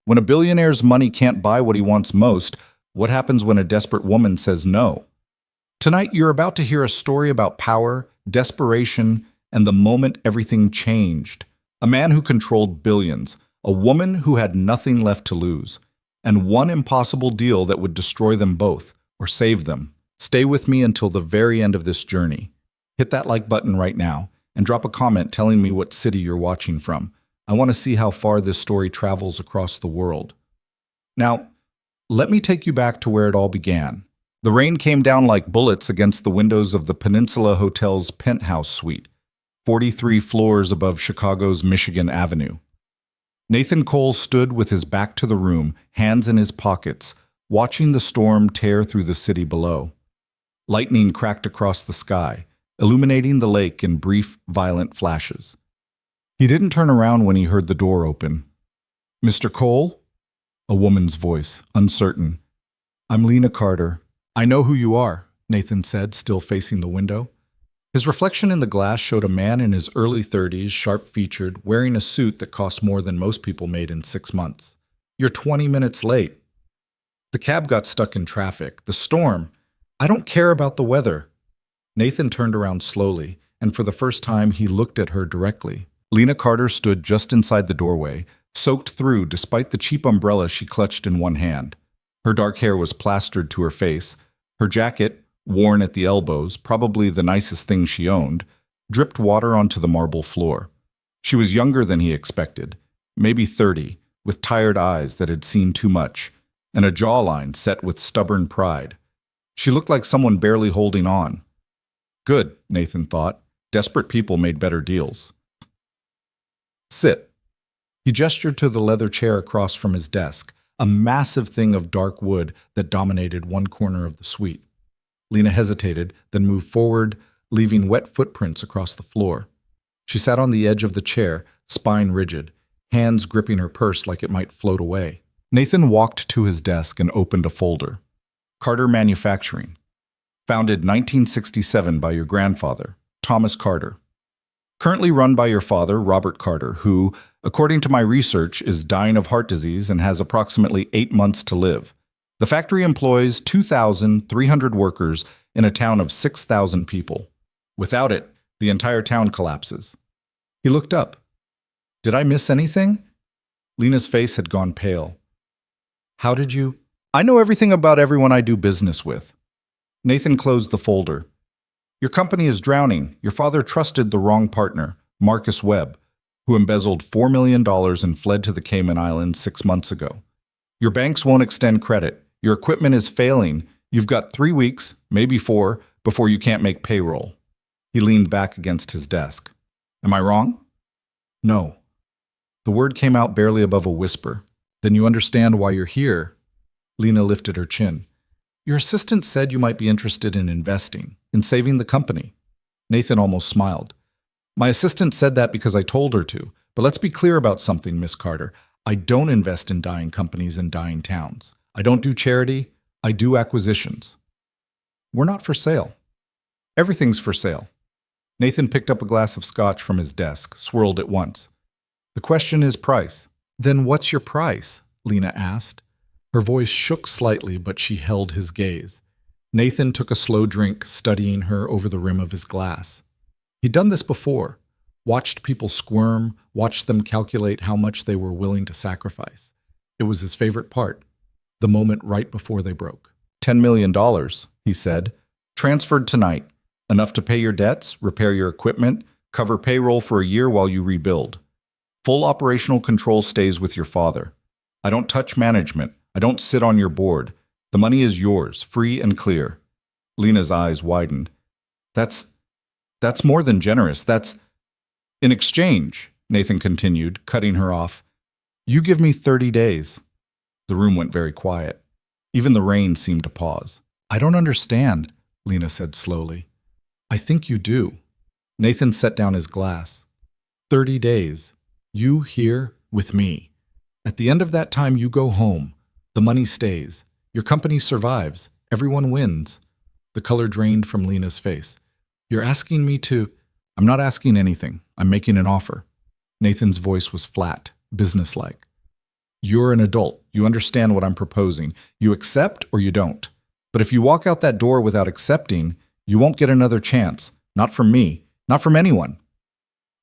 When a billionaire's money can't buy what he wants most, what happens when a desperate woman says no? Tonight, you're about to hear a story about power, desperation, and the moment everything changed. A man who controlled billions, a woman who had nothing left to lose, and one impossible deal that would destroy them both, or save them. Stay with me until the very end of this journey. Hit that like button right now, and drop a comment telling me what city you're watching from. I want to see how far this story travels across the world. Now, let me take you back to where it all began. The rain came down like bullets against the windows of the Peninsula Hotel's penthouse suite, 43 floors above Chicago's Michigan Avenue. Nathan Cole stood with his back to the room, hands in his pockets, watching the storm tear through the city below. Lightning cracked across the sky, illuminating the lake in brief, violent flashes. He didn't turn around when he heard the door open. "Mr. Cole?" A woman's voice, uncertain. "I'm Lena Carter. I know who you are," Nathan said, still facing the window. His reflection in the glass showed a man in his early 30s, sharp-featured, wearing a suit that cost more than most people made in 6 months. "You're 20 minutes late." "The cab got stuck in traffic. The storm. I don't care about the weather." Nathan turned around slowly, and for the first time he looked at her directly. Lena Carter stood just inside the doorway, soaked through despite the cheap umbrella she clutched in one hand. Her dark hair was plastered to her face. Her jacket, worn at the elbows, probably the nicest thing she owned, dripped water onto the marble floor. She was younger than he expected, maybe 30, with tired eyes that had seen too much, and a jawline set with stubborn pride. She looked like someone barely holding on. Good, Nathan thought. Desperate people made better deals. "Sit." He gestured to the leather chair across from his desk, a massive thing of dark wood that dominated one corner of the suite. Lena hesitated, then moved forward, leaving wet footprints across the floor. She sat on the edge of the chair, spine rigid, hands gripping her purse like it might float away. Nathan walked to his desk and opened a folder. "Carter Manufacturing. Founded 1967 by your grandfather, Thomas Carter. Currently run by your father, Robert Carter, who, according to my research, is dying of heart disease and has approximately 8 months to live. The factory employs 2,300 workers in a town of 6,000 people. Without it, the entire town collapses." He looked up. "Did I miss anything?" Lena's face had gone pale. "How did you—" "I know everything about everyone I do business with." Nathan closed the folder. "Your company is drowning. Your father trusted the wrong partner, Marcus Webb, who embezzled $4 million and fled to the Cayman Islands 6 months ago. Your banks won't extend credit. Your equipment is failing. You've got 3 weeks, maybe 4, before you can't make payroll." He leaned back against his desk. "Am I wrong?" "No." The word came out barely above a whisper. "Then you understand why you're here." Lena lifted her chin. "Your assistant said you might be interested in investing, in saving the company." Nathan almost smiled. "My assistant said that because I told her to. But let's be clear about something, Miss Carter. I don't invest in dying companies and dying towns. I don't do charity. I do acquisitions." "We're not for sale." "Everything's for sale." Nathan picked up a glass of scotch from his desk, swirled it once. "The question is price." "Then what's your price?" Lena asked. Her voice shook slightly, but she held his gaze. Nathan took a slow drink, studying her over the rim of his glass. He'd done this before, watched people squirm, watched them calculate how much they were willing to sacrifice. It was his favorite part, the moment right before they broke. $10 million, he said. "Transferred tonight. Enough to pay your debts, repair your equipment, cover payroll for a year while you rebuild. Full operational control stays with your father. I don't touch management. I don't sit on your board. The money is yours, free and clear." Lena's eyes widened. That's more than generous. That's... "In exchange," Nathan continued, cutting her off, "you give me 30 days. The room went very quiet. Even the rain seemed to pause. "I don't understand," Lena said slowly. "I think you do." Nathan set down his glass. 30 days. You here with me. At the end of that time, you go home. The money stays. Your company survives. Everyone wins." The color drained from Lena's face. "You're asking me to—" "I'm not asking anything. I'm making an offer." Nathan's voice was flat, businesslike. You're an adult. You understand what I'm proposing. You accept or you don't. But if you walk out that door without accepting, you won't get another chance. Not from me. Not from anyone.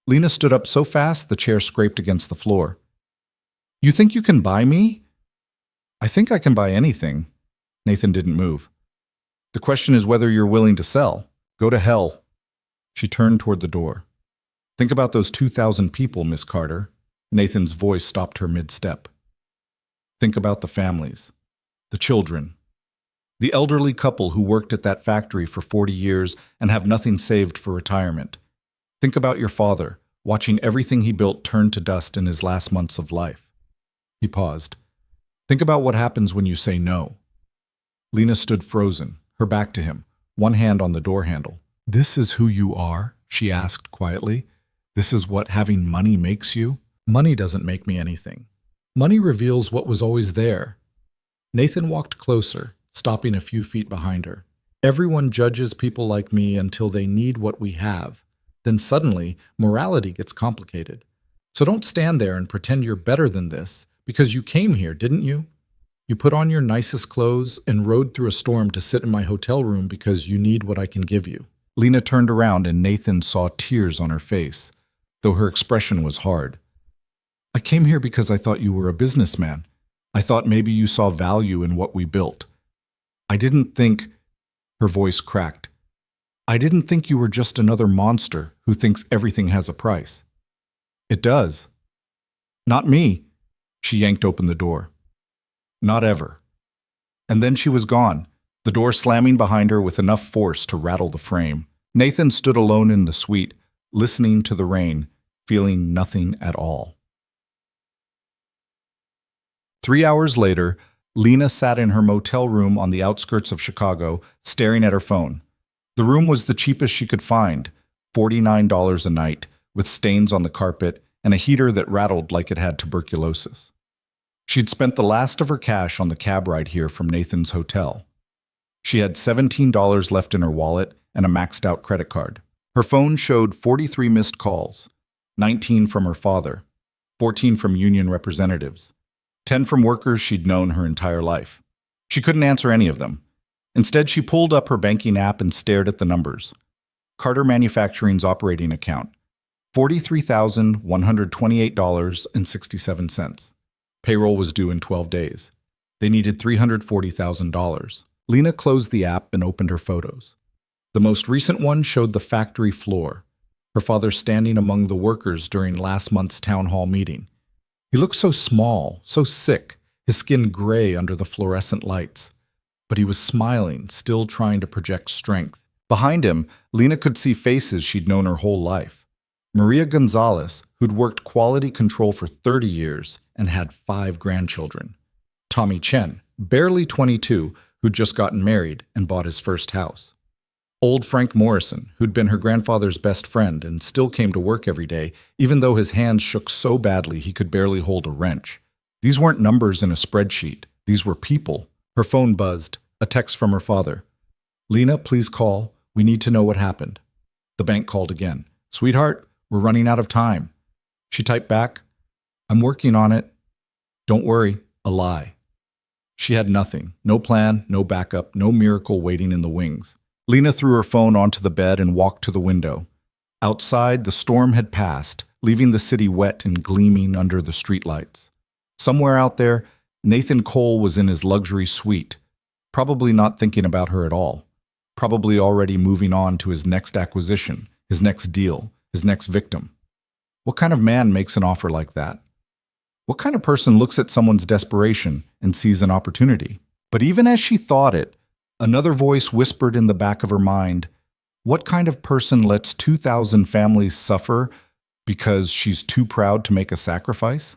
Lena stood up so fast the chair scraped against the floor. You think you can buy me? I think I can buy anything. Nathan didn't move. The question is whether you're willing to sell. Go to hell. She turned toward the door. Think about those 2,000 people, Miss Carter. Nathan's voice stopped her mid-step. Think about the families, the children, the elderly couple who worked at that factory for 40 years and have nothing saved for retirement. Think about your father, watching everything he built turn to dust in his last months of life. He paused. Think about what happens when you say no. Lena stood frozen, her back to him, one hand on the door handle. This is who you are? She asked quietly. This is what having money makes you? Money doesn't make me anything. Money reveals what was always there. Nathan walked closer, stopping a few feet behind her. Everyone judges people like me until they need what we have. Then suddenly, morality gets complicated. So don't stand there and pretend you're better than this, because you came here, didn't you? You put on your nicest clothes and rode through a storm to sit in my hotel room because you need what I can give you. Lena turned around and Nathan saw tears on her face, though her expression was hard. I came here because I thought you were a businessman. I thought maybe you saw value in what we built. I didn't think, her voice cracked. I didn't think you were just another monster who thinks everything has a price. It does. Not me. She yanked open the door. Not ever. And then she was gone, the door slamming behind her with enough force to rattle the frame. Nathan stood alone in the suite, listening to the rain, feeling nothing at all. 3 hours later, Lena sat in her motel room on the outskirts of Chicago, staring at her phone. The room was the cheapest she could find, $49 a night, with stains on the carpet and a heater that rattled like it had tuberculosis. She'd spent the last of her cash on the cab ride here from Nathan's hotel. She had $17 left in her wallet and a maxed-out credit card. Her phone showed 43 missed calls, 19 from her father, 14 from union representatives, 10 from workers she'd known her entire life. She couldn't answer any of them. Instead, she pulled up her banking app and stared at the numbers. Carter Manufacturing's operating account, $43,128.67. Payroll was due in 12 days. They needed $340,000. Lena closed the app and opened her photos. The most recent one showed the factory floor, her father standing among the workers during last month's town hall meeting. He looked so small, so sick, his skin gray under the fluorescent lights. But he was smiling, still trying to project strength. Behind him, Lena could see faces she'd known her whole life. Maria Gonzalez, who'd worked quality control for 30 years and had 5 grandchildren. Tommy Chen, barely 22, who'd just gotten married and bought his first house. Old Frank Morrison, who'd been her grandfather's best friend and still came to work every day, even though his hands shook so badly he could barely hold a wrench. These weren't numbers in a spreadsheet. These were people. Her phone buzzed, a text from her father. Lena, please call. We need to know what happened. The bank called again. Sweetheart, we're running out of time. She typed back, I'm working on it. Don't worry, a lie. She had nothing, no plan, no backup, no miracle waiting in the wings. Lena threw her phone onto the bed and walked to the window. Outside, the storm had passed, leaving the city wet and gleaming under the streetlights. Somewhere out there, Nathan Cole was in his luxury suite, probably not thinking about her at all, probably already moving on to his next acquisition, his next deal, his next victim. What kind of man makes an offer like that? What kind of person looks at someone's desperation and sees an opportunity? But even as she thought it, another voice whispered in the back of her mind, what kind of person lets 2,000 families suffer because she's too proud to make a sacrifice?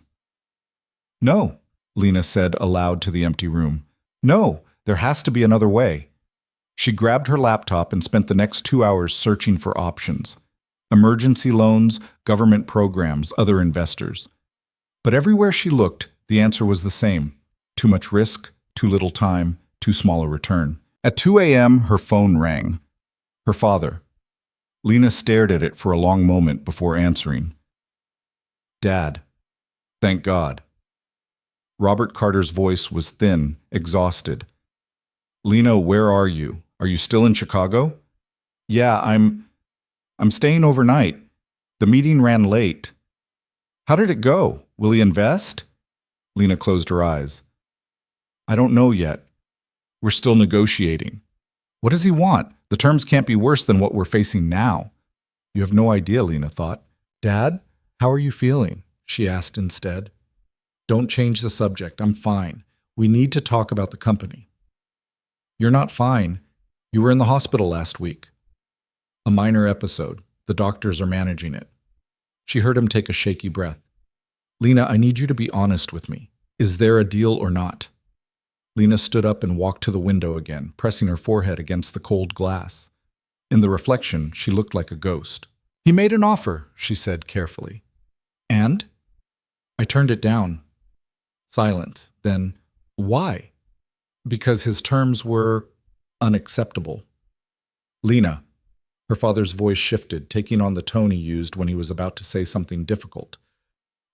No, Lena said aloud to the empty room. No, there has to be another way. She grabbed her laptop and spent the next 2 hours searching for options. Emergency loans, government programs, other investors. But everywhere she looked, the answer was the same. Too much risk, too little time, too small a return. At 2 a.m., her phone rang. Her father. Lena stared at it for a long moment before answering. Dad. Thank God. Robert Carter's voice was thin, exhausted. Lena, where are you? Are you still in Chicago? Yeah, I'm staying overnight. The meeting ran late. How did it go? Will he invest? Lena closed her eyes. I don't know yet. We're still negotiating. What does he want? The terms can't be worse than what we're facing now. You have no idea, Lena thought. Dad, how are you feeling? She asked instead. Don't change the subject. I'm fine. We need to talk about the company. You're not fine. You were in the hospital last week. A minor episode. The doctors are managing it. She heard him take a shaky breath. Lena, I need you to be honest with me. Is there a deal or not? Lena stood up and walked to the window again, pressing her forehead against the cold glass. In the reflection, she looked like a ghost. He made an offer, she said carefully. And? I turned it down. Silence. Then, why? Because his terms were unacceptable. Lena. Her father's voice shifted, taking on the tone he used when he was about to say something difficult.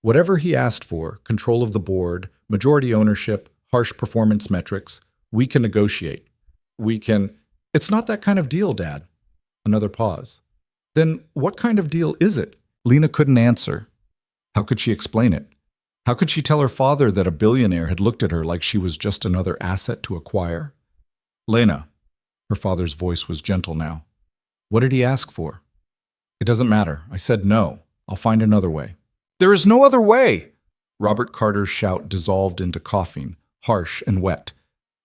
Whatever he asked for, control of the board, majority ownership, harsh performance metrics, we can negotiate. It's not that kind of deal, Dad. Another pause. Then what kind of deal is it? Lena couldn't answer. How could she explain it? How could she tell her father that a billionaire had looked at her like she was just another asset to acquire? Lena. Her father's voice was gentle now. What did he ask for? It doesn't matter. I said no. I'll find another way. There is no other way! Robert Carter's shout dissolved into coughing, harsh and wet.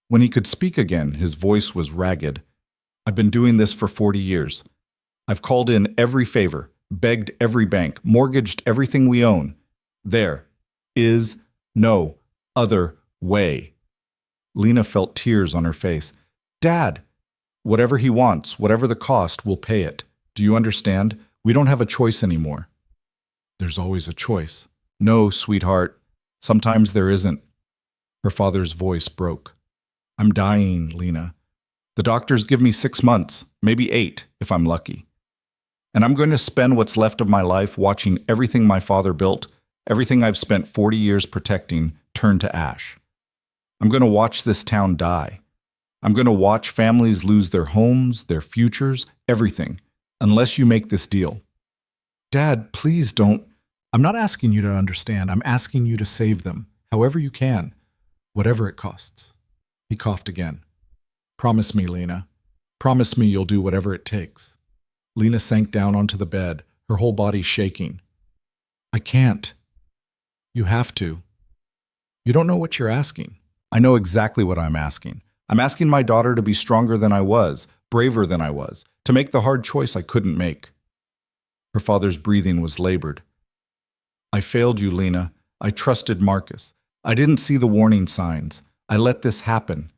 When he could speak again, his voice was ragged. I've been doing this for 40 years. I've called in every favor, begged every bank, mortgaged everything we own. There is no other way. Lena felt tears on her face. Dad, whatever he wants, whatever the cost, we'll pay it. Do you understand? We don't have a choice anymore. There's always a choice. No, sweetheart. Sometimes there isn't. Her father's voice broke. I'm dying, Lena. The doctors give me 6 months, maybe 8, if I'm lucky. And I'm going to spend what's left of my life watching everything my father built, everything I've spent 40 years protecting, turn to ash. I'm going to watch this town die. I'm going to watch families lose their homes, their futures, everything, unless you make this deal. Dad, please don't. I'm not asking you to understand. I'm asking you to save them, however you can, whatever it costs. He coughed again. Promise me, Lena. Promise me you'll do whatever it takes. Lena sank down onto the bed, her whole body shaking. I can't. You have to. You don't know what you're asking. I know exactly what I'm asking. I'm asking my daughter to be stronger than I was, braver than I was, to make the hard choice I couldn't make. Her father's breathing was labored. I failed you, Lena. I trusted Marcus. I didn't see the warning signs. I let this happen.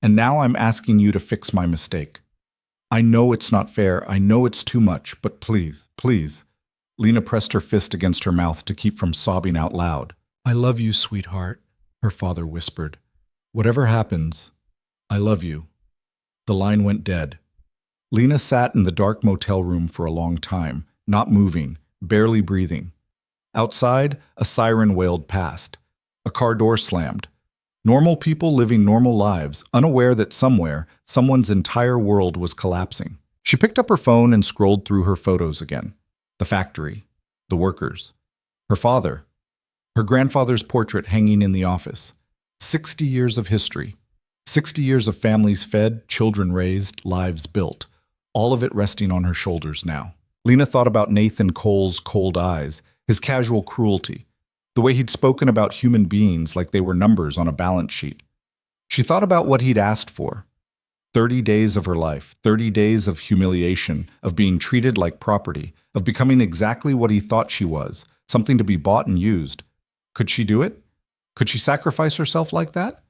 And now I'm asking you to fix my mistake. I know it's not fair. I know it's too much, but please, please. Lena pressed her fist against her mouth to keep from sobbing out loud. I love you, sweetheart, her father whispered. Whatever happens, I love you. The line went dead. Lena sat in the dark motel room for a long time, not moving, barely breathing. Outside, a siren wailed past. A car door slammed. Normal people living normal lives, unaware that somewhere, someone's entire world was collapsing. She picked up her phone and scrolled through her photos again. The factory, the workers, her father, her grandfather's portrait hanging in the office. 60 years of history. 60 years of families fed, children raised, lives built. All of it resting on her shoulders now. Lena thought about Nathan Cole's cold eyes, his casual cruelty, the way he'd spoken about human beings like they were numbers on a balance sheet. She thought about what he'd asked for. 30 days of her life, 30 days of humiliation, of being treated like property, of becoming exactly what he thought she was, something to be bought and used. Could she do it? Could she sacrifice herself like that?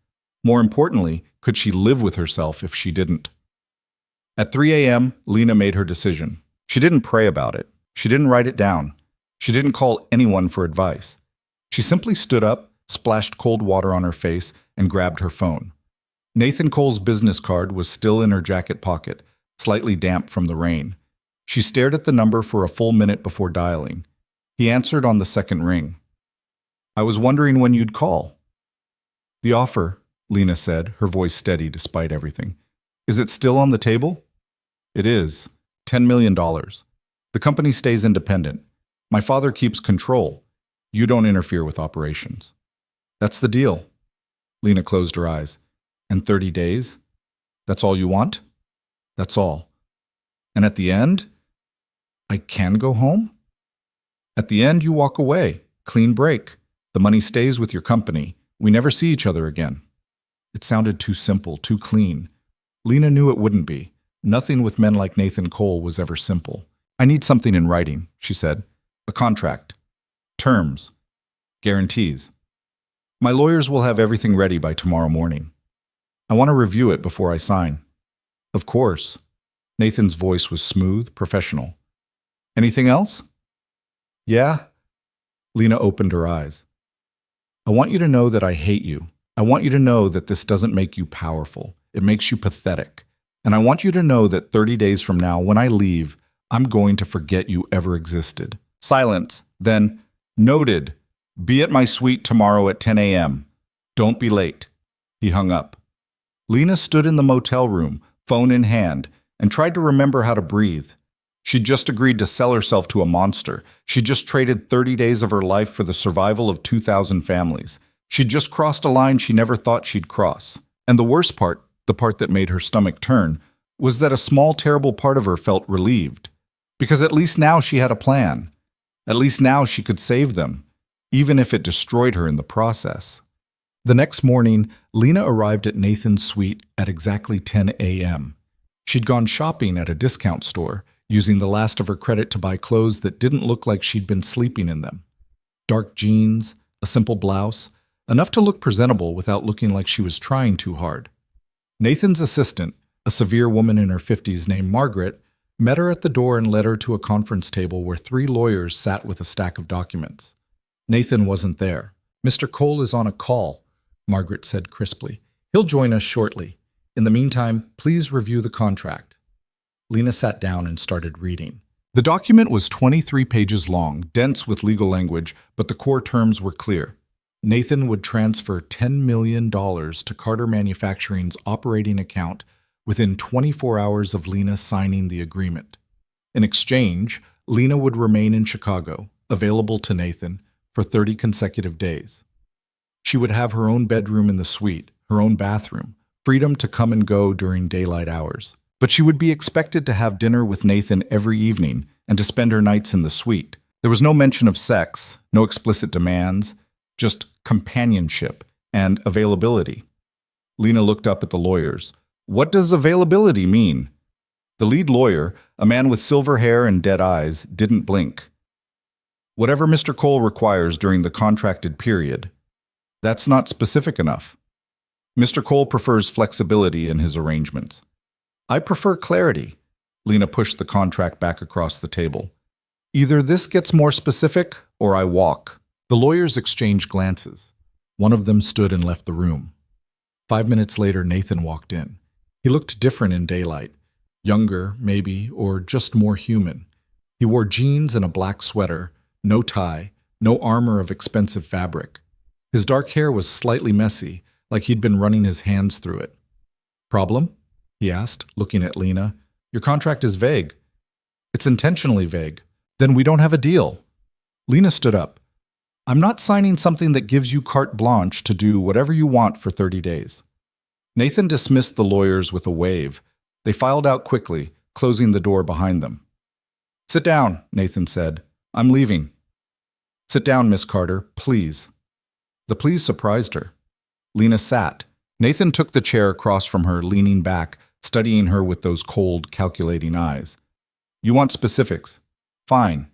More importantly, could she live with herself if she didn't? At 3 a.m., Lena made her decision. She didn't pray about it. She didn't write it down. She didn't call anyone for advice. She simply stood up, splashed cold water on her face, and grabbed her phone. Nathan Cole's business card was still in her jacket pocket, slightly damp from the rain. She stared at the number for a full minute before dialing. He answered on the second ring. I was wondering when you'd call. The offer, Lena said, her voice steady despite everything. Is it still on the table? It is. $10 million. The company stays independent. My father keeps control. You don't interfere with operations. That's the deal. Lena closed her eyes. And 30 days? That's all you want? That's all. And at the end, I can go home? At the end, you walk away. Clean break. The money stays with your company. We never see each other again. It sounded too simple, too clean. Lena knew it wouldn't be. Nothing with men like Nathan Cole was ever simple. I need something in writing, she said. A contract. Terms. Guarantees. My lawyers will have everything ready by tomorrow morning. I want to review it before I sign. Of course. Nathan's voice was smooth, professional. Anything else? Yeah? Lena opened her eyes. I want you to know that I hate you. I want you to know that this doesn't make you powerful. It makes you pathetic. And I want you to know that 30 days from now, when I leave, I'm going to forget you ever existed. Silence. Then, noted. Be at my suite tomorrow at 10 a.m. Don't be late. He hung up. Lena stood in the motel room, phone in hand, and tried to remember how to breathe. She'd just agreed to sell herself to a monster. She'd just traded 30 days of her life for the survival of 2,000 families. She'd just crossed a line she never thought she'd cross. And the worst part, the part that made her stomach turn, was that a small, terrible part of her felt relieved. Because at least now she had a plan. At least now she could save them, even if it destroyed her in the process. The next morning, Lena arrived at Nathan's suite at exactly 10 a.m. She'd gone shopping at a discount store, using the last of her credit to buy clothes that didn't look like she'd been sleeping in them. Dark jeans, a simple blouse, enough to look presentable without looking like she was trying too hard. Nathan's assistant, a severe woman in her 50s named Margaret, met her at the door and led her to a conference table where 3 lawyers sat with a stack of documents. Nathan wasn't there. Mr. Cole is on a call, Margaret said crisply. He'll join us shortly. In the meantime, please review the contract. Lena sat down and started reading. The document was 23 pages long, dense with legal language, but the core terms were clear. Nathan would transfer $10 million to Carter Manufacturing's operating account within 24 hours of Lena signing the agreement. In exchange, Lena would remain in Chicago, available to Nathan, for 30 consecutive days. She would have her own bedroom in the suite, her own bathroom, freedom to come and go during daylight hours. But she would be expected to have dinner with Nathan every evening and to spend her nights in the suite. There was no mention of sex, no explicit demands, just companionship and availability. Lena looked up at the lawyers. What does availability mean? The lead lawyer, a man with silver hair and dead eyes, didn't blink. Whatever Mr. Cole requires during the contracted period. That's not specific enough. Mr. Cole prefers flexibility in his arrangements. I prefer clarity. Lena pushed the contract back across the table. Either this gets more specific, or I walk. The lawyers exchanged glances. One of them stood and left the room. 5 minutes later, Nathan walked in. He looked different in daylight. Younger, maybe, or just more human. He wore jeans and a black sweater, no tie, no armor of expensive fabric. His dark hair was slightly messy, like he'd been running his hands through it. Problem? He asked, looking at Lena. Your contract is vague. It's intentionally vague. Then we don't have a deal. Lena stood up. I'm not signing something that gives you carte blanche to do whatever you want for 30 days. Nathan dismissed the lawyers with a wave. They filed out quickly, closing the door behind them. Sit down, Nathan said. I'm leaving. Sit down, Miss Carter, please. The please surprised her. Lena sat. Nathan took the chair across from her, leaning back, studying her with those cold, calculating eyes. You want specifics? Fine.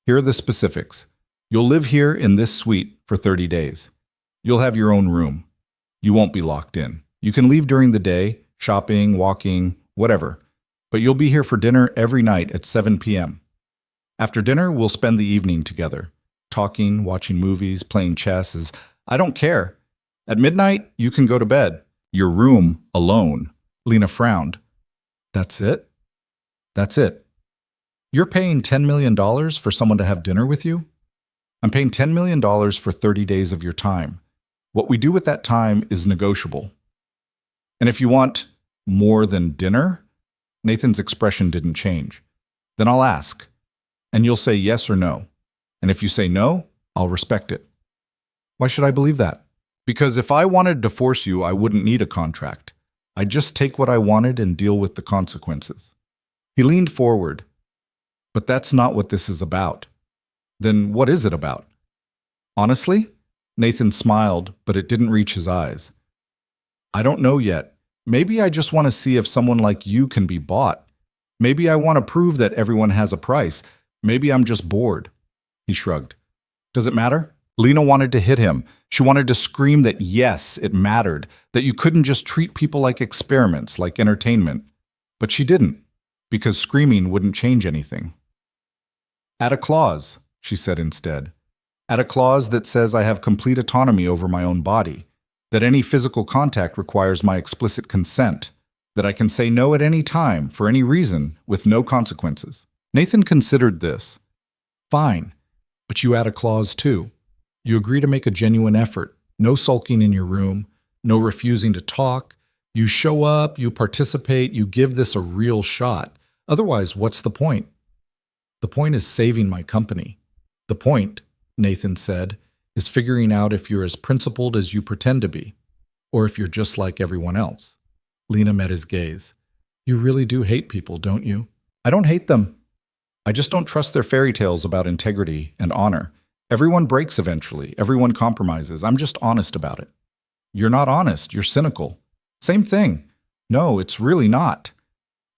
Here are the specifics. You'll live here in this suite for 30 days. You'll have your own room. You won't be locked in. You can leave during the day, shopping, walking, whatever. But you'll be here for dinner every night at 7 p.m. After dinner, we'll spend the evening together. Talking, watching movies, playing chess. I don't care. At midnight, you can go to bed. Your room alone. Lena frowned. That's it? That's it. You're paying $10 million for someone to have dinner with you? I'm paying $10 million for 30 days of your time. What we do with that time is negotiable. And if you want more than dinner, Nathan's expression didn't change. Then I'll ask, and you'll say yes or no. And if you say no, I'll respect it. Why should I believe that? Because if I wanted to force you, I wouldn't need a contract. I'd just take what I wanted and deal with the consequences. He leaned forward. But that's not what this is about. Then what is it about? Honestly? Nathan smiled, but it didn't reach his eyes. I don't know yet. Maybe I just want to see if someone like you can be bought. Maybe I want to prove that everyone has a price. Maybe I'm just bored. He shrugged. Does it matter? Lena wanted to hit him. She wanted to scream that yes, it mattered, that you couldn't just treat people like experiments, like entertainment. But she didn't, because screaming wouldn't change anything. Add a clause, she said instead. Add a clause that says I have complete autonomy over my own body, that any physical contact requires my explicit consent, that I can say no at any time, for any reason, with no consequences. Nathan considered this. Fine, but you add a clause too. You agree to make a genuine effort, no sulking in your room, no refusing to talk. You show up, you participate, you give this a real shot. Otherwise, what's the point? The point is saving my company. The point, Nathan said, is figuring out if you're as principled as you pretend to be, or if you're just like everyone else. Lena met his gaze. You really do hate people, don't you? I don't hate them. I just don't trust their fairy tales about integrity and honor. Everyone breaks eventually. Everyone compromises. I'm just honest about it. You're not honest. You're cynical. Same thing. No, it's really not.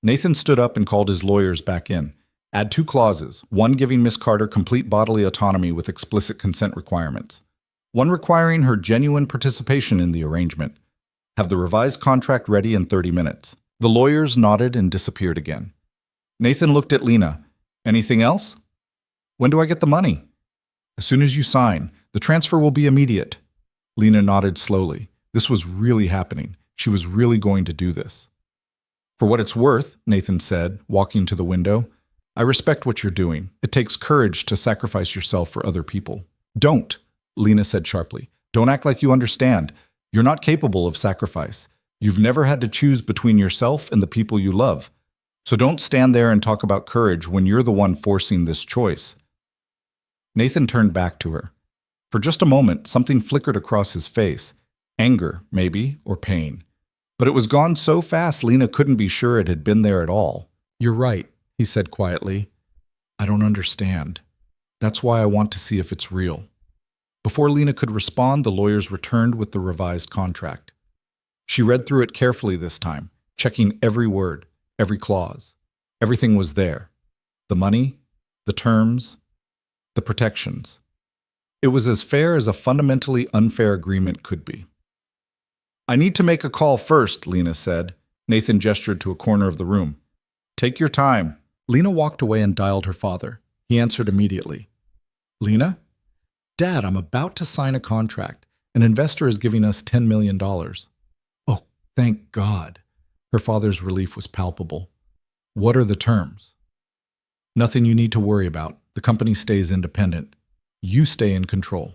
Nathan stood up and called his lawyers back in. Add 2 clauses, one giving Miss Carter complete bodily autonomy with explicit consent requirements, one requiring her genuine participation in the arrangement. Have the revised contract ready in 30 minutes. The lawyers nodded and disappeared again. Nathan looked at Lena. Anything else? When do I get the money? As soon as you sign. The transfer will be immediate. Lena nodded slowly. This was really happening. She was really going to do this. For what it's worth, Nathan said, walking to the window, I respect what you're doing. It takes courage to sacrifice yourself for other people. Don't, Lena said sharply. Don't act like you understand. You're not capable of sacrifice. You've never had to choose between yourself and the people you love. So don't stand there and talk about courage when you're the one forcing this choice. Nathan turned back to her. For just a moment, something flickered across his face. Anger, maybe, or pain. But it was gone so fast Lena couldn't be sure it had been there at all. You're right, he said quietly. I don't understand. That's why I want to see if it's real. Before Lena could respond, the lawyers returned with the revised contract. She read through it carefully this time, checking every word, every clause. Everything was there. The money, the terms, the protections. It was as fair as a fundamentally unfair agreement could be. I need to make a call first, Lena said. Nathan gestured to a corner of the room. Take your time. Lena walked away and dialed her father. He answered immediately. Lena? Dad, I'm about to sign a contract. An investor is giving us $10 million. Oh, thank God. Her father's relief was palpable. What are the terms? Nothing you need to worry about. The company stays independent. You stay in control.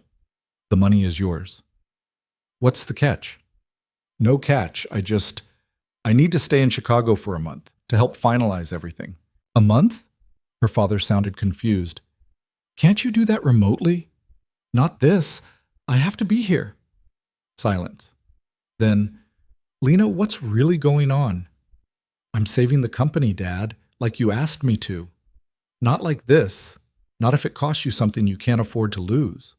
The money is yours. What's the catch? No catch. I need to stay in Chicago for a month to help finalize everything. A month? Her father sounded confused. Can't you do that remotely? Not this. I have to be here. Silence. Then, Lena, what's really going on? I'm saving the company, Dad, like you asked me to. Not like this. Not if it costs you something you can't afford to lose.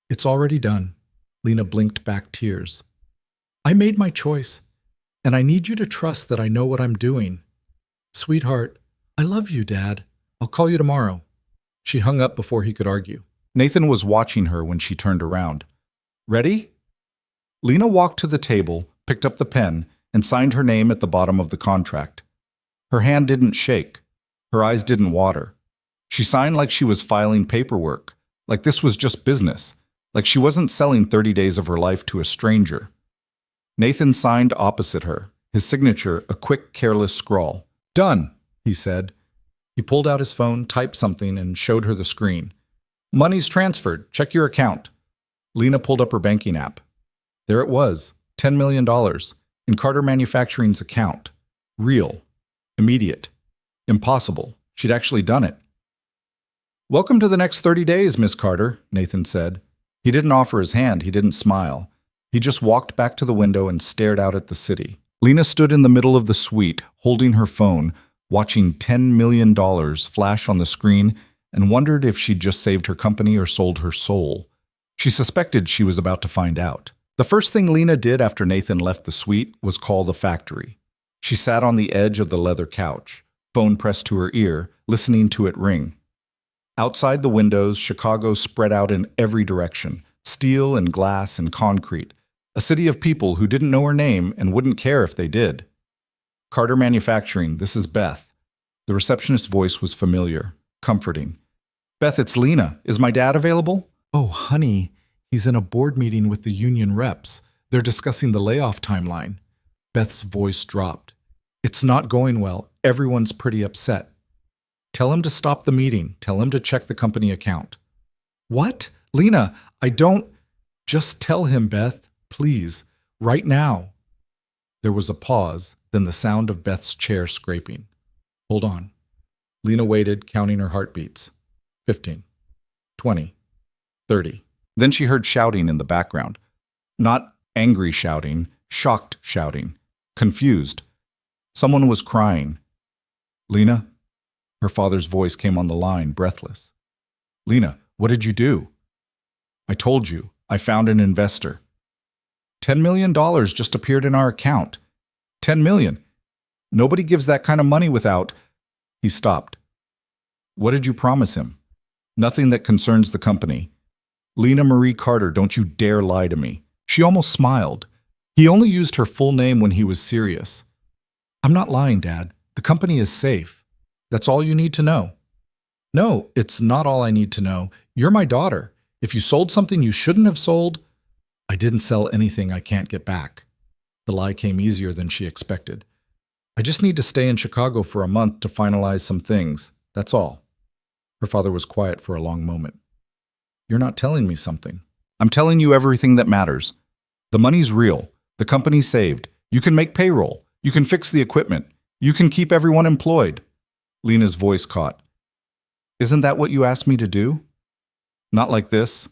It's already done. Lena blinked back tears. I made my choice, and I need you to trust that I know what I'm doing. Sweetheart, I love you, Dad. I'll call you tomorrow. She hung up before he could argue. Nathan was watching her when she turned around. Ready? Lena walked to the table, picked up the pen, and signed her name at the bottom of the contract. Her hand didn't shake. Her eyes didn't water. She signed like she was filing paperwork, like this was just business, like she wasn't selling 30 days of her life to a stranger. Nathan signed opposite her, his signature a quick, careless scrawl. Done, he said. He pulled out his phone, typed something, and showed her the screen. Money's transferred. Check your account. Lena pulled up her banking app. There it was, $10 million in Carter Manufacturing's account. Real, immediate, impossible. She'd actually done it. "Welcome to the next 30 days, Miss Carter," Nathan said. He didn't offer his hand, he didn't smile. He just walked back to the window and stared out at the city. Lena stood in the middle of the suite, holding her phone, watching $10 million flash on the screen, and wondered if she'd just saved her company or sold her soul. She suspected she was about to find out. The first thing Lena did after Nathan left the suite was call the factory. She sat on the edge of the leather couch, phone pressed to her ear, listening to it ring. Outside the windows, Chicago spread out in every direction, steel and glass and concrete, a city of people who didn't know her name and wouldn't care if they did. "Carter Manufacturing, this is Beth." The receptionist's voice was familiar, comforting. "Beth, it's Lena. Is my dad available?" "Oh, honey, he's in a board meeting with the union reps. They're discussing the layoff timeline." Beth's voice dropped. "It's not going well. Everyone's pretty upset." "Tell him to stop the meeting. Tell him to check the company account." "What? Lena, I don't—" "Just tell him, Beth, please, right now." There was a pause, then the sound of Beth's chair scraping. "Hold on." Lena waited, counting her heartbeats. 15, 20, 30. Then she heard shouting in the background. Not angry shouting, shocked shouting, confused. Someone was crying. "Lena?" Her father's voice came on the line, breathless. "Lena, what did you do?" "I told you. I found an investor." $10 million just appeared in our account. $10 million. Nobody gives that kind of money without— He stopped. "What did you promise him?" "Nothing that concerns the company." "Lena Marie Carter, don't you dare lie to me." She almost smiled. He only used her full name when he was serious. "I'm not lying, Dad. The company is safe. That's all you need to know." "No, it's not all I need to know. You're my daughter. If you sold something you shouldn't have sold—" "I didn't sell anything I can't get back." The lie came easier than she expected. "I just need to stay in Chicago for a month to finalize some things. That's all." Her father was quiet for a long moment. "You're not telling me something." "I'm telling you everything that matters. The money's real. The company's saved. You can make payroll. You can fix the equipment. You can keep everyone employed." Lena's voice caught. "Isn't that what you asked me to do?" "Not like this."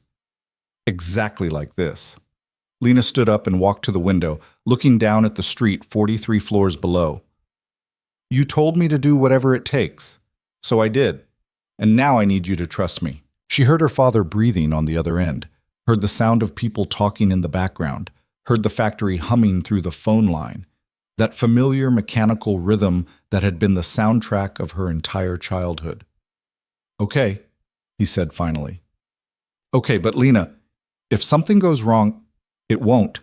"Exactly like this." Lena stood up and walked to the window, looking down at the street 43 floors below. "You told me to do whatever it takes. So I did. And now I need you to trust me." She heard her father breathing on the other end, heard the sound of people talking in the background, heard the factory humming through the phone line, that familiar mechanical rhythm that had been the soundtrack of her entire childhood. "Okay," he said finally. "Okay, but Lena, if something goes wrong, it won't.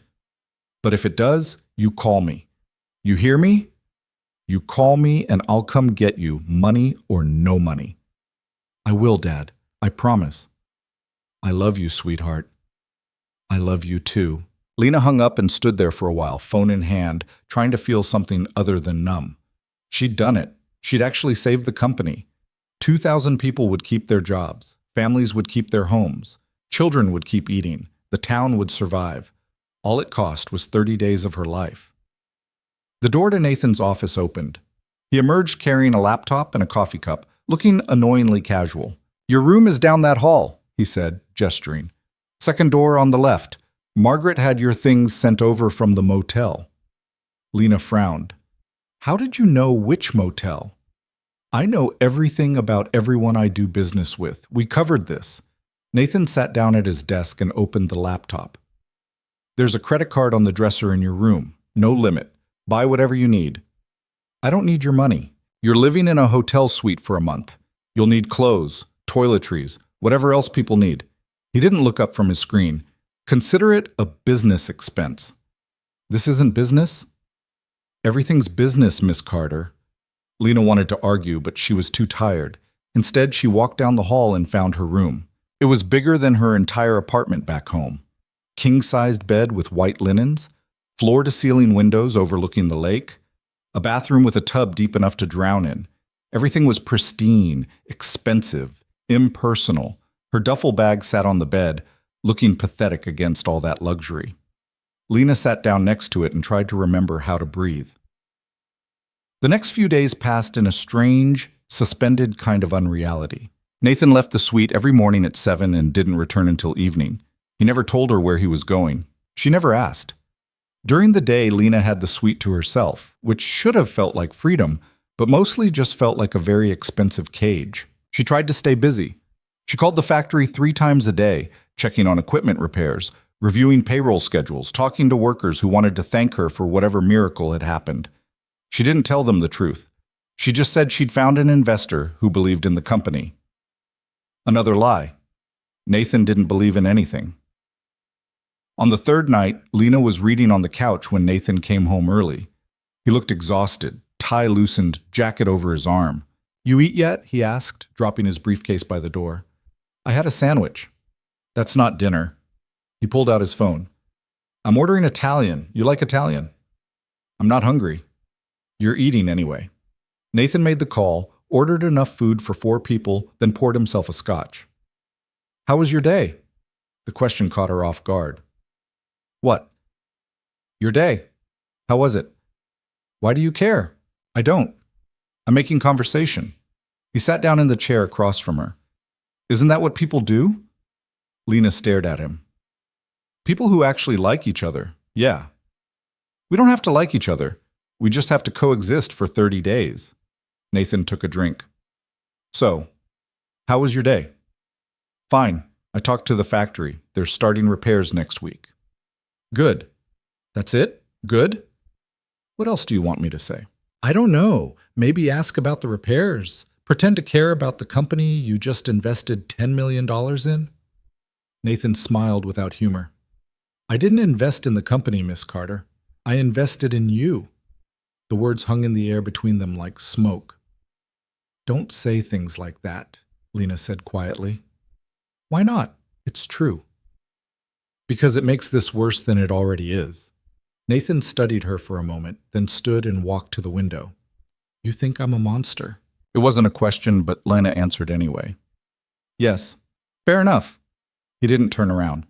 But if it does, you call me. You hear me? You call me and I'll come get you, money or no money." "I will, Dad. I promise." "I love you, sweetheart." "I love you too." Lena hung up and stood there for a while, phone in hand, trying to feel something other than numb. She'd done it. She'd actually saved the company. 2,000 people would keep their jobs. Families would keep their homes. Children would keep eating. The town would survive. All it cost was 30 days of her life. The door to Nathan's office opened. He emerged carrying a laptop and a coffee cup, looking annoyingly casual. "Your room is down that hall," he said, gesturing. "Second door on the left. Margaret had your things sent over from the motel." Lena frowned. "How did you know which motel?" "I know everything about everyone I do business with. We covered this." Nathan sat down at his desk and opened the laptop. "There's a credit card on the dresser in your room. No limit. Buy whatever you need." "I don't need your money. You're living in a hotel suite for a month. You'll need clothes, toiletries, whatever else people need." He didn't look up from his screen. "Consider it a business expense." "This isn't business?" "Everything's business, Miss Carter." Lena wanted to argue, but she was too tired. Instead, she walked down the hall and found her room. It was bigger than her entire apartment back home. King-sized bed with white linens, floor-to-ceiling windows overlooking the lake, a bathroom with a tub deep enough to drown in. Everything was pristine, expensive, impersonal. Her duffel bag sat on the bed, looking pathetic against all that luxury. Lena sat down next to it and tried to remember how to breathe. The next few days passed in a strange, suspended kind of unreality. Nathan left the suite every morning at 7 and didn't return until evening. He never told her where he was going. She never asked. During the day, Lena had the suite to herself, which should have felt like freedom, but mostly just felt like a very expensive cage. She tried to stay busy. She called the factory 3 times a day, checking on equipment repairs, reviewing payroll schedules, talking to workers who wanted to thank her for whatever miracle had happened. She didn't tell them the truth. She just said she'd found an investor who believed in the company. Another lie. Nathan didn't believe in anything. On the third night, Lena was reading on the couch when Nathan came home early. He looked exhausted, tie loosened, jacket over his arm. "You eat yet?" he asked, dropping his briefcase by the door. "I had a sandwich." "That's not dinner." He pulled out his phone. "I'm ordering Italian. You like Italian?" "I'm not hungry." "You're eating anyway." Nathan made the call, ordered enough food for 4 people, then poured himself a scotch. "How was your day?" The question caught her off guard. "What?" "Your day. How was it?" "Why do you care?" "I don't. I'm making conversation." He sat down in the chair across from her. "Isn't that what people do?" Lena stared at him. "People who actually like each other, yeah. We don't have to like each other. We just have to coexist for 30 days. Nathan took a drink. "So, how was your day?" "Fine. I talked to the factory. They're starting repairs next week." "Good. That's it? Good? What else do you want me to say?" "I don't know. Maybe ask about the repairs. Pretend to care about the company you just invested $10 million in?" Nathan smiled without humor. "I didn't invest in the company, Miss Carter. I invested in you." The words hung in the air between them like smoke. "Don't say things like that," Lena said quietly. "Why not? It's true." "Because it makes this worse than it already is." Nathan studied her for a moment, then stood and walked to the window. "You think I'm a monster?" It wasn't a question, but Lena answered anyway. "Yes. Fair enough." He didn't turn around.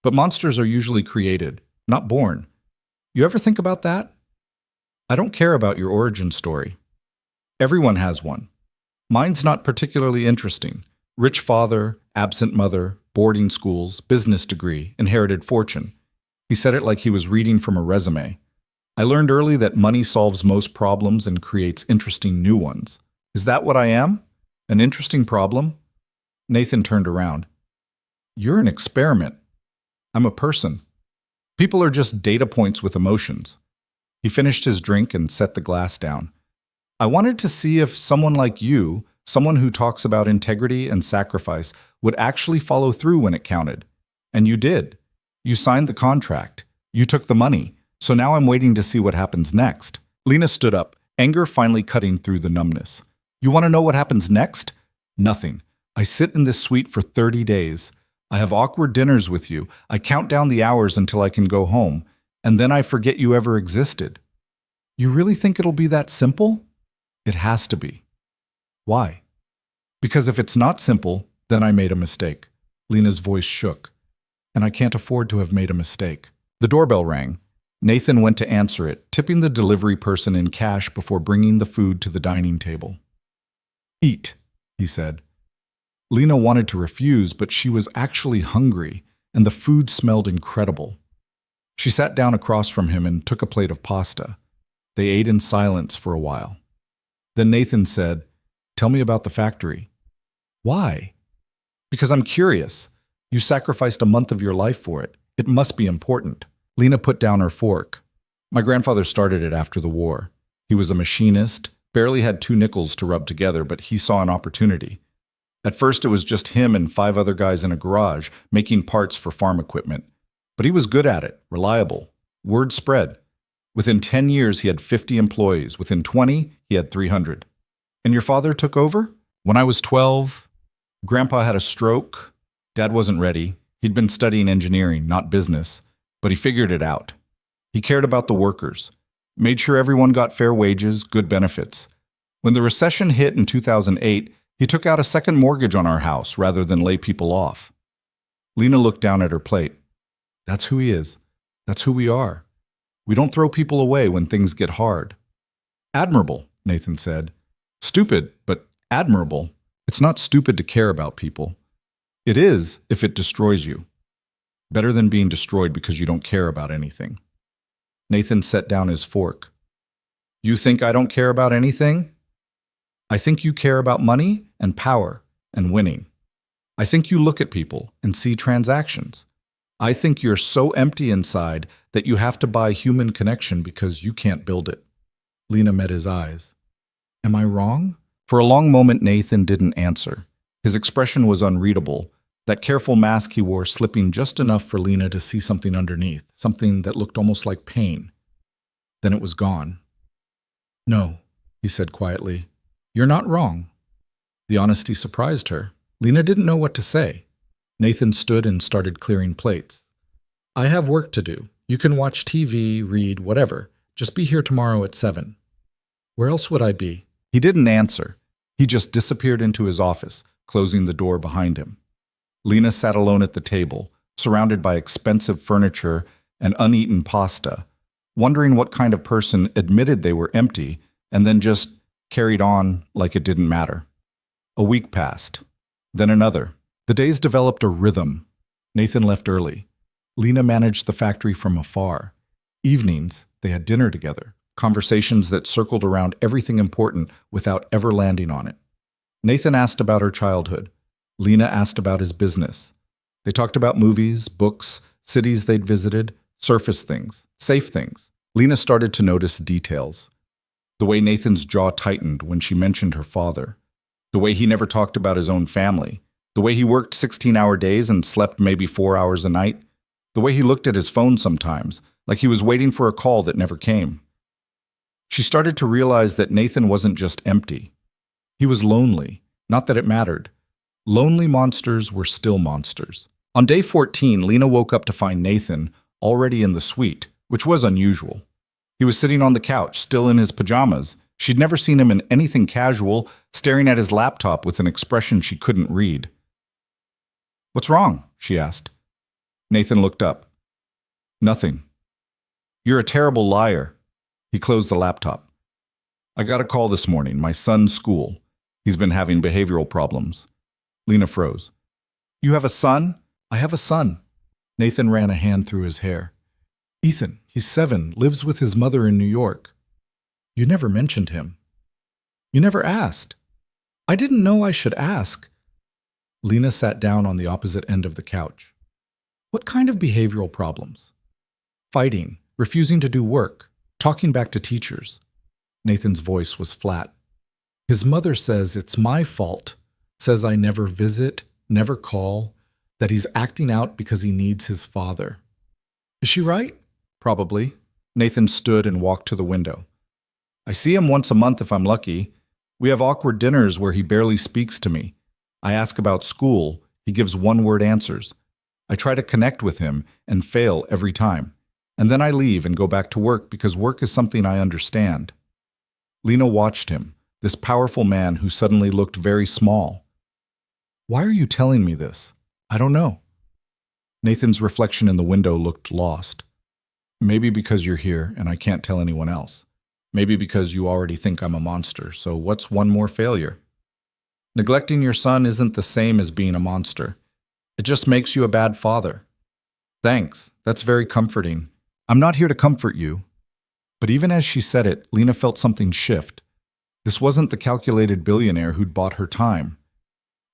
"But monsters are usually created, not born. You ever think about that? I don't care about your origin story. Everyone has one. Mine's not particularly interesting. Rich father, absent mother, boarding schools, business degree, inherited fortune." He said it like he was reading from a resume. "I learned early that money solves most problems and creates interesting new ones. Is that what I am? An interesting problem?" Nathan turned around. "You're an experiment. I'm a person. People are just data points with emotions." He finished his drink and set the glass down. "I wanted to see if someone like you, someone who talks about integrity and sacrifice, would actually follow through when it counted. And you did. You signed the contract. You took the money. So now I'm waiting to see what happens next." Lena stood up, anger finally cutting through the numbness. "You want to know what happens next? Nothing. I sit in this suite for 30 days. I have awkward dinners with you. I count down the hours until I can go home. And then I forget you ever existed." "You really think it'll be that simple?" "It has to be." "Why?" "Because if it's not simple, then I made a mistake." Lena's voice shook. "And I can't afford to have made a mistake." The doorbell rang. Nathan went to answer it, tipping the delivery person in cash before bringing the food to the dining table. "Eat," he said. Lena wanted to refuse, but she was actually hungry, and the food smelled incredible. She sat down across from him and took a plate of pasta. They ate in silence for a while. Then Nathan said, "Tell me about the factory." "Why?" "Because I'm curious. You sacrificed a month of your life for it. It must be important." Lena put down her fork. "My grandfather started it after the war. He was a machinist, barely had 2 nickels to rub together, but he saw an opportunity. At first it was just him and 5 other guys in a garage making parts for farm equipment. But he was good at it, reliable. Word spread. Within 10 years, he had 50 employees. Within 20, he had 300. "And your father took over?" "When I was 12, Grandpa had a stroke. Dad wasn't ready. He'd been studying engineering, not business, but he figured it out. He cared about the workers, made sure everyone got fair wages, good benefits. When the recession hit in 2008, he took out a second mortgage on our house rather than lay people off." Lena looked down at her plate. "That's who he is. That's who we are. We don't throw people away when things get hard. Admirable, Nathan said. Stupid, but admirable. It's not stupid to care about people. It is if it destroys you. Better than being destroyed because you don't care about anything. Nathan set down his fork. You think I don't care about anything? I think you care about money and power and winning. I think you look at people and see transactions. I think you're so empty inside that you have to buy human connection because you can't build it. Lena met his eyes. Am I wrong? For a long moment, Nathan didn't answer. His expression was unreadable, that careful mask he wore slipping just enough for Lena to see something underneath, something that looked almost like pain. Then it was gone. No, he said quietly. You're not wrong. The honesty surprised her. Lena didn't know what to say. Nathan stood and started clearing plates. I have work to do. You can watch TV, read, whatever. Just be here tomorrow at 7. Where else would I be? He didn't answer. He just disappeared into his office, closing the door behind him. Lena sat alone at the table, surrounded by expensive furniture and uneaten pasta, wondering what kind of person admitted they were empty and then just carried on like it didn't matter. A week passed, then another. The days developed a rhythm. Nathan left early. Lena managed the factory from afar. Evenings, they had dinner together, conversations that circled around everything important without ever landing on it. Nathan asked about her childhood. Lena asked about his business. They talked about movies, books, cities they'd visited, surface things, safe things. Lena started to notice details. The way Nathan's jaw tightened when she mentioned her father. The way he never talked about his own family. The way he worked 16-hour days and slept maybe 4 hours a night. The way he looked at his phone sometimes, like he was waiting for a call that never came. She started to realize that Nathan wasn't just empty. He was lonely, not that it mattered. Lonely monsters were still monsters. On day 14, Lena woke up to find Nathan already in the suite, which was unusual. He was sitting on the couch, still in his pajamas. She'd never seen him in anything casual, staring at his laptop with an expression she couldn't read. What's wrong? She asked. Nathan looked up. Nothing. You're a terrible liar. He closed the laptop. I got a call this morning, my son's school. He's been having behavioral problems. Lena froze. You have a son? I have a son. Nathan ran a hand through his hair. Ethan, he's 7, lives with his mother in New York. You never mentioned him. You never asked. I didn't know I should ask. Lena sat down on the opposite end of the couch. What kind of behavioral problems? Fighting, refusing to do work, talking back to teachers. Nathan's voice was flat. His mother says it's my fault, says I never visit, never call, that he's acting out because he needs his father. Is she right? Probably. Nathan stood and walked to the window. I see him once a month if I'm lucky. We have awkward dinners where he barely speaks to me. I ask about school. He gives one-word answers. I try to connect with him and fail every time. And then I leave and go back to work because work is something I understand. Lena watched him, this powerful man who suddenly looked very small. Why are you telling me this? I don't know. Nathan's reflection in the window looked lost. Maybe because you're here and I can't tell anyone else. Maybe because you already think I'm a monster, so what's one more failure? Neglecting your son isn't the same as being a monster. It just makes you a bad father. Thanks, that's very comforting. I'm not here to comfort you. But even as she said it, Lena felt something shift. This wasn't the calculated billionaire who'd bought her time.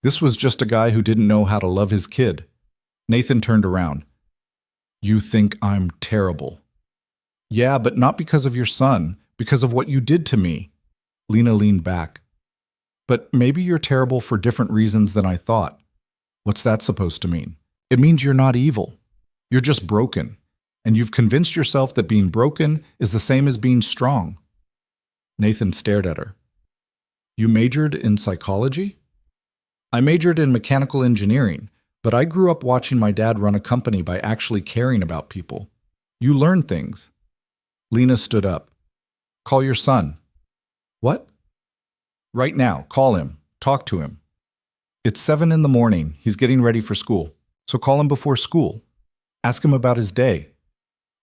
This was just a guy who didn't know how to love his kid. Nathan turned around. You think I'm terrible. Yeah, but not because of your son, because of what you did to me. Lena leaned back. But maybe you're terrible for different reasons than I thought. What's that supposed to mean? It means you're not evil. You're just broken. And you've convinced yourself that being broken is the same as being strong. Nathan stared at her. You majored in psychology? I majored in mechanical engineering, but I grew up watching my dad run a company by actually caring about people. You learn things. Lena stood up. Call your son. What? Right now, call him. Talk to him. It's 7 in the morning. He's getting ready for school. So call him before school. Ask him about his day.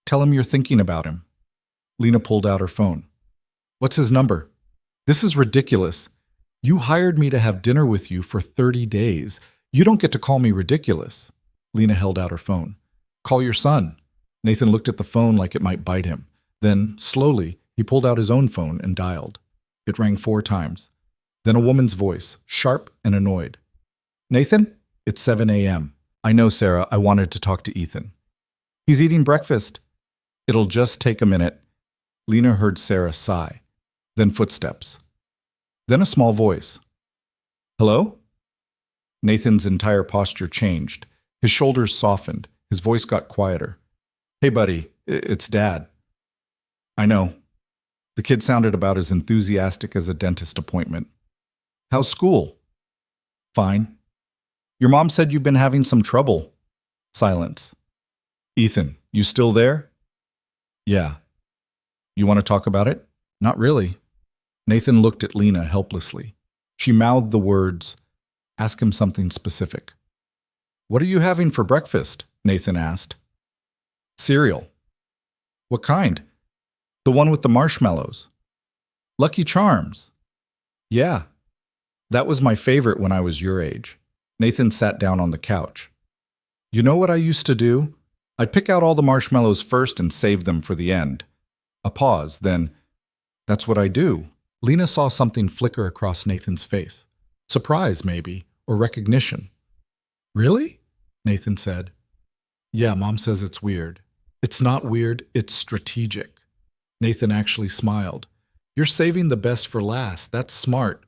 Tell him you're thinking about him. Lena pulled out her phone. What's his number? This is ridiculous. You hired me to have dinner with you for 30 days. You don't get to call me ridiculous. Lena held out her phone. Call your son. Nathan looked at the phone like it might bite him. Then, slowly, he pulled out his own phone and dialed. It rang 4 times. Then a woman's voice, sharp and annoyed. Nathan? It's 7 a.m. I know, Sarah. I wanted to talk to Ethan. He's eating breakfast. It'll just take a minute. Lena heard Sarah sigh. Then footsteps. Then a small voice. Hello? Nathan's entire posture changed. His shoulders softened. His voice got quieter. Hey, buddy, it's Dad. I know. The kid sounded about as enthusiastic as a dentist appointment. How's school? Fine. Your mom said you've been having some trouble. Silence. Ethan, you still there? Yeah. You want to talk about it? Not really. Nathan looked at Lena helplessly. She mouthed the words, Ask him something specific. What are you having for breakfast? Nathan asked. Cereal. What kind? The one with the marshmallows. Lucky Charms. Yeah. That was my favorite when I was your age. Nathan sat down on the couch. You know what I used to do? I'd pick out all the marshmallows first and save them for the end. A pause, then, that's what I do. Lena saw something flicker across Nathan's face. Surprise, maybe, or recognition. Really? Nathan said. Yeah, Mom says it's weird. It's not weird, it's strategic. Nathan actually smiled. You're saving the best for last. That's smart.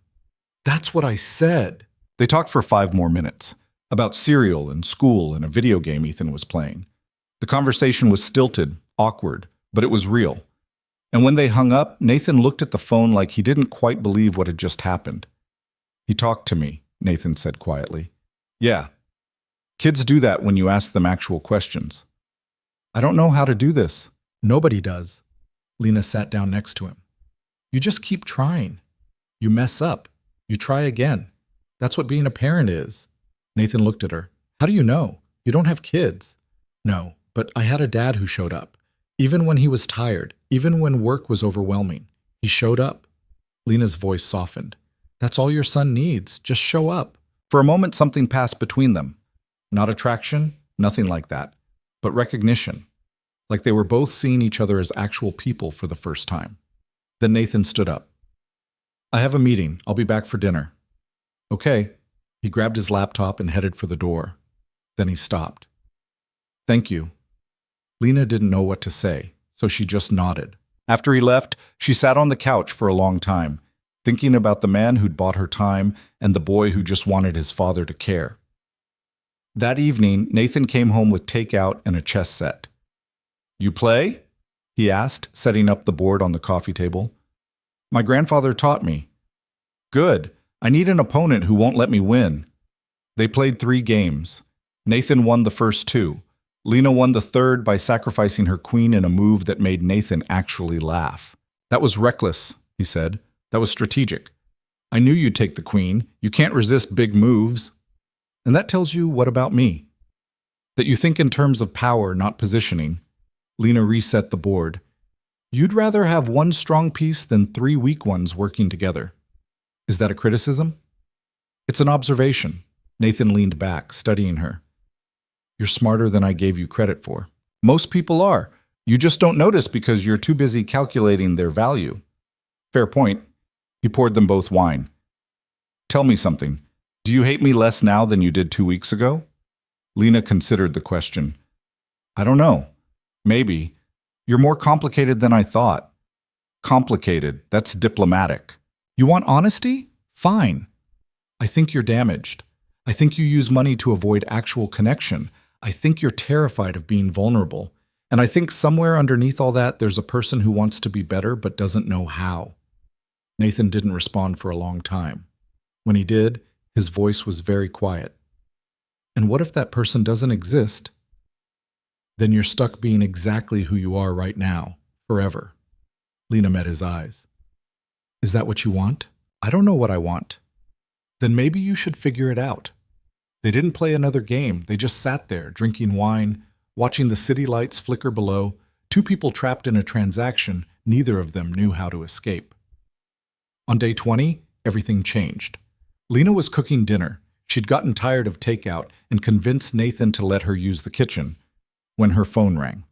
That's what I said. They talked for 5 more minutes. About cereal and school and a video game Ethan was playing. The conversation was stilted, awkward, but it was real. And when they hung up, Nathan looked at the phone like he didn't quite believe what had just happened. He talked to me, Nathan said quietly. Yeah. Kids do that when you ask them actual questions. I don't know how to do this. Nobody does. Lena sat down next to him. You just keep trying. You mess up. You try again. That's what being a parent is. Nathan looked at her. How do you know? You don't have kids. No, but I had a dad who showed up. Even when he was tired, even when work was overwhelming, he showed up. Lena's voice softened. That's all your son needs. Just show up. For a moment, something passed between them. Not attraction, nothing like that, but recognition. Like they were both seeing each other as actual people for the first time. Then Nathan stood up. I have a meeting. I'll be back for dinner. Okay. He grabbed his laptop and headed for the door. Then he stopped. Thank you. Lena didn't know what to say, so she just nodded. After he left, she sat on the couch for a long time, thinking about the man who'd bought her time and the boy who just wanted his father to care. That evening, Nathan came home with takeout and a chess set. You play? He asked, setting up the board on the coffee table. My grandfather taught me. Good. I need an opponent who won't let me win. They played 3 games. Nathan won the first 2. Lena won the third by sacrificing her queen in a move that made Nathan actually laugh. That was reckless, he said. That was strategic. I knew you'd take the queen. You can't resist big moves. And that tells you what about me? That you think in terms of power, not positioning. Lena reset the board. You'd rather have 1 strong piece than 3 weak ones working together. Is that a criticism? It's an observation. Nathan leaned back, studying her. You're smarter than I gave you credit for. Most people are. You just don't notice because you're too busy calculating their value. Fair point. He poured them both wine. Tell me something. Do you hate me less now than you did 2 weeks ago? Lena considered the question. I don't know. Maybe. You're more complicated than I thought. Complicated. That's diplomatic. You want honesty? Fine. I think you're damaged. I think you use money to avoid actual connection. I think you're terrified of being vulnerable. And I think somewhere underneath all that, there's a person who wants to be better but doesn't know how. Nathan didn't respond for a long time. When he did, his voice was very quiet. And what if that person doesn't exist? Then you're stuck being exactly who you are right now, forever. Lena met his eyes. Is that what you want? I don't know what I want. Then maybe you should figure it out. They didn't play another game. They just sat there, drinking wine, watching the city lights flicker below, Two people trapped in a transaction, neither of them knew how to escape. On day 20, everything changed. Lena was cooking dinner. She'd gotten tired of takeout and convinced Nathan to let her use the kitchen when her phone rang.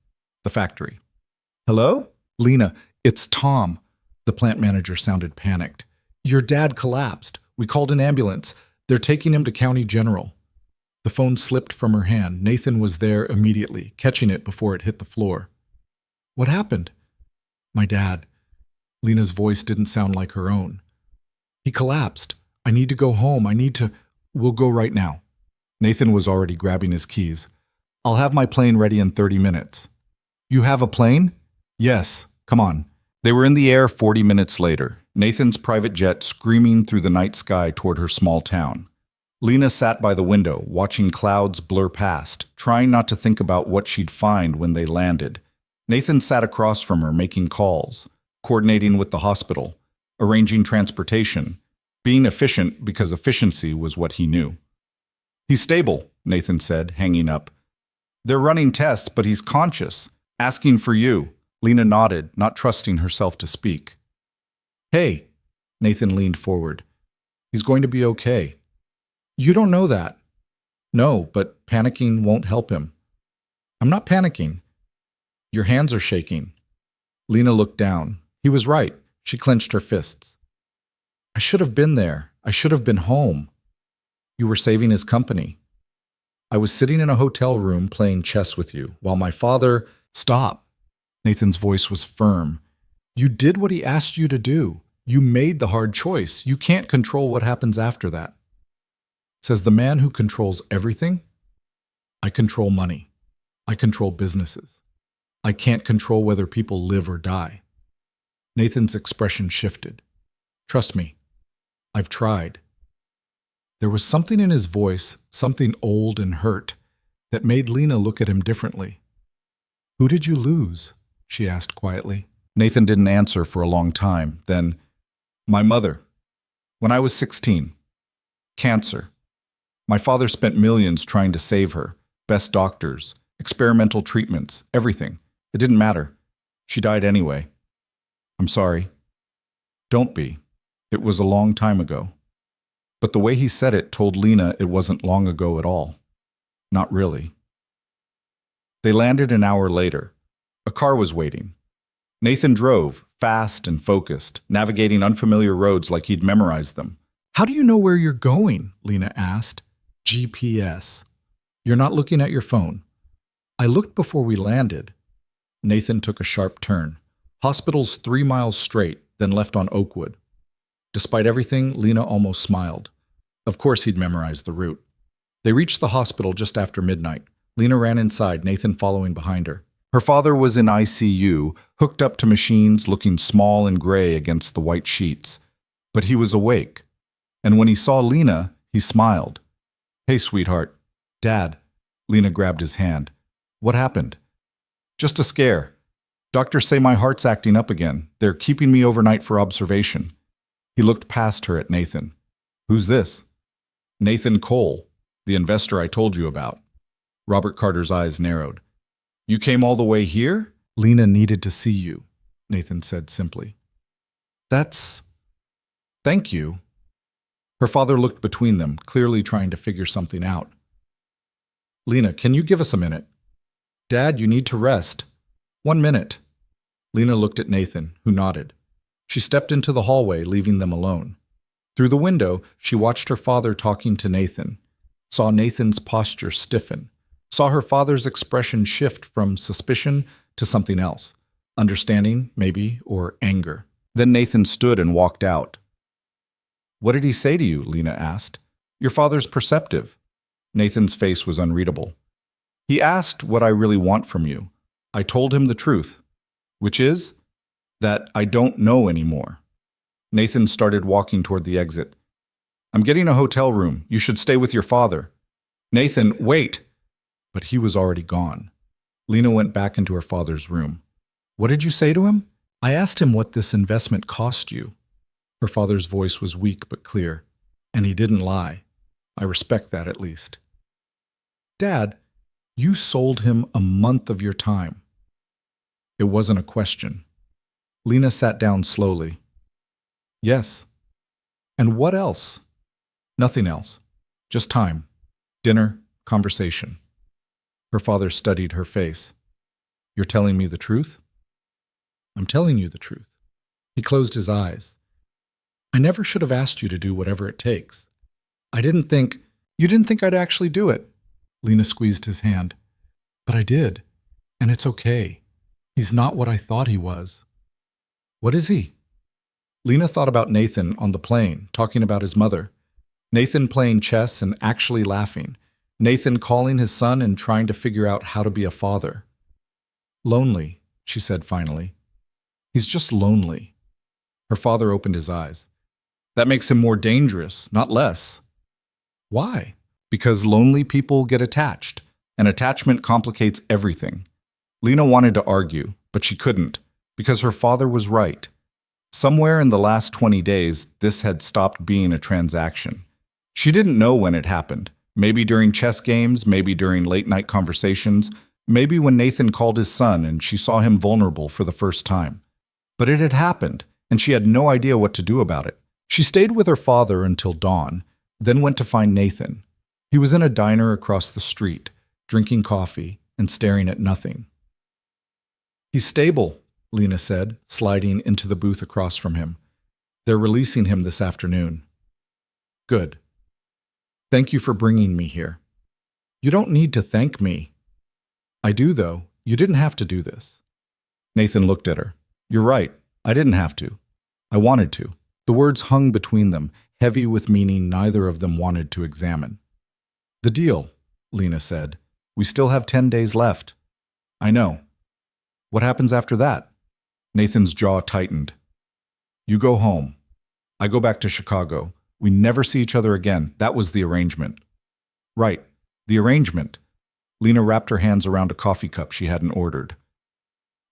The factory. Hello? Lena, it's Tom. The plant manager sounded panicked. Your dad collapsed. We called an ambulance. They're taking him to County General. The phone slipped from her hand. Nathan was there immediately, catching it before it hit the floor. What happened? My dad. Lena's voice didn't sound like her own. He collapsed. I need to go home. We'll go right now. Nathan was already grabbing his keys. I'll have my plane ready in 30 minutes. You have a plane? Yes. Come on. They were in the air 40 minutes later, Nathan's private jet screaming through the night sky toward her small town. Lena sat by the window, watching clouds blur past, trying not to think about what she'd find when they landed. Nathan sat across from her, making calls, coordinating with the hospital, arranging transportation, being efficient because efficiency was what he knew. He's stable, Nathan said, hanging up. They're running tests, but he's conscious, asking for you. Lena nodded, not trusting herself to speak. Hey, Nathan leaned forward. He's going to be okay. You don't know that. No, but panicking won't help him. I'm not panicking. Your hands are shaking. Lena looked down. He was right. She clenched her fists. I should have been there. I should have been home. You were saving his company. I was sitting in a hotel room playing chess with you, while my father— Stop. Nathan's voice was firm. You did what he asked you to do. You made the hard choice. You can't control what happens after that. Says the man who controls everything. I control money. I control businesses. I can't control whether people live or die. Nathan's expression shifted. Trust me. I've tried. There was something in his voice, something old and hurt, that made Lena look at him differently. Who did you lose? She asked quietly. Nathan didn't answer for a long time. Then, my mother. When I was 16. Cancer. My father spent millions trying to save her. Best doctors, experimental treatments, everything. It didn't matter. She died anyway. I'm sorry. Don't be. It was a long time ago. But the way he said it told Lena it wasn't long ago at all. Not really. They landed an hour later. A car was waiting. Nathan drove, fast and focused, navigating unfamiliar roads like he'd memorized them. How do you know where you're going? Lena asked. GPS. You're not looking at your phone. I looked before we landed. Nathan took a sharp turn. Hospital's 3 miles straight, then left on Oakwood. Despite everything, Lena almost smiled. Of course he'd memorized the route. They reached the hospital just after midnight. Lena ran inside, Nathan following behind her. Her father was in ICU, hooked up to machines, looking small and gray against the white sheets. But he was awake. And when he saw Lena, he smiled. Hey, sweetheart. Dad. Lena grabbed his hand. What happened? Just a scare. Doctors say my heart's acting up again. They're keeping me overnight for observation. He looked past her at Nathan. Who's this? Nathan Cole, the investor I told you about. Robert Carter's eyes narrowed. You came all the way here? Lena needed to see you, Nathan said simply. Thank you. Her father looked between them, clearly trying to figure something out. Lena, can you give us a minute? Dad, you need to rest. 1 minute. Lena looked at Nathan, who nodded. She stepped into the hallway, leaving them alone. Through the window, she watched her father talking to Nathan, saw Nathan's posture stiffen, saw her father's expression shift from suspicion to something else, understanding, maybe, or anger. Then Nathan stood and walked out. What did he say to you? Lena asked. Your father's perceptive. Nathan's face was unreadable. He asked what I really want from you. I told him the truth, which is that I don't know anymore. Nathan started walking toward the exit. I'm getting a hotel room. You should stay with your father. Nathan, wait! But he was already gone. Lena went back into her father's room. What did you say to him? I asked him what this investment cost you. Her father's voice was weak but clear, and he didn't lie. I respect that at least. Dad, you sold him a month of your time. It wasn't a question. Lena sat down slowly. Yes. And what else? Nothing else. Just time. Dinner. Conversation. Her father studied her face. You're telling me the truth? I'm telling you the truth. He closed his eyes. I never should have asked you to do whatever it takes. You didn't think I'd actually do it. Lena squeezed his hand. But I did. And it's okay. He's not what I thought he was. What is he? Lena thought about Nathan on the plane, talking about his mother. Nathan playing chess and actually laughing. Nathan calling his son and trying to figure out how to be a father. Lonely, she said finally. He's just lonely. Her father opened his eyes. That makes him more dangerous, not less. Why? Because lonely people get attached, and attachment complicates everything. Lena wanted to argue, but she couldn't, because her father was right. Somewhere in the last 20 days, this had stopped being a transaction. She didn't know when it happened. Maybe during chess games, maybe during late-night conversations, maybe when Nathan called his son and she saw him vulnerable for the first time. But it had happened, and she had no idea what to do about it. She stayed with her father until dawn, then went to find Nathan. He was in a diner across the street, drinking coffee and staring at nothing. He's stable, Lena said, sliding into the booth across from him. They're releasing him this afternoon. Good. Thank you for bringing me here. You don't need to thank me. I do, though. You didn't have to do this. Nathan looked at her. You're right. I didn't have to. I wanted to. The words hung between them, heavy with meaning neither of them wanted to examine. The deal, Lena said. We still have 10 days left. I know. What happens after that? Nathan's jaw tightened. You go home. I go back to Chicago. We never see each other again. That was the arrangement. Right. The arrangement. Lena wrapped her hands around a coffee cup she hadn't ordered.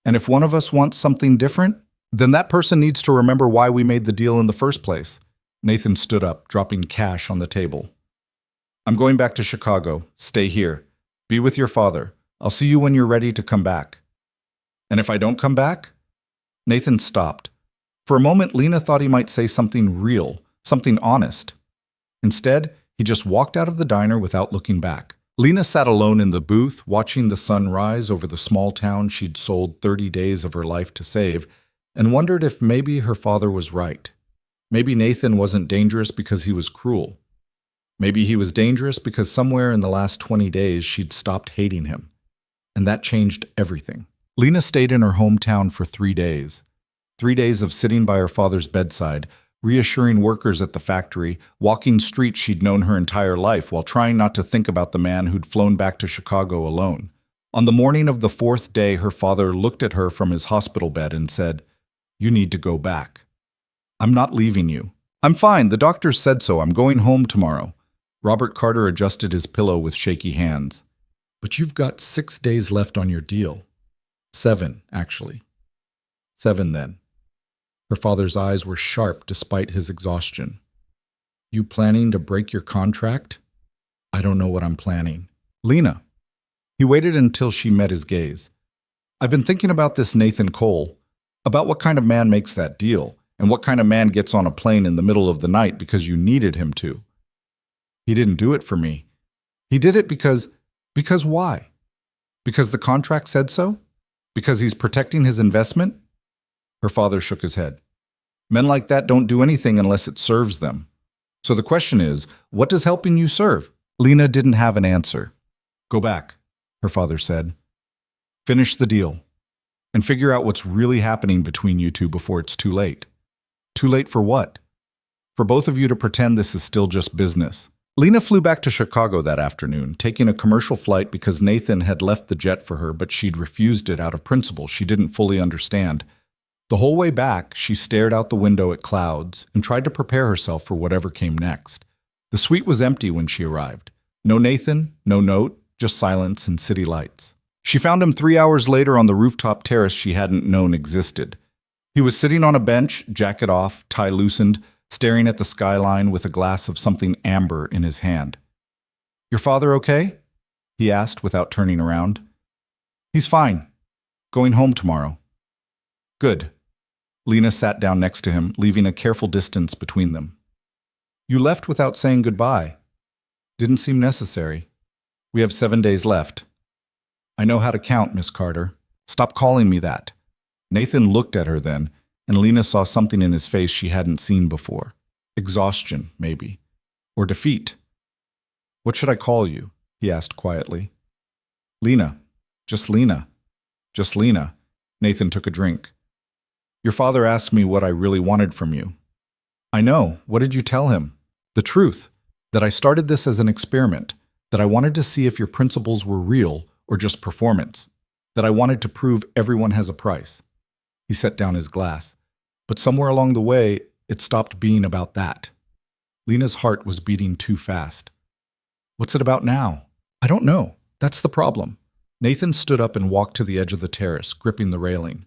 And if one of us wants something different, then that person needs to remember why we made the deal in the first place. Nathan stood up, dropping cash on the table. I'm going back to Chicago. Stay here. Be with your father. I'll see you when you're ready to come back. And if I don't come back? Nathan stopped. For a moment, Lena thought he might say something real, something honest. Instead, he just walked out of the diner without looking back. Lena sat alone in the booth, watching the sun rise over the small town she'd sold 30 days of her life to save, and wondered if maybe her father was right. Maybe Nathan wasn't dangerous because he was cruel. Maybe he was dangerous because somewhere in the last 20 days she'd stopped hating him. And that changed everything. Lena stayed in her hometown for 3 days. 3 days of sitting by her father's bedside, reassuring workers at the factory, walking streets she'd known her entire life while trying not to think about the man who'd flown back to Chicago alone. On the morning of the 4th day, her father looked at her from his hospital bed and said, You need to go back. I'm not leaving you. I'm fine. The doctor said so. I'm going home tomorrow. Robert Carter adjusted his pillow with shaky hands. But you've got 6 days left on your deal. 7, actually. 7 then. Her father's eyes were sharp despite his exhaustion. You planning to break your contract? I don't know what I'm planning. Lena. He waited until she met his gaze. I've been thinking about this Nathan Cole, about what kind of man makes that deal, and what kind of man gets on a plane in the middle of the night because you needed him to. He didn't do it for me. He did it because why? Because the contract said so? Because he's protecting his investment? Her father shook his head. Men like that don't do anything unless it serves them. So the question is, what does helping you serve? Lena didn't have an answer. Go back, her father said. Finish the deal. And figure out what's really happening between you two before it's too late. Too late for what? For both of you to pretend this is still just business. Lena flew back to Chicago that afternoon, taking a commercial flight because Nathan had left the jet for her, but she'd refused it out of principle she didn't fully understand. The whole way back, she stared out the window at clouds and tried to prepare herself for whatever came next. The suite was empty when she arrived. No Nathan, no note, just silence and city lights. She found him 3 hours later on the rooftop terrace she hadn't known existed. He was sitting on a bench, jacket off, tie loosened, staring at the skyline with a glass of something amber in his hand. Your father okay? He asked without turning around. He's fine. Going home tomorrow. Good. Lena sat down next to him, leaving a careful distance between them. You left without saying goodbye. Didn't seem necessary. We have 7 days left. I know how to count, Miss Carter. Stop calling me that. Nathan looked at her then, and Lena saw something in his face she hadn't seen before. Exhaustion, maybe. Or defeat. What should I call you? He asked quietly. Lena. Just Lena. Just Lena. Nathan took a drink. Your father asked me what I really wanted from you. I know. What did you tell him? The truth. That I started this as an experiment. That I wanted to see if your principles were real or just performance. That I wanted to prove everyone has a price. He set down his glass. But somewhere along the way, it stopped being about that. Lena's heart was beating too fast. What's it about now? I don't know. That's the problem. Nathan stood up and walked to the edge of the terrace, gripping the railing.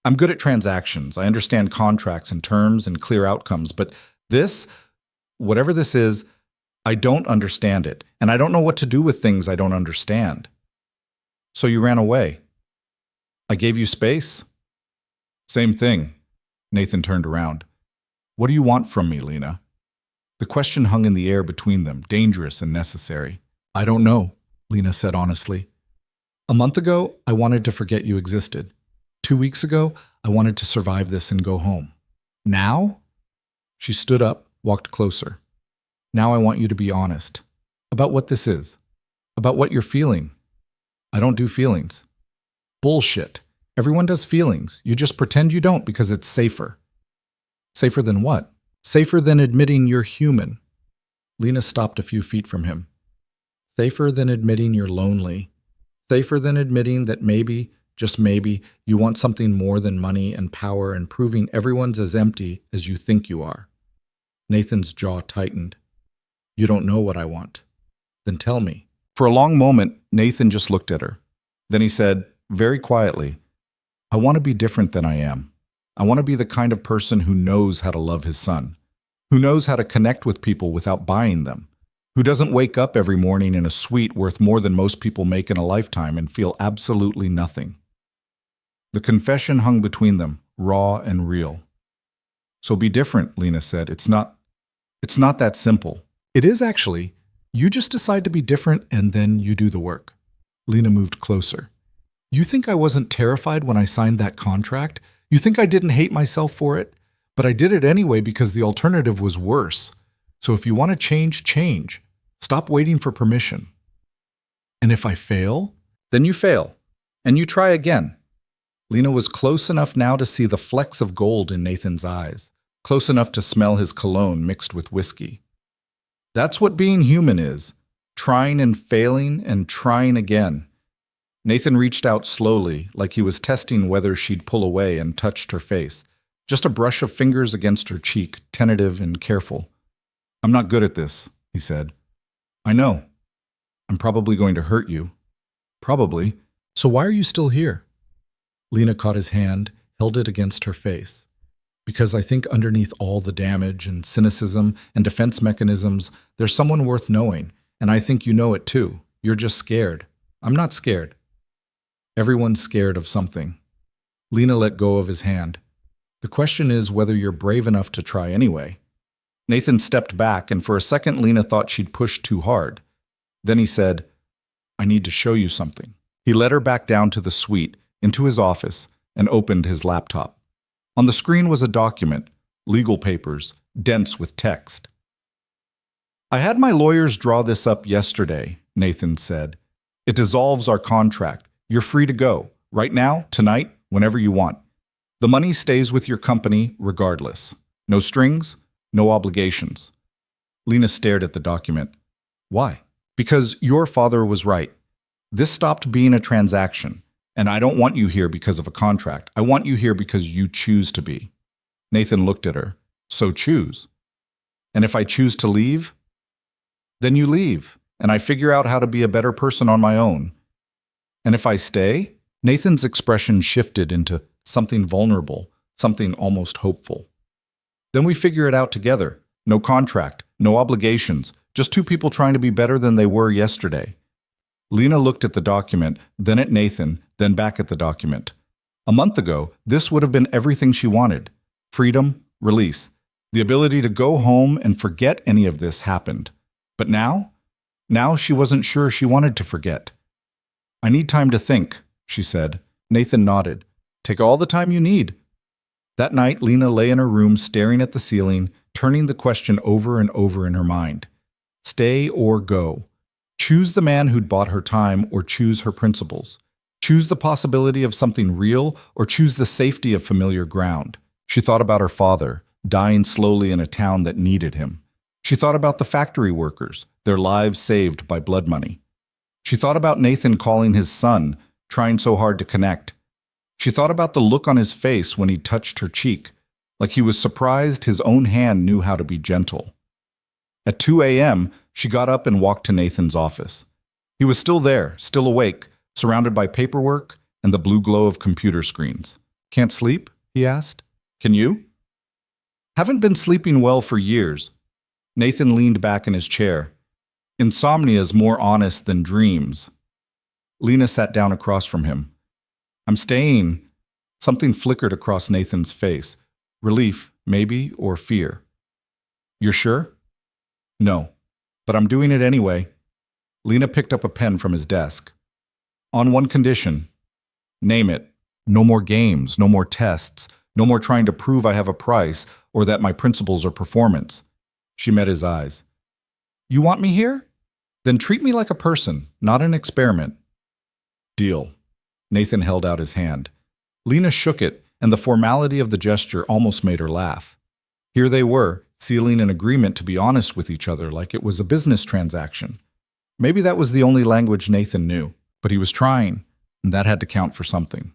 I'm good at transactions. I understand contracts and terms and clear outcomes, but this, whatever this is, I don't understand it, and I don't know what to do with things I don't understand. So you ran away. I gave you space? Same thing. Nathan turned around. What do you want from me, Lena? The question hung in the air between them, dangerous and necessary. I don't know, Lena said honestly. A month ago, I wanted to forget you existed. 2 weeks ago, I wanted to survive this and go home. Now? She stood up, walked closer. Now I want you to be honest. About what this is. About what you're feeling. I don't do feelings. Bullshit. Everyone does feelings. You just pretend you don't because it's safer. Safer than what? Safer than admitting you're human. Lena stopped a few feet from him. Safer than admitting you're lonely. Safer than admitting that maybe, just maybe, you want something more than money and power and proving everyone's as empty as you think you are. Nathan's jaw tightened. You don't know what I want. Then tell me. For a long moment, Nathan just looked at her. Then he said, very quietly, I want to be different than I am. I want to be the kind of person who knows how to love his son, who knows how to connect with people without buying them, who doesn't wake up every morning in a suite worth more than most people make in a lifetime and feel absolutely nothing. The confession hung between them, raw and real. So be different, Lena said. It's not that simple. It is actually. You just decide to be different and then you do the work. Lena moved closer. You think I wasn't terrified when I signed that contract? You think I didn't hate myself for it? But I did it anyway because the alternative was worse. So if you want to change, change. Stop waiting for permission. And if I fail? Then you fail. And you try again. Lena was close enough now to see the flecks of gold in Nathan's eyes, close enough to smell his cologne mixed with whiskey. That's what being human is, trying and failing and trying again. Nathan reached out slowly, like he was testing whether she'd pull away, and touched her face. Just a brush of fingers against her cheek, tentative and careful. I'm not good at this, he said. I know. I'm probably going to hurt you. Probably. So why are you still here? Lena caught his hand, held it against her face. Because I think underneath all the damage and cynicism and defense mechanisms, there's someone worth knowing, and I think you know it too. You're just scared. I'm not scared. Everyone's scared of something. Lena let go of his hand. The question is whether you're brave enough to try anyway. Nathan stepped back, and for a second Lena thought she'd pushed too hard. Then he said, I need to show you something. He led her back down to the suite, into his office, and opened his laptop. On the screen was a document, legal papers, dense with text. I had my lawyers draw this up yesterday, Nathan said. It dissolves our contract. You're free to go, right now, tonight, whenever you want. The money stays with your company regardless. No strings, no obligations. Lena stared at the document. Why? Because your father was right. This stopped being a transaction. And I don't want you here because of a contract. I want you here because you choose to be. Nathan looked at her. So choose. And if I choose to leave, then you leave, and I figure out how to be a better person on my own. And if I stay, Nathan's expression shifted into something vulnerable, something almost hopeful. Then we figure it out together. No contract, no obligations, just two people trying to be better than they were yesterday. Lena looked at the document, then at Nathan, then back at the document. A month ago, this would have been everything she wanted. Freedom, release. The ability to go home and forget any of this happened. But now? Now she wasn't sure she wanted to forget. I need time to think, she said. Nathan nodded. Take all the time you need. That night, Lena lay in her room staring at the ceiling, turning the question over and over in her mind. Stay or go. Choose the man who'd bought her time or choose her principles. Choose the possibility of something real or choose the safety of familiar ground. She thought about her father, dying slowly in a town that needed him. She thought about the factory workers, their lives saved by blood money. She thought about Nathan calling his son, trying so hard to connect. She thought about the look on his face when he touched her cheek, like he was surprised his own hand knew how to be gentle. At 2 a.m., she got up and walked to Nathan's office. He was still there, still awake, surrounded by paperwork and the blue glow of computer screens. Can't sleep? He asked. Can you? Haven't been sleeping well for years. Nathan leaned back in his chair. Insomnia's more honest than dreams. Lena sat down across from him. I'm staying. Something flickered across Nathan's face. Relief, maybe, or fear. You're sure? No, but I'm doing it anyway. Lena picked up a pen from his desk. On one condition. Name it. No more games, no more tests, no more trying to prove I have a price or that my principles are performance. She met his eyes. You want me here? Then treat me like a person, not an experiment. Deal. Nathan held out his hand. Lena shook it, and the formality of the gesture almost made her laugh. Here they were, sealing an agreement to be honest with each other like it was a business transaction. Maybe that was the only language Nathan knew, but he was trying, and that had to count for something.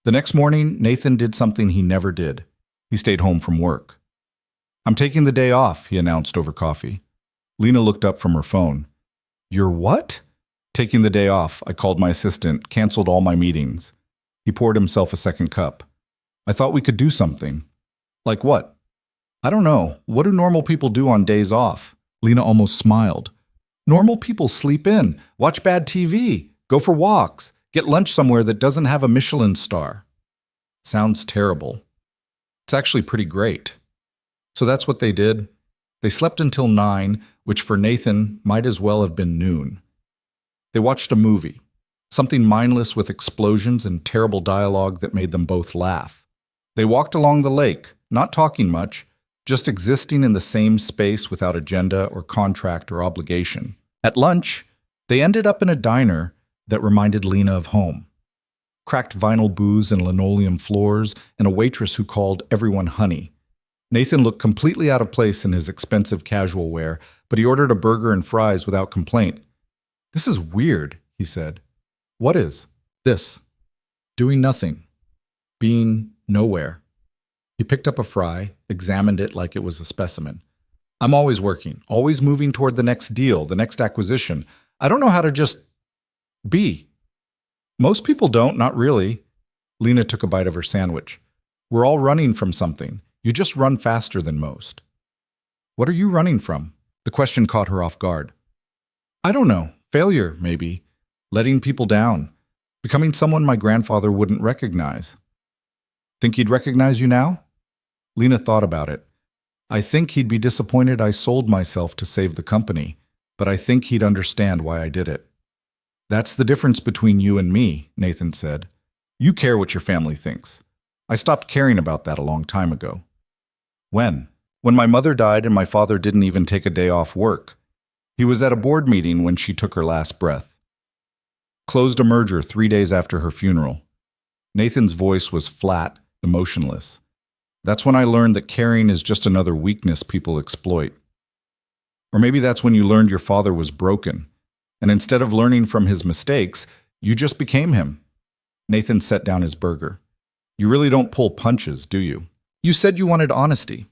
The next morning, Nathan did something he never did. He stayed home from work. I'm taking the day off, he announced over coffee. Lena looked up from her phone. You're what? Taking the day off, I called my assistant, canceled all my meetings. He poured himself a second cup. I thought we could do something. Like what? I don't know. What do normal people do on days off? Lena almost smiled. Normal people sleep in, watch bad TV, go for walks, get lunch somewhere that doesn't have a Michelin star. Sounds terrible. It's actually pretty great. So that's what they did. They slept until 9, which for Nathan might as well have been noon. They watched a movie, something mindless with explosions and terrible dialogue that made them both laugh. They walked along the lake, not talking much, just existing in the same space without agenda or contract or obligation. At lunch, they ended up in a diner that reminded Lena of home. Cracked vinyl booths and linoleum floors, and a waitress who called everyone honey. Nathan looked completely out of place in his expensive casual wear, but he ordered a burger and fries without complaint. This is weird, he said. What is? This. Doing nothing. Being nowhere. He picked up a fry, examined it like it was a specimen. I'm always working, always moving toward the next deal, the next acquisition. I don't know how to just be. Most people don't, not really. Lena took a bite of her sandwich. We're all running from something. You just run faster than most. What are you running from? The question caught her off guard. I don't know. Failure, maybe. Letting people down. Becoming someone my grandfather wouldn't recognize. Think he'd recognize you now? Lena thought about it. I think he'd be disappointed I sold myself to save the company, but I think he'd understand why I did it. That's the difference between you and me, Nathan said. You care what your family thinks. I stopped caring about that a long time ago. When? When my mother died and my father didn't even take a day off work. He was at a board meeting when she took her last breath. Closed a merger 3 days after her funeral. Nathan's voice was flat, emotionless. That's when I learned that caring is just another weakness people exploit. Or maybe that's when you learned your father was broken, and instead of learning from his mistakes, you just became him. Nathan set down his burger. You really don't pull punches, do you? You said you wanted honesty.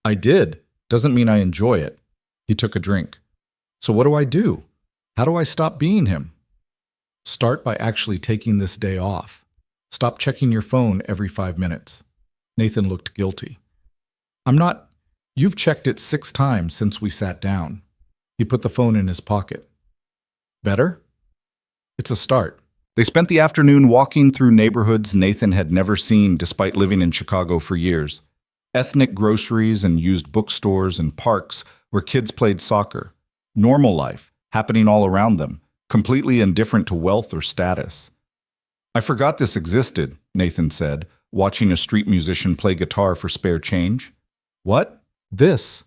I did. Doesn't mean I enjoy it. He took a drink. So what do? How do I stop being him? Start by actually taking this day off. Stop checking your phone every 5 minutes. Nathan looked guilty. I'm not. You've checked it 6 times since we sat down. He put the phone in his pocket. Better? It's a start. They spent the afternoon walking through neighborhoods Nathan had never seen despite living in Chicago for years. Ethnic groceries and used bookstores and parks where kids played soccer. Normal life, happening all around them, completely indifferent to wealth or status. I forgot this existed, Nathan said, watching a street musician play guitar for spare change. What? This.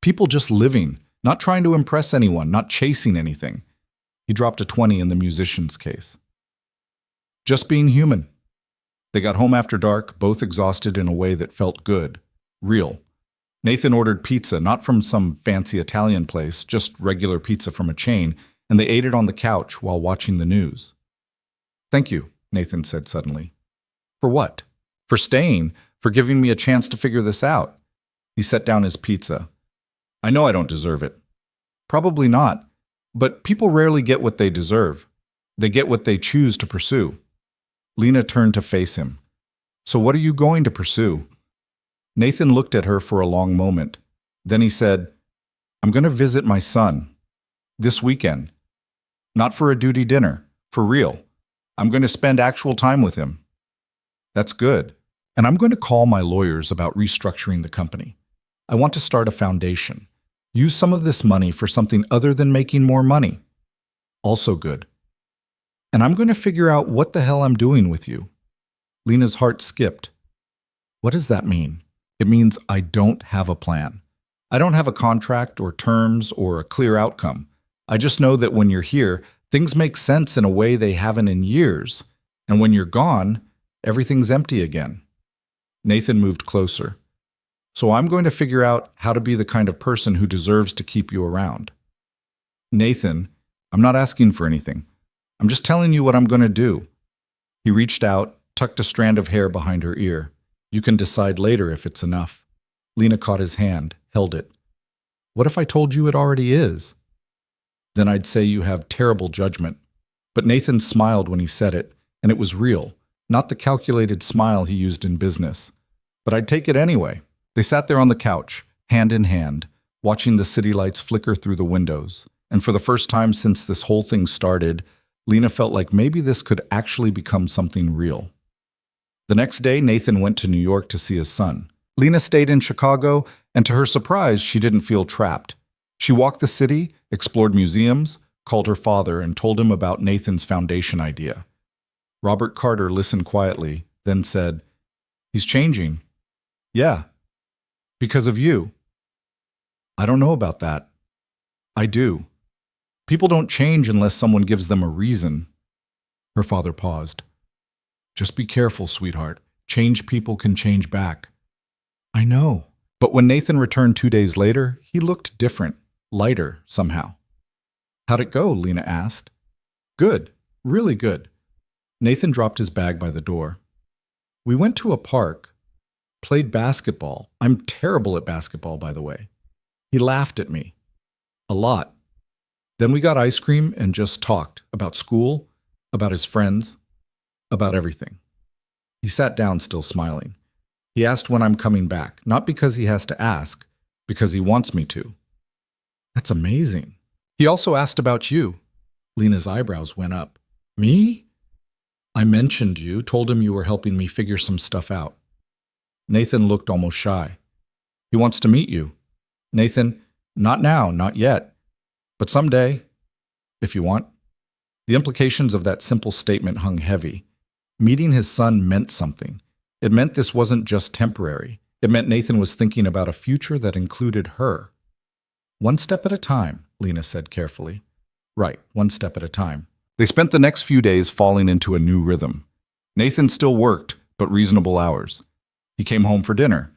People just living, not trying to impress anyone, not chasing anything. He dropped a 20 in the musician's case. Just being human. They got home after dark, both exhausted in a way that felt good, real. Nathan ordered pizza, not from some fancy Italian place, just regular pizza from a chain, and they ate it on the couch while watching the news. Thank you, Nathan said suddenly. For what? For staying, for giving me a chance to figure this out. He set down his pizza. I know I don't deserve it. Probably not. But people rarely get what they deserve. They get what they choose to pursue. Lena turned to face him. So what are you going to pursue? Nathan looked at her for a long moment. Then he said, I'm going to visit my son. This weekend. Not for a duty dinner. For real. I'm going to spend actual time with him. That's good. And I'm going to call my lawyers about restructuring the company. I want to start a foundation. Use some of this money for something other than making more money. Also good. And I'm going to figure out what the hell I'm doing with you. Lena's heart skipped. What does that mean? It means I don't have a plan. I don't have a contract or terms or a clear outcome. I just know that when you're here, things make sense in a way they haven't in years. And when you're gone, everything's empty again. Nathan moved closer. So I'm going to figure out how to be the kind of person who deserves to keep you around. Nathan, I'm not asking for anything. I'm just telling you what I'm going to do. He reached out, tucked a strand of hair behind her ear. You can decide later if it's enough. Lena caught his hand, held it. What if I told you it already is? Then I'd say you have terrible judgment. But Nathan smiled when he said it, and it was real, not the calculated smile he used in business. But I'd take it anyway. They sat there on the couch, hand in hand, watching the city lights flicker through the windows. And for the first time since this whole thing started, Lena felt like maybe this could actually become something real. The next day, Nathan went to New York to see his son. Lena stayed in Chicago, and to her surprise, she didn't feel trapped. She walked the city, explored museums, called her father, and told him about Nathan's foundation idea. Robert Carter listened quietly, then said, He's changing. Yeah. Because of you. I don't know about that. I do. People don't change unless someone gives them a reason. Her father paused. Just be careful, sweetheart. Change people can change back. I know. But when Nathan returned 2 days later, he looked different, lighter somehow. How'd it go? Lena asked. Good. Really good. Nathan dropped his bag by the door. We went to a park. Played basketball. I'm terrible at basketball, by the way. He laughed at me. A lot. Then we got ice cream and just talked about school, about his friends, about everything. He sat down, still smiling. He asked when I'm coming back, not because he has to ask, because he wants me to. That's amazing. He also asked about you. Lena's eyebrows went up. Me? I mentioned you, told him you were helping me figure some stuff out. Nathan looked almost shy. He wants to meet you. Nathan, not now, not yet. But someday, if you want. The implications of that simple statement hung heavy. Meeting his son meant something. It meant this wasn't just temporary. It meant Nathan was thinking about a future that included her. One step at a time, Lena said carefully. Right, one step at a time. They spent the next few days falling into a new rhythm. Nathan still worked, but reasonable hours. He came home for dinner.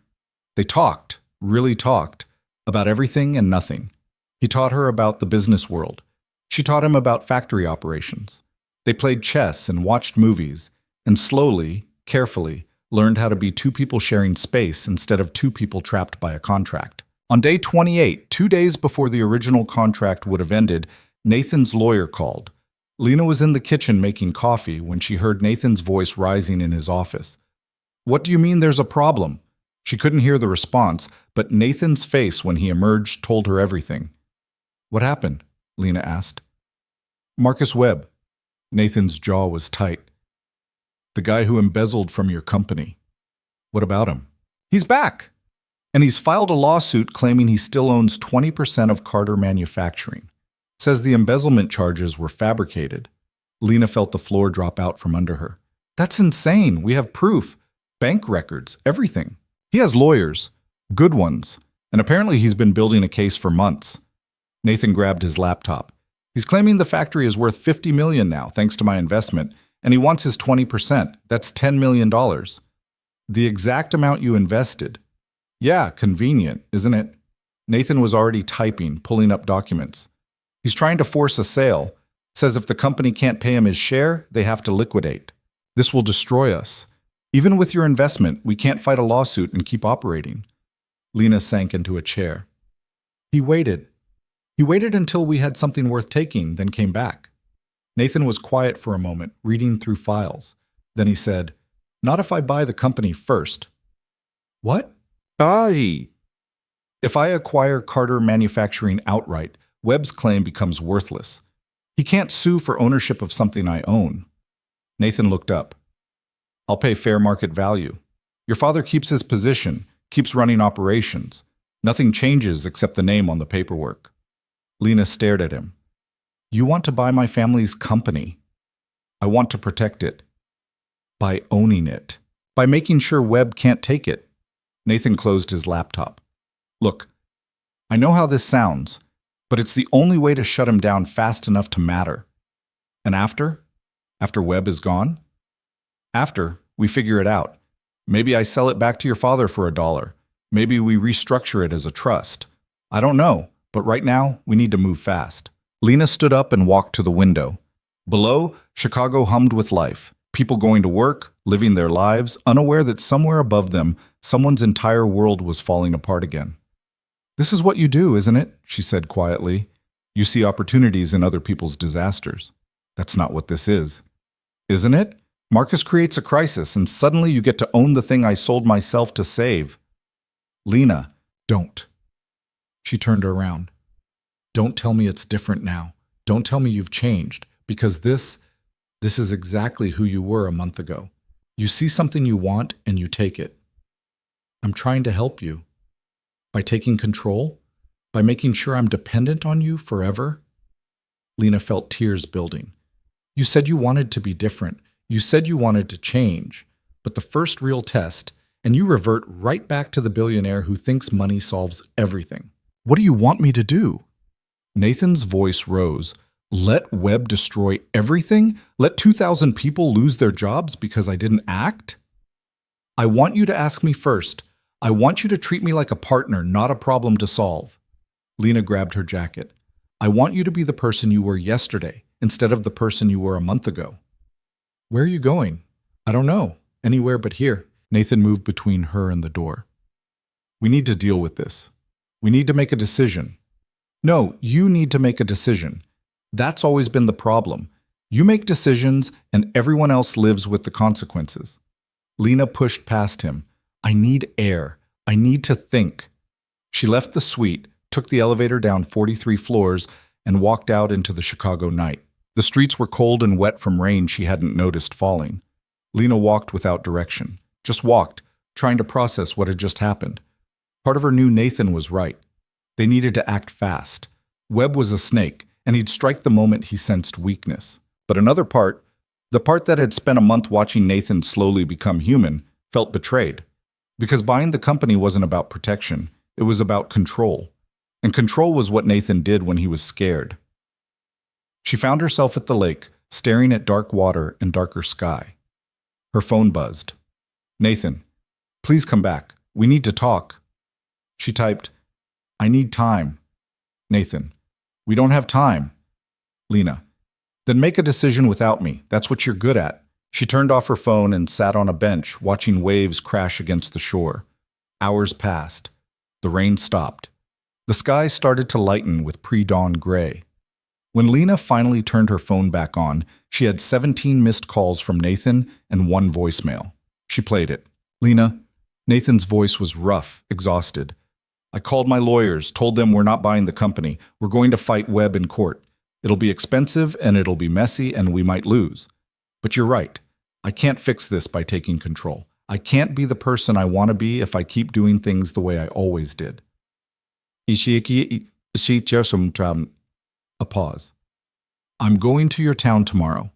They talked, really talked, about everything and nothing. He taught her about the business world. She taught him about factory operations. They played chess and watched movies, and slowly, carefully, learned how to be two people sharing space instead of two people trapped by a contract. On day 28, 2 days before the original contract would have ended, Nathan's lawyer called. Lena was in the kitchen making coffee when she heard Nathan's voice rising in his office. What do you mean there's a problem? She couldn't hear the response, but Nathan's face when he emerged told her everything. What happened? Lena asked. Marcus Webb. Nathan's jaw was tight. The guy who embezzled from your company. What about him? He's back! And he's filed a lawsuit claiming he still owns 20% of Carter Manufacturing. Says the embezzlement charges were fabricated. Lena felt the floor drop out from under her. That's insane. We have proof. Bank records. Everything. He has lawyers. Good ones. And apparently he's been building a case for months. Nathan grabbed his laptop. He's claiming the factory is worth $50 million now, thanks to my investment, and he wants his 20%. That's $10 million. The exact amount you invested. Yeah, convenient, isn't it? Nathan was already typing, pulling up documents. He's trying to force a sale. Says if the company can't pay him his share, they have to liquidate. This will destroy us. Even with your investment, we can't fight a lawsuit and keep operating. Lena sank into a chair. He waited. He waited until we had something worth taking, then came back. Nathan was quiet for a moment, reading through files. Then he said, "Not if I buy the company first." What? Aye. If I acquire Carter Manufacturing outright, Webb's claim becomes worthless. He can't sue for ownership of something I own. Nathan looked up. I'll pay fair market value. Your father keeps his position, keeps running operations. Nothing changes except the name on the paperwork. Lena stared at him. You want to buy my family's company. I want to protect it. By owning it. By making sure Webb can't take it. Nathan closed his laptop. Look, I know how this sounds, but it's the only way to shut him down fast enough to matter. And after? After Webb is gone? After, we figure it out. Maybe I sell it back to your father for $1. Maybe we restructure it as a trust. I don't know, but right now, we need to move fast. Lena stood up and walked to the window. Below, Chicago hummed with life. People going to work, living their lives, unaware that somewhere above them, someone's entire world was falling apart again. This is what you do, isn't it? She said quietly. You see opportunities in other people's disasters. That's not what this is. Isn't it? Marcus creates a crisis, and suddenly you get to own the thing I sold myself to save. Lena, don't. She turned around. Don't tell me it's different now. Don't tell me you've changed, because this is exactly who you were a month ago. You see something you want and you take it. I'm trying to help you. By taking control? By making sure I'm dependent on you forever? Lena felt tears building. You said you wanted to be different. You said you wanted to change. But the first real test, and you revert right back to the billionaire who thinks money solves everything. What do you want me to do? Nathan's voice rose. Let Webb destroy everything? Let 2,000 people lose their jobs because I didn't act? I want you to ask me first. I want you to treat me like a partner, not a problem to solve. Lena grabbed her jacket. I want you to be the person you were yesterday instead of the person you were a month ago. Where are you going? I don't know. Anywhere but here. Nathan moved between her and the door. We need to deal with this. We need to make a decision. No, you need to make a decision. That's always been the problem. You make decisions and everyone else lives with the consequences. Lena pushed past him. I need air. I need to think. She left the suite, took the elevator down 43 floors, and walked out into the Chicago night. The streets were cold and wet from rain she hadn't noticed falling. Lena walked without direction. Just walked, trying to process what had just happened. Part of her knew Nathan was right. They needed to act fast. Webb was a snake, and he'd strike the moment he sensed weakness. But another part, the part that had spent a month watching Nathan slowly become human, felt betrayed. Because buying the company wasn't about protection, it was about control. And control was what Nathan did when he was scared. She found herself at the lake, staring at dark water and darker sky. Her phone buzzed. Nathan, please come back. We need to talk. She typed, I need time. Nathan, we don't have time. Lena, then make a decision without me. That's what you're good at. She turned off her phone and sat on a bench, watching waves crash against the shore. Hours passed. The rain stopped. The sky started to lighten with pre-dawn gray. When Lena finally turned her phone back on, she had 17 missed calls from Nathan and 1 voicemail. She played it. Lena, Nathan's voice was rough, exhausted. I called my lawyers, told them we're not buying the company. We're going to fight Webb in court. It'll be expensive and it'll be messy and we might lose. But you're right. I can't fix this by taking control. I can't be the person I want to be if I keep doing things the way I always did. A pause. I'm going to your town tomorrow.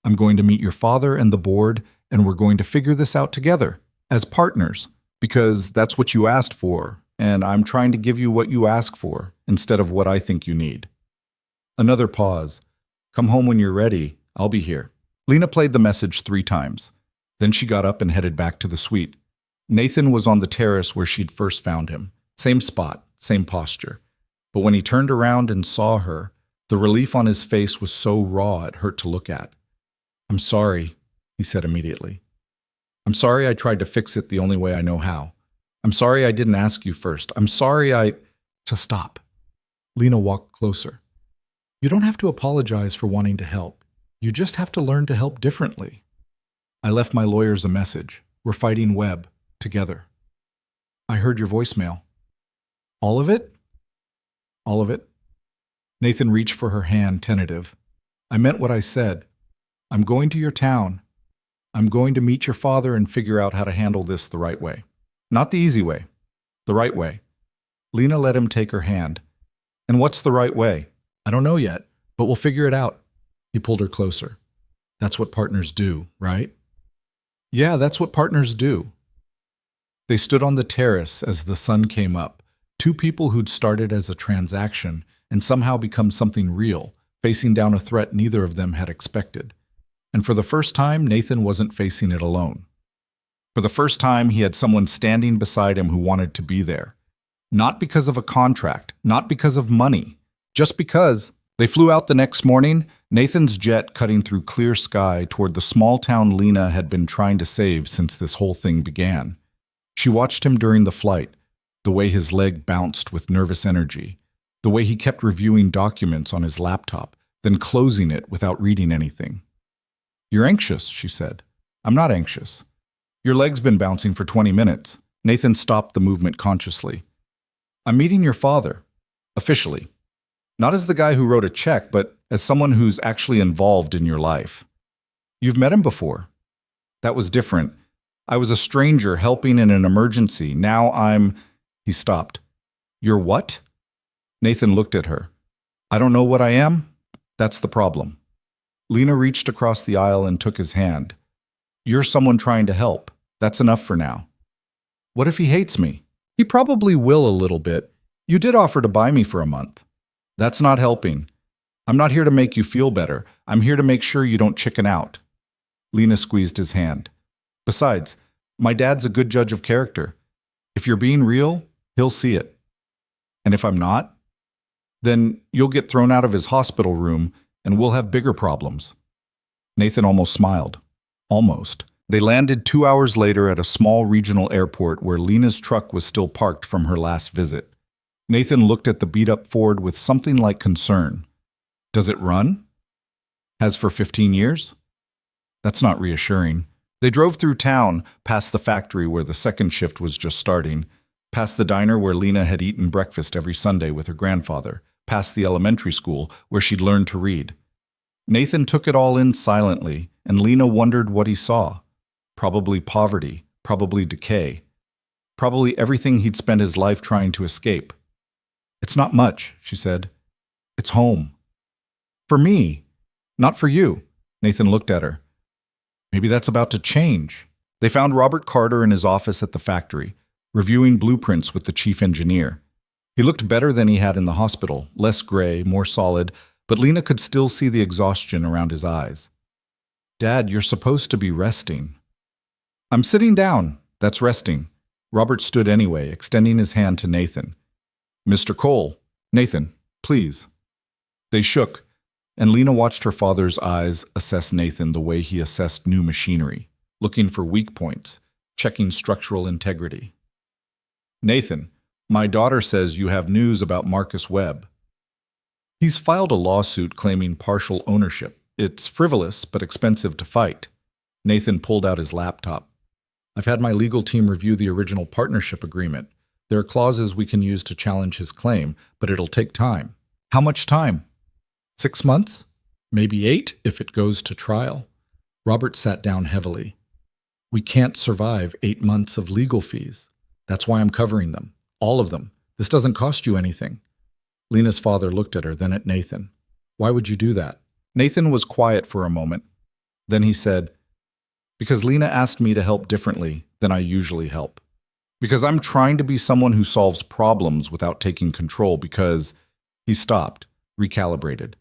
I'm going to meet your father and the board, and we're going to figure this out together, as partners, because that's what you asked for, and I'm trying to give you what you ask for, instead of what I think you need. Another pause. Come home when you're ready. I'll be here. Lena played the message 3 times. Then she got up and headed back to the suite. Nathan was on the terrace where she'd first found him. Same spot, same posture. But when he turned around and saw her, the relief on his face was so raw it hurt to look at. I'm sorry, he said immediately. I'm sorry I tried to fix it the only way I know how. I'm sorry I didn't ask you first. I'm sorry I... To stop. Lena walked closer. You don't have to apologize for wanting to help. You just have to learn to help differently. I left my lawyers a message. We're fighting Webb, together. I heard your voicemail. All of it? All of it? Nathan reached for her hand, tentative. I meant what I said. I'm going to your town. I'm going to meet your father and figure out how to handle this the right way. Not the easy way. The right way. Lena let him take her hand. And what's the right way? I don't know yet, but we'll figure it out. He pulled her closer. That's what partners do, right? Yeah, that's what partners do. They stood on the terrace as the sun came up, 2 people who'd started as a transaction and somehow become something real, facing down a threat neither of them had expected. And for the first time, Nathan wasn't facing it alone. For the first time, he had someone standing beside him who wanted to be there. Not because of a contract, not because of money, just because. They flew out the next morning, Nathan's jet cutting through clear sky toward the small town Lena had been trying to save since this whole thing began. She watched him during the flight, the way his leg bounced with nervous energy, the way he kept reviewing documents on his laptop, then closing it without reading anything. You're anxious, she said. I'm not anxious. Your leg's been bouncing for 20 minutes. Nathan stopped the movement consciously. I'm meeting your father. Officially. Not as the guy who wrote a check, but as someone who's actually involved in your life. You've met him before. That was different. I was a stranger helping in an emergency. Now I'm... He stopped. You're what? Nathan looked at her. I don't know what I am. That's the problem. Lena reached across the aisle and took his hand. You're someone trying to help. That's enough for now. What if he hates me? He probably will a little bit. You did offer to buy me for a month. That's not helping. I'm not here to make you feel better. I'm here to make sure you don't chicken out. Lena squeezed his hand. Besides, my dad's a good judge of character. If you're being real, he'll see it. And if I'm not, then you'll get thrown out of his hospital room and we'll have bigger problems. Nathan almost smiled. Almost. They landed 2 hours later at a small regional airport where Lena's truck was still parked from her last visit. Nathan looked at the beat-up Ford with something like concern. Does it run? Has for 15 years? That's not reassuring. They drove through town, past the factory where the second shift was just starting, past the diner where Lena had eaten breakfast every Sunday with her grandfather, past the elementary school where she'd learned to read. Nathan took it all in silently, and Lena wondered what he saw. Probably poverty, probably decay, probably everything he'd spent his life trying to escape. It's not much, she said. It's home. For me, not for you. Nathan looked at her. Maybe that's about to change. They found Robert Carter in his office at the factory, reviewing blueprints with the chief engineer. He looked better than he had in the hospital, less gray, more solid, but Lena could still see the exhaustion around his eyes. Dad, you're supposed to be resting. I'm sitting down. That's resting. Robert stood anyway, extending his hand to Nathan. Mr. Cole. Nathan, please. They shook, and Lena watched her father's eyes assess Nathan the way he assessed new machinery, looking for weak points, checking structural integrity. Nathan, my daughter says you have news about Marcus Webb. He's filed a lawsuit claiming partial ownership. It's frivolous but expensive to fight. Nathan pulled out his laptop. I've had my legal team review the original partnership agreement. There are clauses we can use to challenge his claim, but it'll take time. How much time? 6 months? Maybe 8 if it goes to trial. Robert sat down heavily. We can't survive 8 months of legal fees. That's why I'm covering them. All of them. This doesn't cost you anything. Lena's father looked at her, then at Nathan. Why would you do that? Nathan was quiet for a moment. Then he said, because Lena asked me to help differently than I usually help. Because I'm trying to be someone who solves problems without taking control, because he stopped, recalibrated.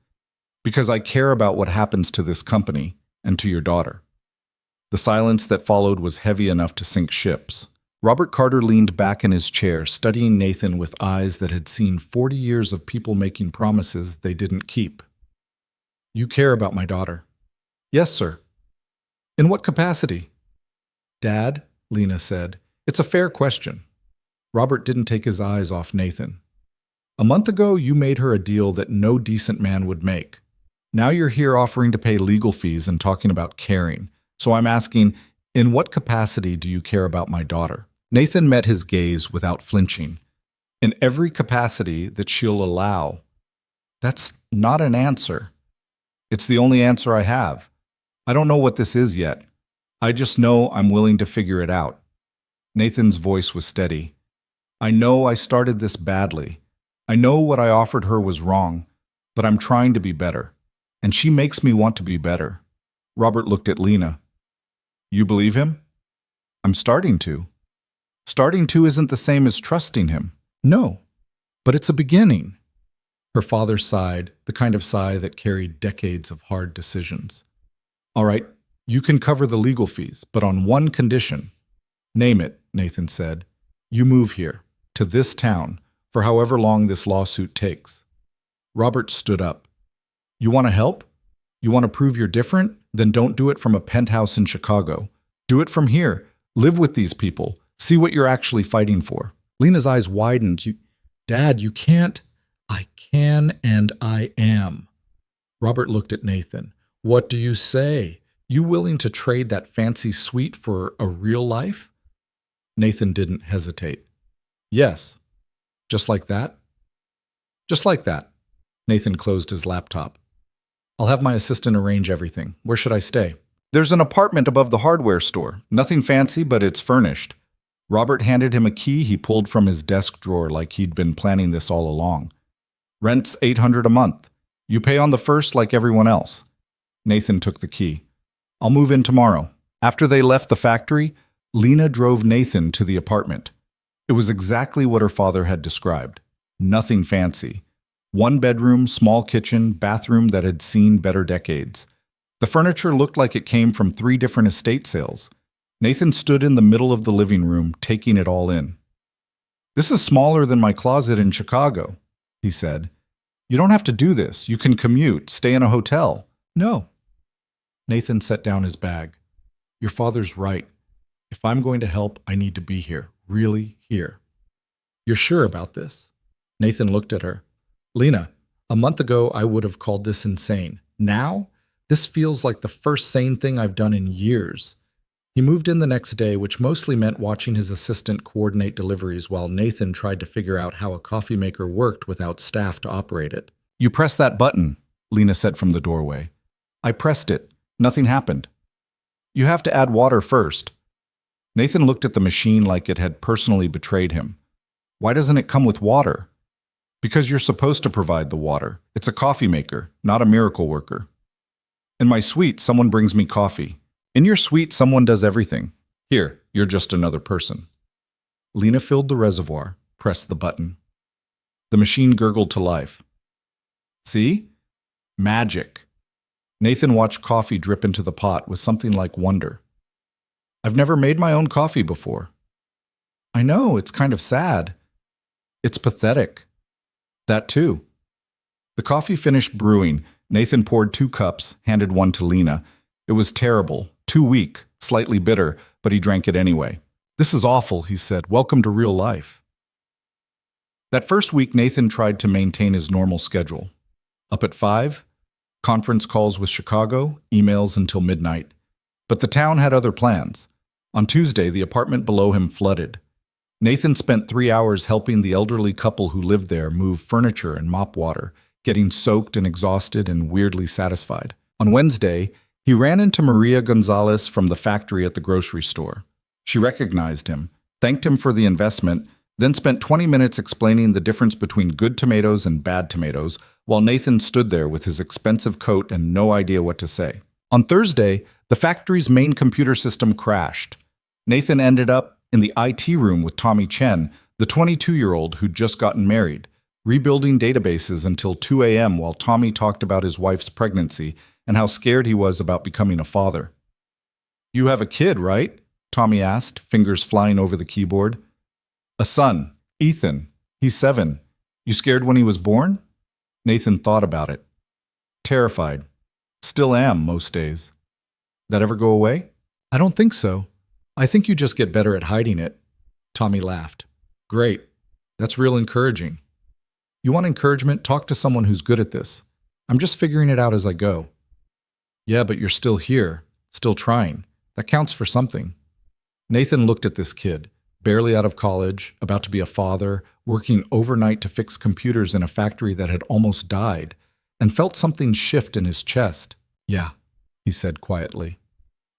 Because I care about what happens to this company and to your daughter. The silence that followed was heavy enough to sink ships. Robert Carter leaned back in his chair, studying Nathan with eyes that had seen 40 years of people making promises they didn't keep. You care about my daughter. Yes, sir. In what capacity? Dad, Lena said, it's a fair question. Robert didn't take his eyes off Nathan. A month ago, you made her a deal that no decent man would make. Now you're here offering to pay legal fees and talking about caring. So I'm asking, in what capacity do you care about my daughter? Nathan met his gaze without flinching. In every capacity that she'll allow. That's not an answer. It's the only answer I have. I don't know what this is yet. I just know I'm willing to figure it out. Nathan's voice was steady. I know I started this badly. I know what I offered her was wrong, but I'm trying to be better. And she makes me want to be better. Robert looked at Lena. You believe him? I'm starting to. Starting to isn't the same as trusting him. No, but it's a beginning. Her father sighed, the kind of sigh that carried decades of hard decisions. All right, you can cover the legal fees, but on one condition. Name it, Nathan said. You move here, to this town, for however long this lawsuit takes. Robert stood up. You want to help? You want to prove you're different? Then don't do it from a penthouse in Chicago. Do it from here. Live with these people. See what you're actually fighting for. Lena's eyes widened. Dad, you can't. I can and I am. Robert looked at Nathan. What do you say? You willing to trade that fancy suite for a real life? Nathan didn't hesitate. Yes. Just like that? Just like that. Nathan closed his laptop. I'll have my assistant arrange everything. Where should I stay? There's an apartment above the hardware store. Nothing fancy, but it's furnished. Robert handed him a key he pulled from his desk drawer like he'd been planning this all along. Rent's $800 a month. You pay on the first like everyone else. Nathan took the key. I'll move in tomorrow. After they left the factory, Lena drove Nathan to the apartment. It was exactly what her father had described. Nothing fancy. 1 bedroom, small kitchen, bathroom that had seen better decades. The furniture looked like it came from 3 different estate sales. Nathan stood in the middle of the living room, taking it all in. This is smaller than my closet in Chicago, he said. You don't have to do this. You can commute, stay in a hotel. No. Nathan set down his bag. Your father's right. If I'm going to help, I need to be here, really here. You're sure about this? Nathan looked at her. Lena, a month ago I would have called this insane. Now, this feels like the first sane thing I've done in years. He moved in the next day, which mostly meant watching his assistant coordinate deliveries while Nathan tried to figure out how a coffee maker worked without staff to operate it. You press that button, Lena said from the doorway. I pressed it. Nothing happened. You have to add water first. Nathan looked at the machine like it had personally betrayed him. Why doesn't it come with water? Because you're supposed to provide the water. It's a coffee maker, not a miracle worker. In my suite, someone brings me coffee. In your suite, someone does everything. Here, you're just another person. Lena filled the reservoir, pressed the button. The machine gurgled to life. See? Magic. Nathan watched coffee drip into the pot with something like wonder. I've never made my own coffee before. I know, it's kind of sad. It's pathetic. That too. The coffee finished brewing. Nathan poured 2 cups, handed one to Lena. It was terrible, too weak, slightly bitter, but he drank it anyway. This is awful, he said. Welcome to real life. That first week, Nathan tried to maintain his normal schedule. Up at 5, conference calls with Chicago, emails until midnight. But the town had other plans. On Tuesday, the apartment below him flooded. Nathan spent 3 hours helping the elderly couple who lived there move furniture and mop water. getting soaked and exhausted and weirdly satisfied. On Wednesday, he ran into Maria Gonzalez from the factory at the grocery store. She recognized him, thanked him for the investment, then spent 20 minutes explaining the difference between good tomatoes and bad tomatoes, while Nathan stood there with his expensive coat and no idea what to say. On Thursday, the factory's main computer system crashed. Nathan ended up in the IT room with Tommy Chen, the 22-year-old who'd just gotten married, rebuilding databases until 2 a.m. while Tommy talked about his wife's pregnancy and how scared he was about becoming a father. "You have a kid, right?" Tommy asked, fingers flying over the keyboard. "A son, Ethan. He's 7. You scared when he was born?" Nathan thought about it. "Terrified. Still am most days." "That ever go away?" "I don't think so. I think you just get better at hiding it." Tommy laughed. "Great. That's real encouraging." "You want encouragement? Talk to someone who's good at this. I'm just figuring it out as I go." "Yeah, but you're still here, still trying. That counts for something." Nathan looked at this kid, barely out of college, about to be a father, working overnight to fix computers in a factory that had almost died, and felt something shift in his chest. "Yeah," he said quietly.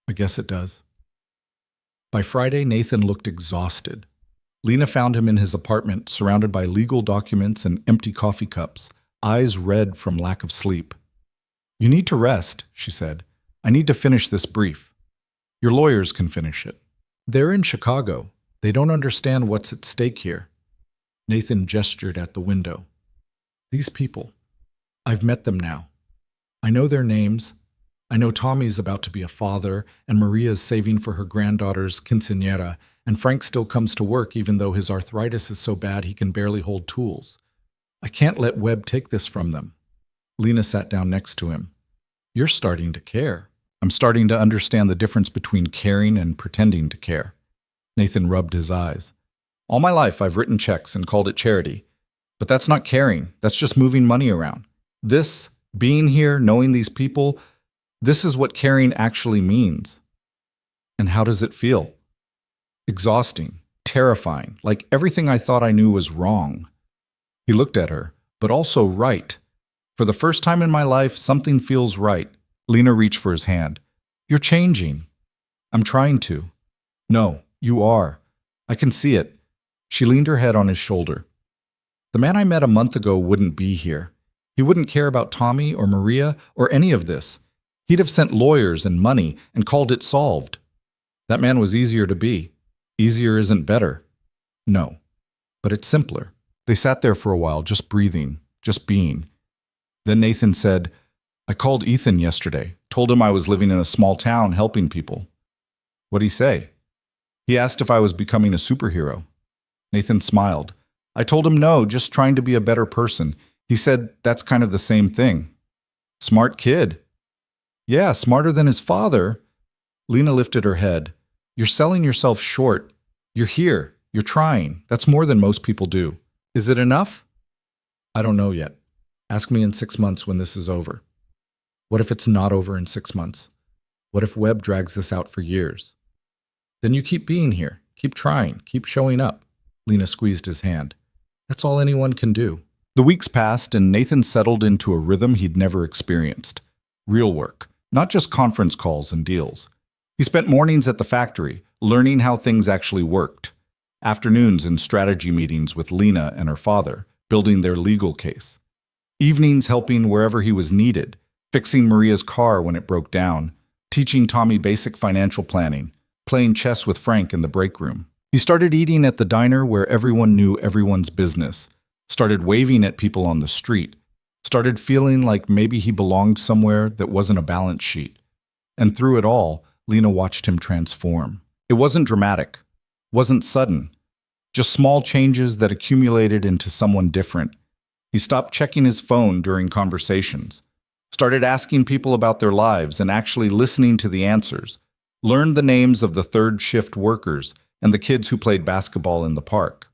"I guess it does." By Friday, Nathan looked exhausted. Lena found him in his apartment, surrounded by legal documents and empty coffee cups, eyes red from lack of sleep. "You need to rest," she said. "I need to finish this brief. Your lawyers can finish it. They're in Chicago. They don't understand what's at stake here." Nathan gestured at the window. "These people. I've met them now. I know their names. I know Tommy's about to be a father, and Maria's saving for her granddaughter's quinceañera, and Frank still comes to work even though his arthritis is so bad he can barely hold tools. I can't let Webb take this from them." Lena sat down next to him. "You're starting to care." "I'm starting to understand the difference between caring and pretending to care." Nathan rubbed his eyes. "All my life I've written checks and called it charity. But that's not caring. That's just moving money around. This, being here, knowing these people, this is what caring actually means." "And how does it feel?" "Exhausting, terrifying, like everything I thought I knew was wrong." He looked at her, "But also right. For the first time in my life, something feels right." Lena reached for his hand. "You're changing." "I'm trying to." "No, you are. I can see it." She leaned her head on his shoulder. "The man I met a month ago wouldn't be here. He wouldn't care about Tommy or Maria or any of this. He'd have sent lawyers and money and called it solved. That man was easier to be. Easier isn't better." "No, but it's simpler." They sat there for a while, just breathing, just being. Then Nathan said, "I called Ethan yesterday, told him I was living in a small town helping people." "What'd he say?" "He asked if I was becoming a superhero." Nathan smiled. "I told him no, just trying to be a better person. He said that's kind of the same thing." "Smart kid." "Yeah, smarter than his father." Lena lifted her head. "You're selling yourself short. You're here. You're trying. That's more than most people do. Is it enough?" "I don't know yet. Ask me in 6 months when this is over." "What if it's not over in 6 months? What if Webb drags this out for years?" "Then you keep being here. Keep trying. Keep showing up." Lena squeezed his hand. "That's all anyone can do." The weeks passed, and Nathan settled into a rhythm he'd never experienced. Real work, not just conference calls and deals. He spent mornings at the factory, learning how things actually worked. Afternoons in strategy meetings with Lena and her father, building their legal case. Evenings helping wherever he was needed, fixing Maria's car when it broke down, teaching Tommy basic financial planning, playing chess with Frank in the break room. He started eating at the diner where everyone knew everyone's business, started waving at people on the street, started feeling like maybe he belonged somewhere that wasn't a balance sheet. And through it all, Lena watched him transform. It wasn't dramatic, wasn't sudden, just small changes that accumulated into someone different. He stopped checking his phone during conversations, started asking people about their lives and actually listening to the answers, learned the names of the third shift workers and the kids who played basketball in the park.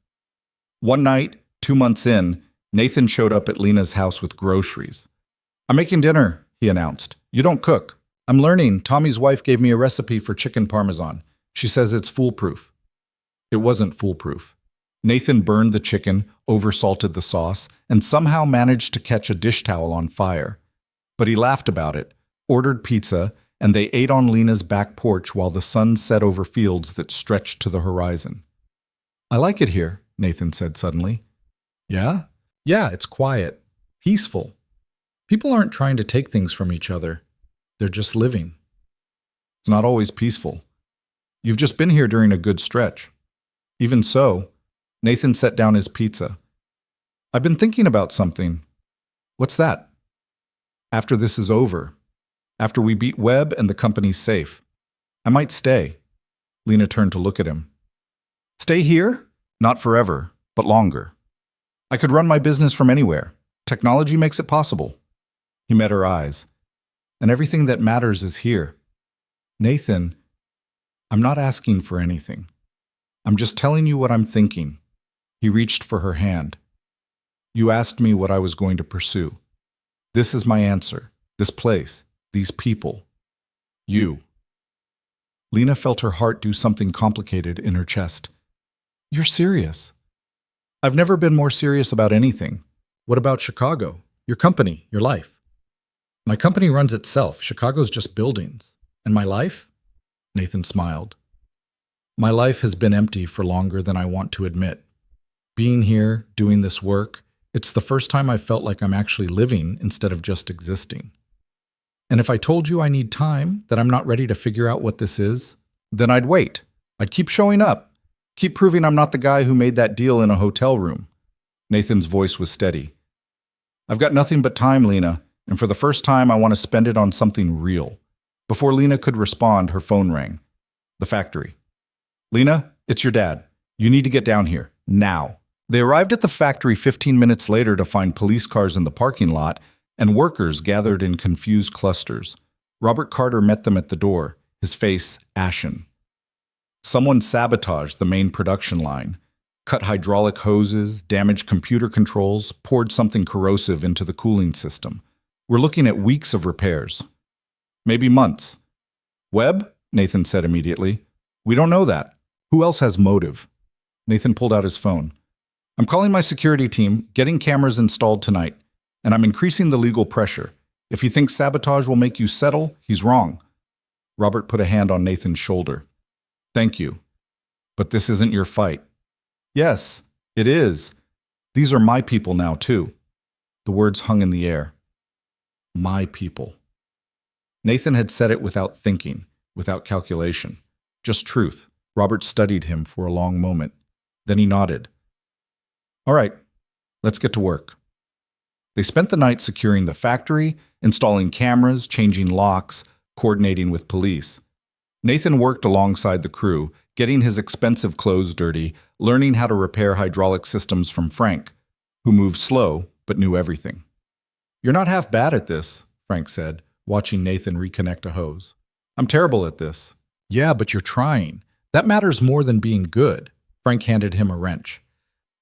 One night, 2 months in, Nathan showed up at Lena's house with groceries. "I'm making dinner," he announced. "You don't cook." "I'm learning. Tommy's wife gave me a recipe for chicken parmesan. She says it's foolproof." It wasn't foolproof. Nathan burned the chicken, oversalted the sauce, and somehow managed to catch a dish towel on fire. But he laughed about it, ordered pizza, and they ate on Lena's back porch while the sun set over fields that stretched to the horizon. "I like it here," Nathan said suddenly. "Yeah? Yeah, it's quiet, peaceful. People aren't trying to take things from each other. They're just living." "It's not always peaceful. You've just been here during a good stretch." "Even so," Nathan set down his pizza. "I've been thinking about something." "What's that?" "After this is over, after we beat Webb and the company's safe, I might stay." Lena turned to look at him. "Stay here? Not forever, but longer. I could run my business from anywhere. Technology makes it possible." He met her eyes. "And everything that matters is here." "Nathan, I'm not asking for anything. I'm just telling you what I'm thinking." He reached for her hand. "You asked me what I was going to pursue. This is my answer. This place, these people, you." Lena felt her heart do something complicated in her chest. "You're serious?" "I've never been more serious about anything." "What about Chicago? Your company, your life?" "My company runs itself. Chicago's just buildings. And my life?" Nathan smiled. "My life has been empty for longer than I want to admit. Being here, doing this work, it's the first time I've felt like I'm actually living instead of just existing. And if I told you I need time, that I'm not ready to figure out what this is, then I'd wait. I'd keep showing up, keep proving I'm not the guy who made that deal in a hotel room." Nathan's voice was steady. "I've got nothing but time, Lena, and for the first time I want to spend it on something real." Before Lena could respond, her phone rang. The factory. "Lena, it's your dad. You need to get down here, now." They arrived at the factory 15 minutes later to find police cars in the parking lot and workers gathered in confused clusters. Robert Carter met them at the door, his face ashen. Someone sabotaged the main production line, cut hydraulic hoses, damaged computer controls, poured something corrosive into the cooling system. "We're looking at weeks of repairs. Maybe months." "Webb?" Nathan said immediately. "We don't know that. Who else has motive?" Nathan pulled out his phone. "I'm calling my security team, getting cameras installed tonight, and I'm increasing the legal pressure. If he thinks sabotage will make you settle, he's wrong." Robert put a hand on Nathan's shoulder. "Thank you. But this isn't your fight." "Yes, it is. These are my people now, too." The words hung in the air. My people. Nathan had said it without thinking, without calculation. Just truth. Robert studied him for a long moment. Then he nodded. "All right, let's get to work." They spent the night securing the factory, installing cameras, changing locks, coordinating with police. Nathan worked alongside the crew, getting his expensive clothes dirty, learning how to repair hydraulic systems from Frank, who moved slow but knew everything. "You're not half bad at this," Frank said, watching Nathan reconnect a hose. "I'm terrible at this." "Yeah, but you're trying. That matters more than being good." Frank handed him a wrench.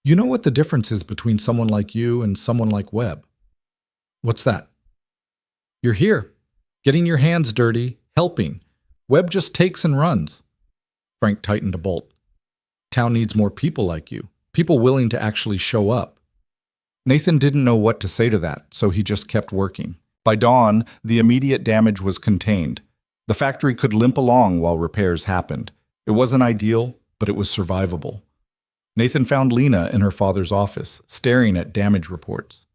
"You know what the difference is between someone like you and someone like Webb?" "What's that?" "You're here, getting your hands dirty, helping. Webb just takes and runs." Frank tightened a bolt. "Town needs more people like you, people willing to actually show up." Nathan didn't know what to say to that, so he just kept working. By dawn, the immediate damage was contained. The factory could limp along while repairs happened. It wasn't ideal, but it was survivable. Nathan found Lena in her father's office, staring at damage reports.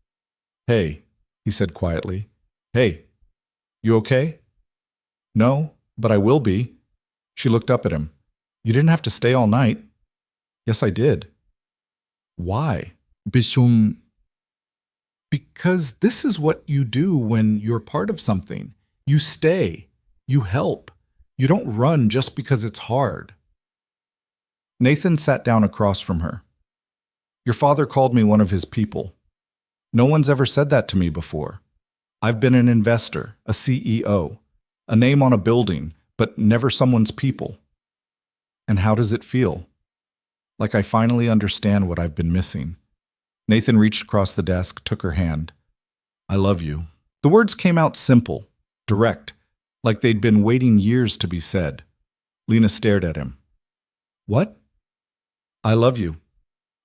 "Hey," he said quietly. "Hey, you okay?" "No, but I will be." She looked up at him. "You didn't have to stay all night." "Yes, I did." "Why?" "Because this is what you do when you're part of something. You stay. You help. You don't run just because it's hard." Nathan sat down across from her. "Your father called me one of his people. No one's ever said that to me before. I've been an investor, a CEO, a name on a building, but never someone's people. And how does it feel? Like I finally understand what I've been missing." Nathan reached across the desk, took her hand. "I love you." The words came out simple, direct, like they'd been waiting years to be said. Lena stared at him. "What?" "I love you."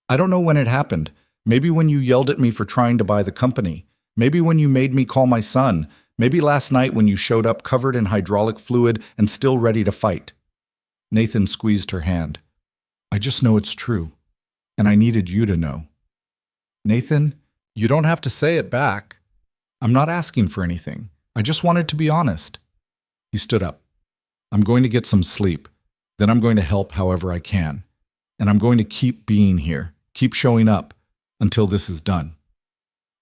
I don't know when it happened. Maybe when you yelled at me for trying to buy the company. Maybe when you made me call my son. Maybe last night when you showed up covered in hydraulic fluid and still ready to fight. Nathan squeezed her hand. I just know it's true. And I needed you to know. Nathan, you don't have to say it back. I'm not asking for anything. I just wanted to be honest. He stood up. I'm going to get some sleep. Then I'm going to help however I can. And I'm going to keep being here, keep showing up, until this is done.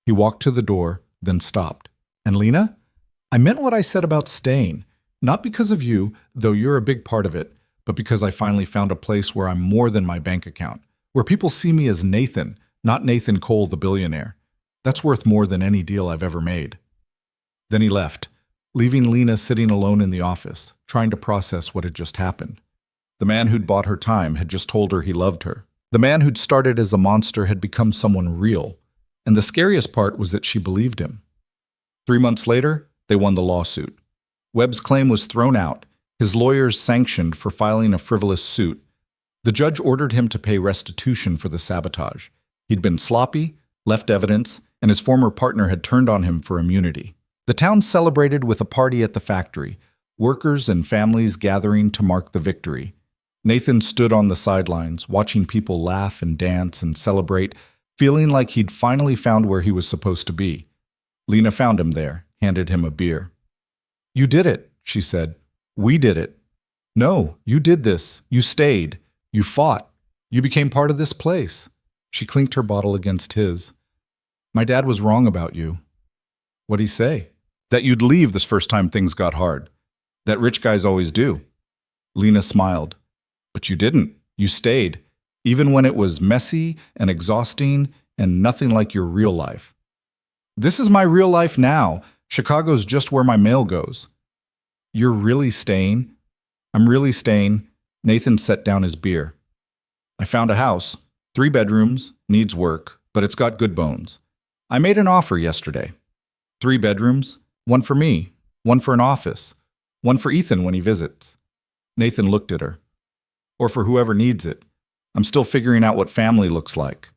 He walked to the door, then stopped. And Lena, I meant what I said about staying. Not because of you, though you're a big part of it, but because I finally found a place where I'm more than my bank account, where people see me as Nathan, not Nathan Cole, the billionaire. That's worth more than any deal I've ever made. Then he left, leaving Lena sitting alone in the office, trying to process what had just happened. The man who'd bought her time had just told her he loved her. The man who'd started as a monster had become someone real, and the scariest part was that she believed him. 3 months later, they won the lawsuit. Webb's claim was thrown out, his lawyers sanctioned for filing a frivolous suit. The judge ordered him to pay restitution for the sabotage. He'd been sloppy, left evidence, and his former partner had turned on him for immunity. The town celebrated with a party at the factory, workers and families gathering to mark the victory. Nathan stood on the sidelines, watching people laugh and dance and celebrate, feeling like he'd finally found where he was supposed to be. Lena found him there, handed him a beer. You did it, she said. We did it. No, you did this. You stayed. You fought. You became part of this place. She clinked her bottle against his. My dad was wrong about you. What'd he say? That you'd leave this first time things got hard. That rich guys always do. Lena smiled. But you didn't. You stayed, even when it was messy and exhausting and nothing like your real life. This is my real life now. Chicago's just where my mail goes. You're really staying? I'm really staying. Nathan set down his beer. I found a house, 3 bedrooms, needs work, but it's got good bones. I made an offer yesterday. 3 bedrooms, 1 for me, 1 for an office, 1 for Ethan when he visits. Nathan looked at her. Or for whoever needs it. I'm still figuring out what family looks like.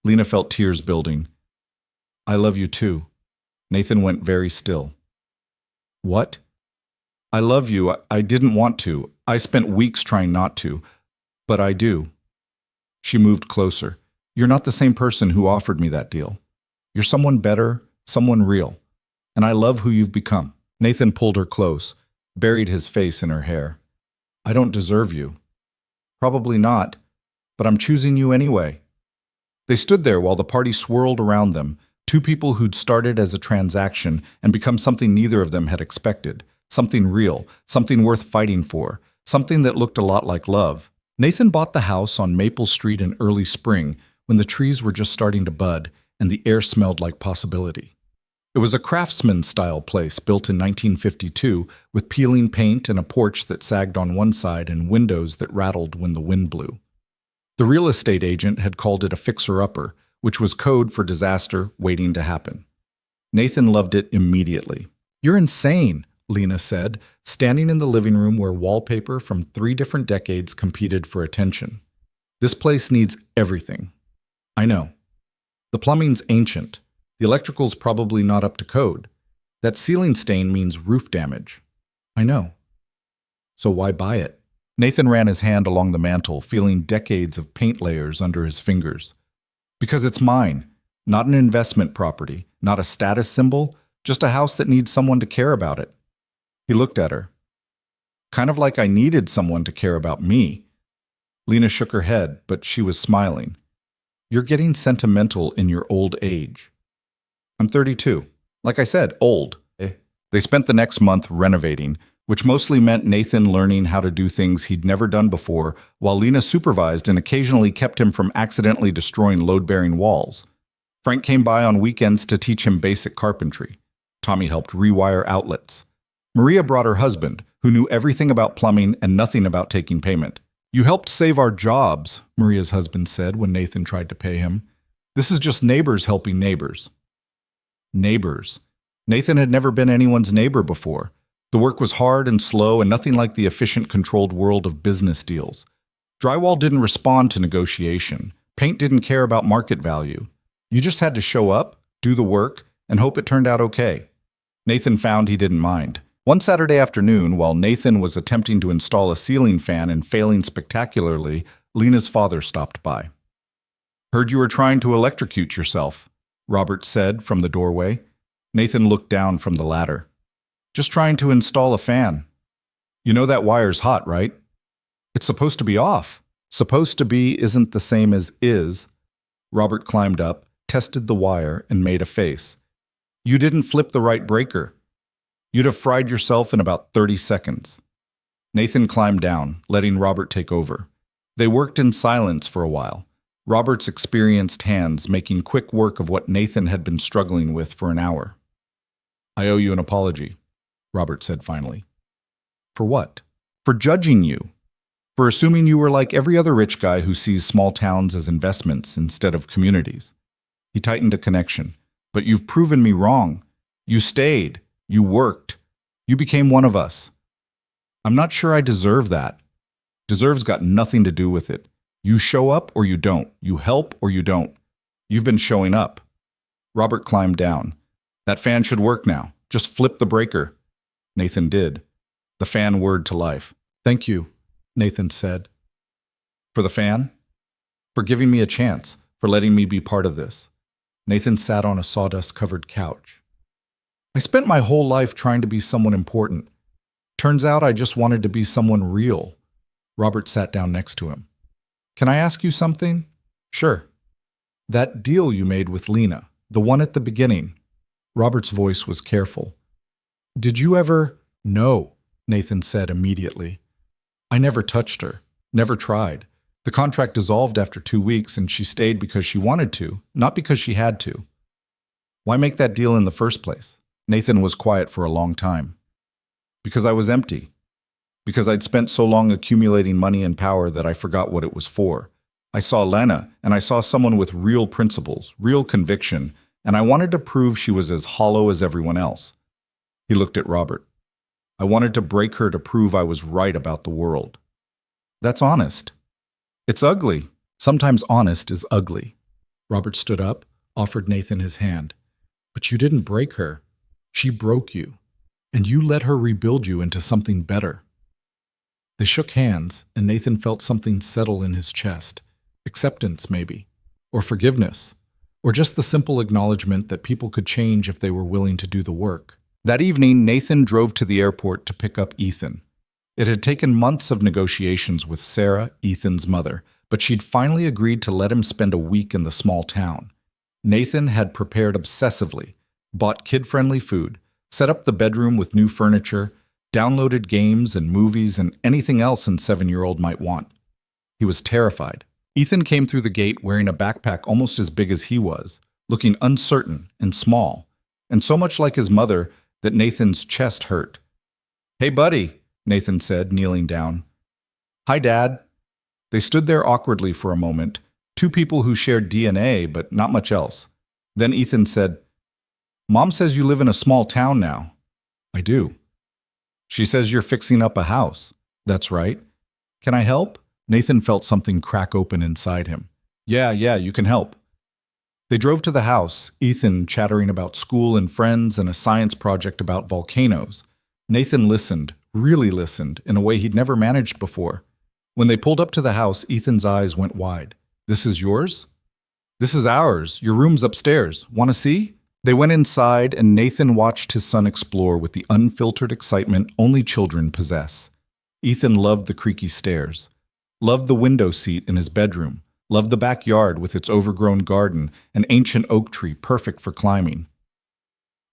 Lena felt tears building. I love you too. Nathan went very still. What? I love you. I didn't want to. I spent weeks trying not to. But I do. She moved closer. You're not the same person who offered me that deal. You're someone better, someone real. And I love who you've become. Nathan pulled her close, buried his face in her hair. I don't deserve you. Probably not, but I'm choosing you anyway. They stood there while the party swirled around them, 2 people who'd started as a transaction and become something neither of them had expected, something real, something worth fighting for, something that looked a lot like love. Nathan bought the house on Maple Street in early spring when the trees were just starting to bud and the air smelled like possibility. It was a craftsman-style place built in 1952 with peeling paint and a porch that sagged on one side and windows that rattled when the wind blew. The real estate agent had called it a fixer-upper, which was code for disaster waiting to happen. Nathan loved it immediately. You're insane, Lena said, standing in the living room where wallpaper from 3 different decades competed for attention. This place needs everything. I know. The plumbing's ancient. The electrical's probably not up to code. That ceiling stain means roof damage. I know. So why buy it? Nathan ran his hand along the mantel, feeling decades of paint layers under his fingers. Because it's mine. Not an investment property, not a status symbol, just a house that needs someone to care about it. He looked at her. Kind of like I needed someone to care about me. Lena shook her head, but she was smiling. You're getting sentimental in your old age. I'm 32. Like I said, old. They spent the next month renovating, which mostly meant Nathan learning how to do things he'd never done before, while Lena supervised and occasionally kept him from accidentally destroying load-bearing walls. Frank came by on weekends to teach him basic carpentry. Tommy helped rewire outlets. Maria brought her husband, who knew everything about plumbing and nothing about taking payment. You helped save our jobs, Maria's husband said when Nathan tried to pay him. This is just neighbors helping neighbors. Neighbors. Nathan had never been anyone's neighbor before. The work was hard and slow and nothing like the efficient, controlled world of business deals. Drywall didn't respond to negotiation, Paint didn't care about market value. You just had to show up, do the work, and hope it turned out okay. Nathan found he didn't mind. One Saturday afternoon, while Nathan was attempting to install a ceiling fan and failing spectacularly, Lena's father stopped by. "Heard you were trying to electrocute yourself," Robert said from the doorway. Nathan looked down from the ladder. "Just trying to install a fan. You know that wire's hot, right?" "It's supposed to be off." "Supposed to be isn't the same as is." Robert climbed up, tested the wire, and made a face. "You didn't flip the right breaker. You'd have fried yourself in about 30 seconds. Nathan climbed down, letting Robert take over. They worked in silence for a while, Robert's experienced hands making quick work of what Nathan had been struggling with for an hour. "I owe you an apology," Robert said finally. "For what?" "For judging you. For assuming you were like every other rich guy who sees small towns as investments instead of communities." He tightened a connection. "But you've proven me wrong. You stayed. You worked. You became one of us. I'm not sure I deserve that." "Deserve's got nothing to do with it. You show up or you don't. You help or you don't. You've been showing up." Robert climbed down. "That fan should work now. Just flip the breaker." Nathan did. The fan whirred to life. "Thank you," Nathan said. "For the fan? For giving me a chance, for letting me be part of this." Nathan sat on a sawdust-covered couch. "I spent my whole life trying to be someone important. Turns out I just wanted to be someone real." Robert sat down next to him. "Can I ask you something?" "Sure." "That deal you made with Lena, the one at the beginning." Robert's voice was careful. "Did you ever—" "No," Nathan said immediately. "I never touched her. Never tried. The contract dissolved after 2 weeks and she stayed because she wanted to, not because she had to." "Why make that deal in the first place?" Nathan was quiet for a long time. "Because I was empty. Because I'd spent so long accumulating money and power that I forgot what it was for. I saw Lena, and I saw someone with real principles, real conviction, and I wanted to prove she was as hollow as everyone else." He looked at Robert. "I wanted to break her to prove I was right about the world." "That's honest." "It's ugly. Sometimes honest is ugly." Robert stood up, offered Nathan his hand. "But you didn't break her. She broke you, and you let her rebuild you into something better." They shook hands, and Nathan felt something settle in his chest. Acceptance, maybe. Or forgiveness. Or just the simple acknowledgement that people could change if they were willing to do the work. That evening, Nathan drove to the airport to pick up Ethan. It had taken months of negotiations with Sarah, Ethan's mother, but she'd finally agreed to let him spend a week in the small town. Nathan had prepared obsessively, bought kid-friendly food, set up the bedroom with new furniture, downloaded games and movies and anything else an 7-year-old might want. He was terrified. Ethan came through the gate wearing a backpack almost as big as he was, looking uncertain and small, and so much like his mother that Nathan's chest hurt. "Hey, buddy," Nathan said, kneeling down. "Hi, Dad." They stood there awkwardly for a moment, two people who shared DNA but not much else. Then Ethan said, "Mom says you live in a small town now." "I do." "She says you're fixing up a house." "That's right." "Can I help?" Nathan felt something crack open inside him. Yeah, you can help." They drove to the house, Ethan chattering about school and friends and a science project about volcanoes. Nathan listened, really listened, in a way he'd never managed before. When they pulled up to the house, Ethan's eyes went wide. "This is yours?" "This is ours. Your room's upstairs. Want to see?" They went inside, and Nathan watched his son explore with the unfiltered excitement only children possess. Ethan loved the creaky stairs, loved the window seat in his bedroom, loved the backyard with its overgrown garden, an ancient oak tree perfect for climbing.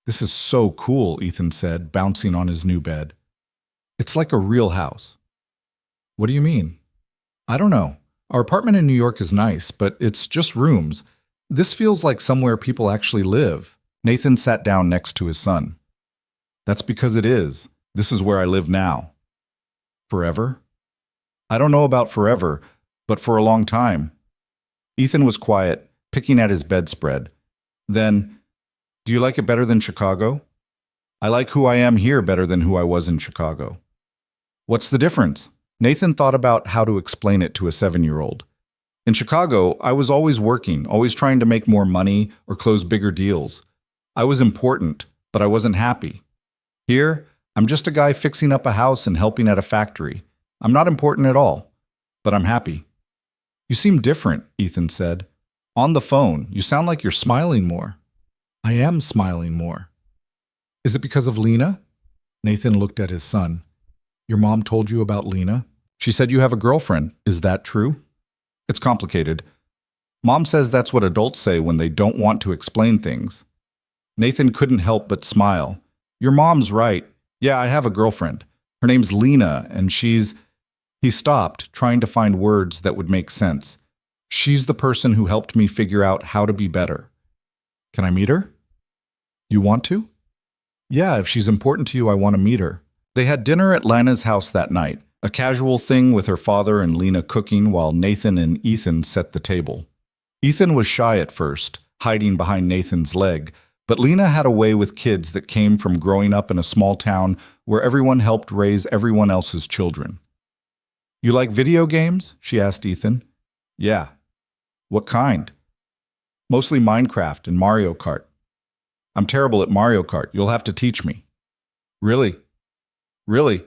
"This is so cool," Ethan said, bouncing on his new bed. "It's like a real house." "What do you mean?" "I don't know. Our apartment in New York is nice, but it's just rooms. This feels like somewhere people actually live." Nathan sat down next to his son. "That's because it is. This is where I live now." "Forever?" "I don't know about forever, but for a long time." Ethan was quiet, picking at his bedspread. Then, "Do you like it better than Chicago?" "I like who I am here better than who I was in Chicago." "What's the difference?" Nathan thought about how to explain it to a 7-year-old. In Chicago, I was always working, always trying to make more money or close bigger deals. I was important, but I wasn't happy. Here, I'm just a guy fixing up a house and helping at a factory. I'm not important at all, but I'm happy. You seem different, Ethan said. On the phone, you sound like you're smiling more. I am smiling more. Is it because of Lena? Nathan looked at his son. Your mom told you about Lena? She said you have a girlfriend. Is that true? It's complicated. Mom says that's what adults say when they don't want to explain things. Nathan couldn't help but smile. Your mom's right. Yeah, I have a girlfriend. Her name's Lena, and she's... He stopped, trying to find words that would make sense. She's the person who helped me figure out how to be better. Can I meet her? You want to? Yeah, if she's important to you, I want to meet her. They had dinner at Lana's house that night, a casual thing with her father and Lena cooking while Nathan and Ethan set the table. Ethan was shy at first, hiding behind Nathan's leg, but Lena had a way with kids that came from growing up in a small town where everyone helped raise everyone else's children. You like video games? She asked Ethan. Yeah. What kind? Mostly Minecraft and Mario Kart. I'm terrible at Mario Kart. You'll have to teach me. Really? Really?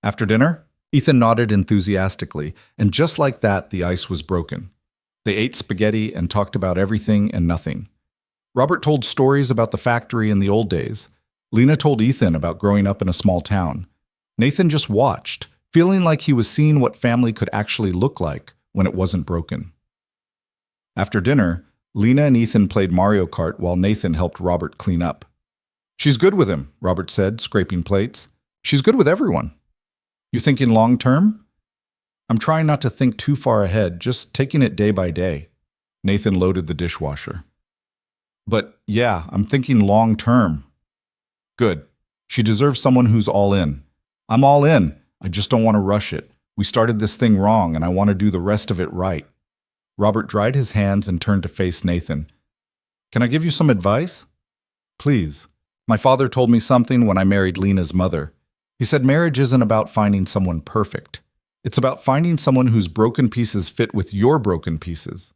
After dinner? Ethan nodded enthusiastically, and just like that, the ice was broken. They ate spaghetti and talked about everything and nothing. Robert told stories about the factory in the old days. Lena told Ethan about growing up in a small town. Nathan just watched, feeling like he was seeing what family could actually look like when it wasn't broken. After dinner, Lena and Ethan played Mario Kart while Nathan helped Robert clean up. She's good with him, Robert said, scraping plates. She's good with everyone. You thinking long term? I'm trying not to think too far ahead, just taking it day by day. Nathan loaded the dishwasher. But yeah, I'm thinking long term. Good. She deserves someone who's all in. I'm all in. I just don't want to rush it. We started this thing wrong, and I want to do the rest of it right. Robert dried his hands and turned to face Nathan. Can I give you some advice? Please. My father told me something when I married Lena's mother. He said marriage isn't about finding someone perfect. It's about finding someone whose broken pieces fit with your broken pieces.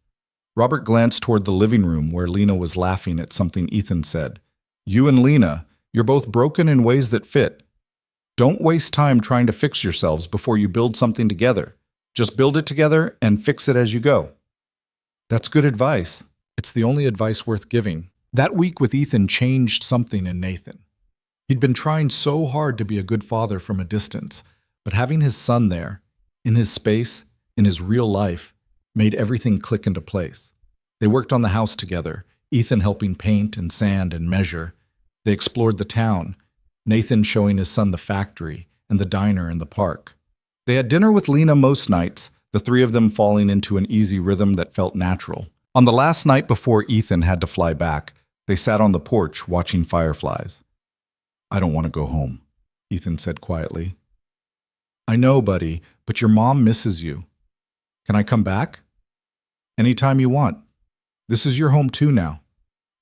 Robert glanced toward the living room where Lena was laughing at something Ethan said. You and Lena, you're both broken in ways that fit. Don't waste time trying to fix yourselves before you build something together. Just build it together and fix it as you go. That's good advice. It's the only advice worth giving. That week with Ethan changed something in Nathan. He'd been trying so hard to be a good father from a distance, but having his son there, in his space, in his real life, made everything click into place. They worked on the house together, Ethan helping paint and sand and measure. They explored the town, Nathan showing his son the factory and the diner and the park. They had dinner with Lena most nights, the three of them falling into an easy rhythm that felt natural. On the last night before Ethan had to fly back, they sat on the porch watching fireflies. I don't want to go home, Ethan said quietly. I know, buddy, but your mom misses you. Can I come back? Anytime you want. This is your home too now.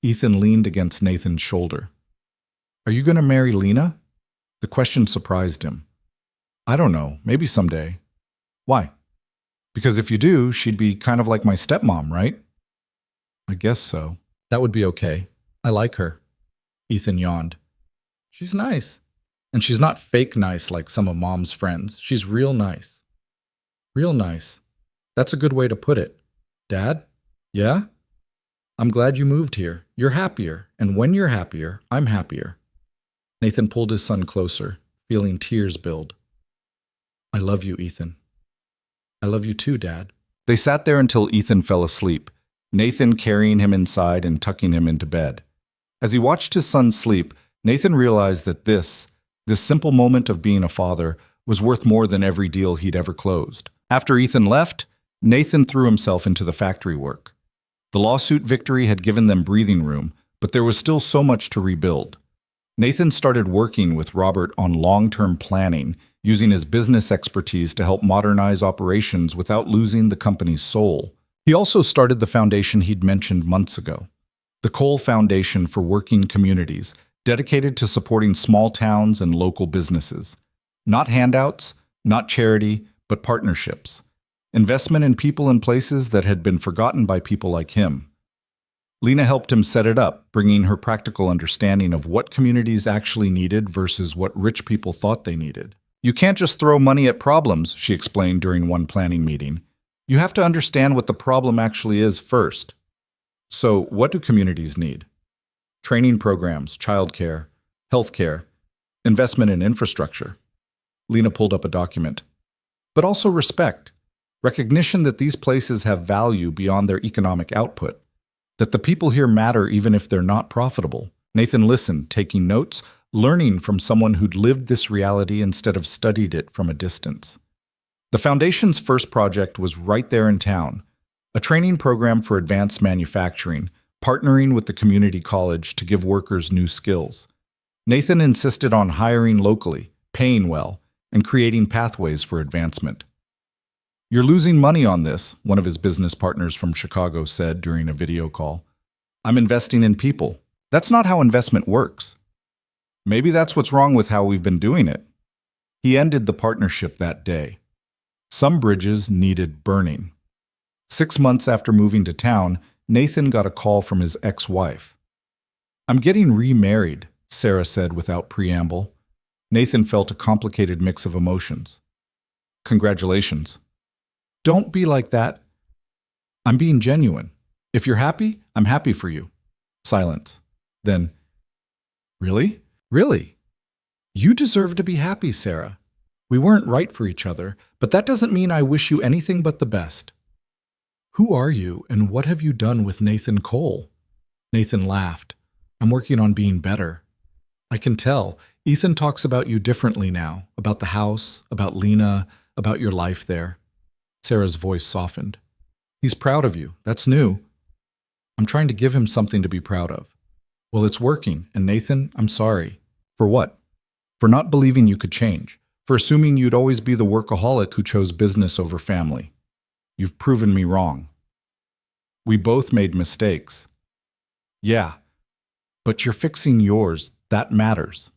Ethan leaned against Nathan's shoulder. Are you going to marry Lena? The question surprised him. I don't know, maybe someday. Why? Because if you do, she'd be kind of like my stepmom, right? I guess so. That would be okay. I like her. Ethan yawned. She's nice. And she's not fake nice like some of Mom's friends. She's real nice. Real nice. That's a good way to put it. Dad? Yeah? I'm glad you moved here. You're happier. And when you're happier, I'm happier. Nathan pulled his son closer, feeling tears build. I love you, Ethan. I love you too, Dad. They sat there until Ethan fell asleep, Nathan carrying him inside and tucking him into bed. As he watched his son sleep, Nathan realized that this simple moment of being a father, was worth more than every deal he'd ever closed. After Ethan left, Nathan threw himself into the factory work. The lawsuit victory had given them breathing room, but there was still so much to rebuild. Nathan started working with Robert on long-term planning, using his business expertise to help modernize operations without losing the company's soul. He also started the foundation he'd mentioned months ago, the Cole Foundation for Working Communities, dedicated to supporting small towns and local businesses. Not handouts, not charity, but partnerships. Investment in people and places that had been forgotten by people like him. Lena helped him set it up, bringing her practical understanding of what communities actually needed versus what rich people thought they needed. You can't just throw money at problems, she explained during one planning meeting. You have to understand what the problem actually is first. So, what do communities need? Training programs, childcare, healthcare, investment in infrastructure. Lena pulled up a document. But also respect. Recognition that these places have value beyond their economic output. That the people here matter even if they're not profitable. Nathan listened, taking notes, learning from someone who'd lived this reality instead of studied it from a distance. The Foundation's first project was right there in town, a training program for advanced manufacturing, partnering with the community college to give workers new skills. Nathan insisted on hiring locally, paying well, and creating pathways for advancement. "You're losing money on this," one of his business partners from Chicago said during a video call. "I'm investing in people. That's not how investment works." "Maybe that's what's wrong with how we've been doing it." He ended the partnership that day. Some bridges needed burning. 6 months after moving to town, Nathan got a call from his ex-wife. "I'm getting remarried," Sarah said without preamble. Nathan felt a complicated mix of emotions. "Congratulations." "Don't be like that." "I'm being genuine. If you're happy, I'm happy for you." Silence. Then, "Really? Really? You deserve to be happy, Sarah. We weren't right for each other, but that doesn't mean I wish you anything but the best." "Who are you, and what have you done with Nathan Cole?" Nathan laughed. "I'm working on being better. I can tell. Ethan talks about you differently now, about the house, about Lena, about your life there." Sarah's voice softened. "He's proud of you. That's new." "I'm trying to give him something to be proud of." "Well, it's working, and Nathan, I'm sorry." "For what?" "For not believing you could change. For assuming you'd always be the workaholic who chose business over family. You've proven me wrong." "We both made mistakes." "Yeah, but you're fixing yours. That matters."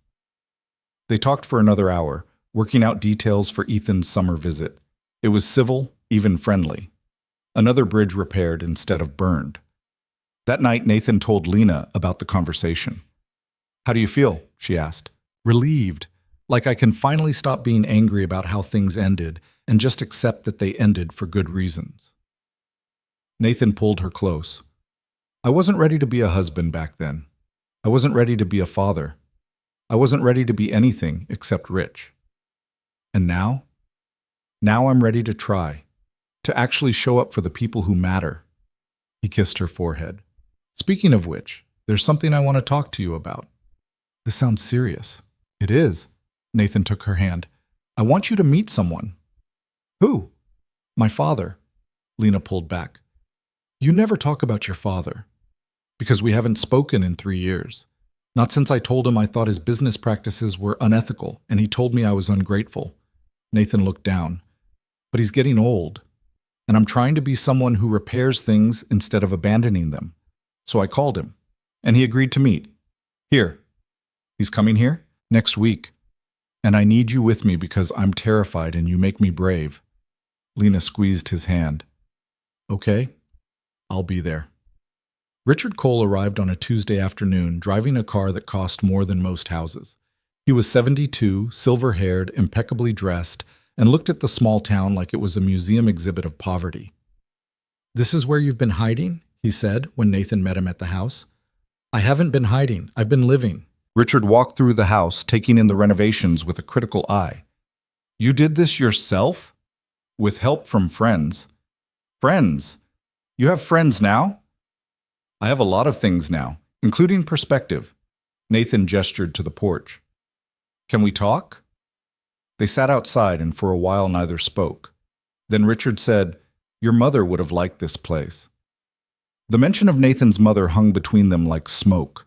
They talked for another hour, working out details for Ethan's summer visit. It was civil, even friendly. Another bridge repaired instead of burned. That night, Nathan told Lena about the conversation. "How do you feel?" she asked. "Relieved. Like I can finally stop being angry about how things ended and just accept that they ended for good reasons." Nathan pulled her close. "I wasn't ready to be a husband back then. I wasn't ready to be a father. I wasn't ready to be anything except rich. And now? Now I'm ready to try, to actually show up for the people who matter." He kissed her forehead. "Speaking of which, there's something I want to talk to you about." "This sounds serious." "It is." Nathan took her hand. "I want you to meet someone." "Who?" "My father." Lena pulled back. "You never talk about your father." "Because we haven't spoken in 3 years. Not since I told him I thought his business practices were unethical, and he told me I was ungrateful." Nathan looked down. "But he's getting old, and I'm trying to be someone who repairs things instead of abandoning them. So I called him, and he agreed to meet. Here. He's coming here? Next week. And I need you with me because I'm terrified and you make me brave." Lena squeezed his hand. "Okay, I'll be there." Richard Cole arrived on a Tuesday afternoon, driving a car that cost more than most houses. He was 72, silver-haired, impeccably dressed, and looked at the small town like it was a museum exhibit of poverty. "This is where you've been hiding?" he said when Nathan met him at the house. "I haven't been hiding. I've been living." Richard walked through the house, taking in the renovations with a critical eye. "You did this yourself?" "With help from friends." "Friends? You have friends now?" "I have a lot of things now, including perspective." Nathan gestured to the porch. "Can we talk?" They sat outside, and for a while neither spoke. Then Richard said, "Your mother would have liked this place." The mention of Nathan's mother hung between them like smoke.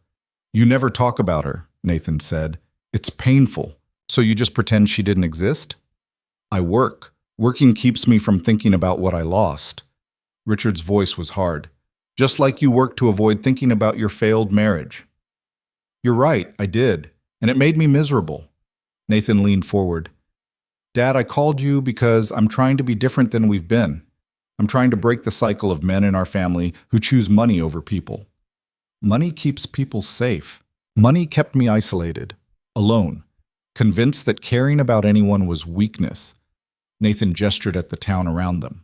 "You never talk about her," Nathan said. "It's painful. So you just pretend she didn't exist?" "I work. Working keeps me from thinking about what I lost." Richard's voice was hard. "Just like you work to avoid thinking about your failed marriage." "You're right, I did. And it made me miserable." Nathan leaned forward. Dad, I called you because I'm trying to be different than we've been. I'm trying to break the cycle of men in our family who choose money over people. Money keeps people safe. Money kept me isolated, alone, convinced that caring about anyone was weakness. Nathan gestured at the town around them.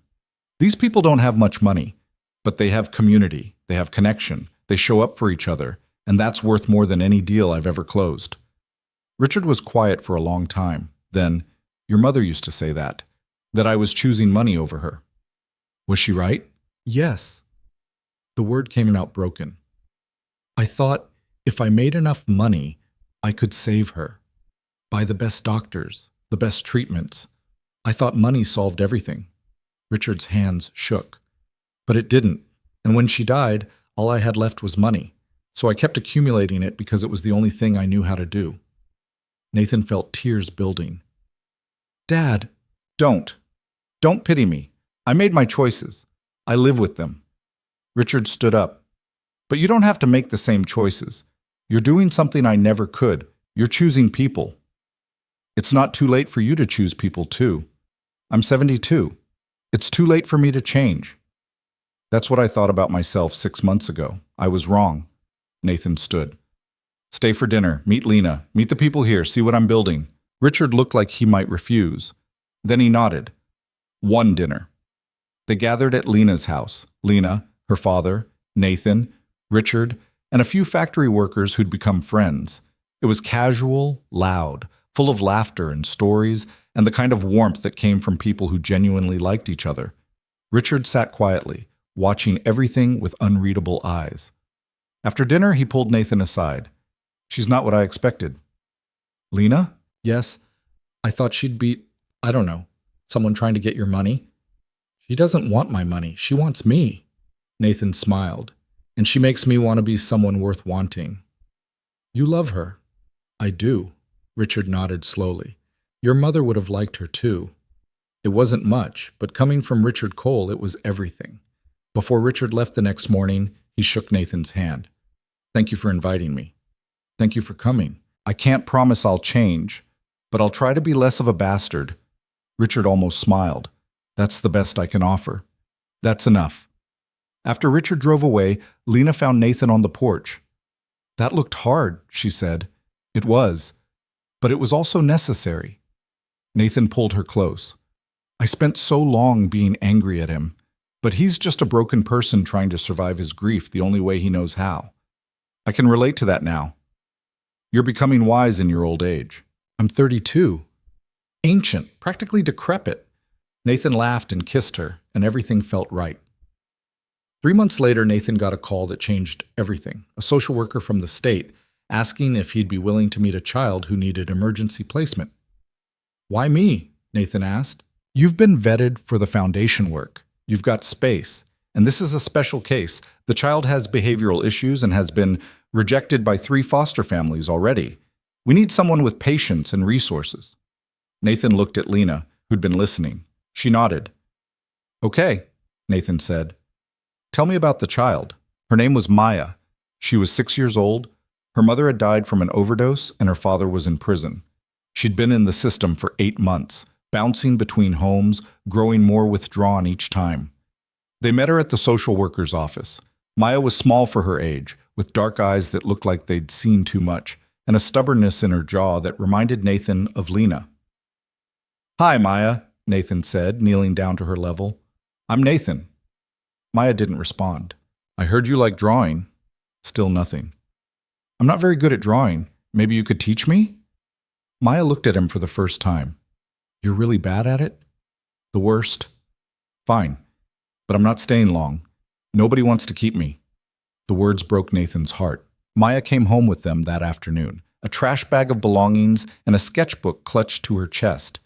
These people don't have much money, but they have community, they have connection, they show up for each other, and that's worth more than any deal I've ever closed. Richard was quiet for a long time. Then, your mother used to say that I was choosing money over her. Was she right? Yes. The word came out broken. I thought if I made enough money, I could save her. Buy the best doctors, the best treatments. I thought money solved everything. Richard's hands shook. But it didn't, and when she died, all I had left was money, so I kept accumulating it because it was the only thing I knew how to do. Nathan felt tears building. Dad, don't. Don't pity me. I made my choices. I live with them. Richard stood up. But you don't have to make the same choices. You're doing something I never could. You're choosing people. It's not too late for you to choose people too. I'm 72. It's too late for me to change. That's what I thought about myself 6 months ago. I was wrong. Nathan stood. Stay for dinner. Meet Lena. Meet the people here. See what I'm building. Richard looked like he might refuse. Then he nodded. One dinner. They gathered at Lena's house. Lena, her father, Nathan, Richard, and a few factory workers who'd become friends. It was casual, loud, full of laughter and stories, and the kind of warmth that came from people who genuinely liked each other. Richard sat quietly, watching everything with unreadable eyes. After dinner, he pulled Nathan aside. She's not what I expected. Lena? Yes. I thought she'd be, I don't know, someone trying to get your money. She doesn't want my money. She wants me. Nathan smiled. And she makes me want to be someone worth wanting. You love her. I do. Richard nodded slowly. Your mother would have liked her too. It wasn't much, but coming from Richard Cole, it was everything. Before Richard left the next morning, he shook Nathan's hand. Thank you for inviting me. Thank you for coming. I can't promise I'll change, but I'll try to be less of a bastard. Richard almost smiled. That's the best I can offer. That's enough. After Richard drove away, Lena found Nathan on the porch. That looked hard, she said. It was, but it was also necessary. Nathan pulled her close. I spent so long being angry at him, but he's just a broken person trying to survive his grief the only way he knows how. I can relate to that now. You're becoming wise in your old age. I'm 32. Ancient, practically decrepit. Nathan laughed and kissed her, and everything felt right. 3 months later, Nathan got a call that changed everything. A social worker from the state asking if he'd be willing to meet a child who needed emergency placement. Why me? Nathan asked. You've been vetted for the foundation work. You've got space. And this is a special case. The child has behavioral issues and has been rejected by 3 foster families already. We need someone with patience and resources. Nathan looked at Lena, who'd been listening. She nodded. Okay, Nathan said. Tell me about the child. Her name was Maya. She was 6 years old. Her mother had died from an overdose and her father was in prison. She'd been in the system for 8 months, bouncing between homes, growing more withdrawn each time. They met her at the social worker's office. Maya was small for her age, with dark eyes that looked like they'd seen too much, and a stubbornness in her jaw that reminded Nathan of Lena. Hi, Maya, Nathan said, kneeling down to her level. I'm Nathan. Maya didn't respond. I heard you like drawing. Still nothing. I'm not very good at drawing. Maybe you could teach me? Maya looked at him for the first time. You're really bad at it? The worst. Fine. But I'm not staying long. Nobody wants to keep me. The words broke Nathan's heart. Maya came home with them that afternoon, a trash bag of belongings and a sketchbook clutched to her chest.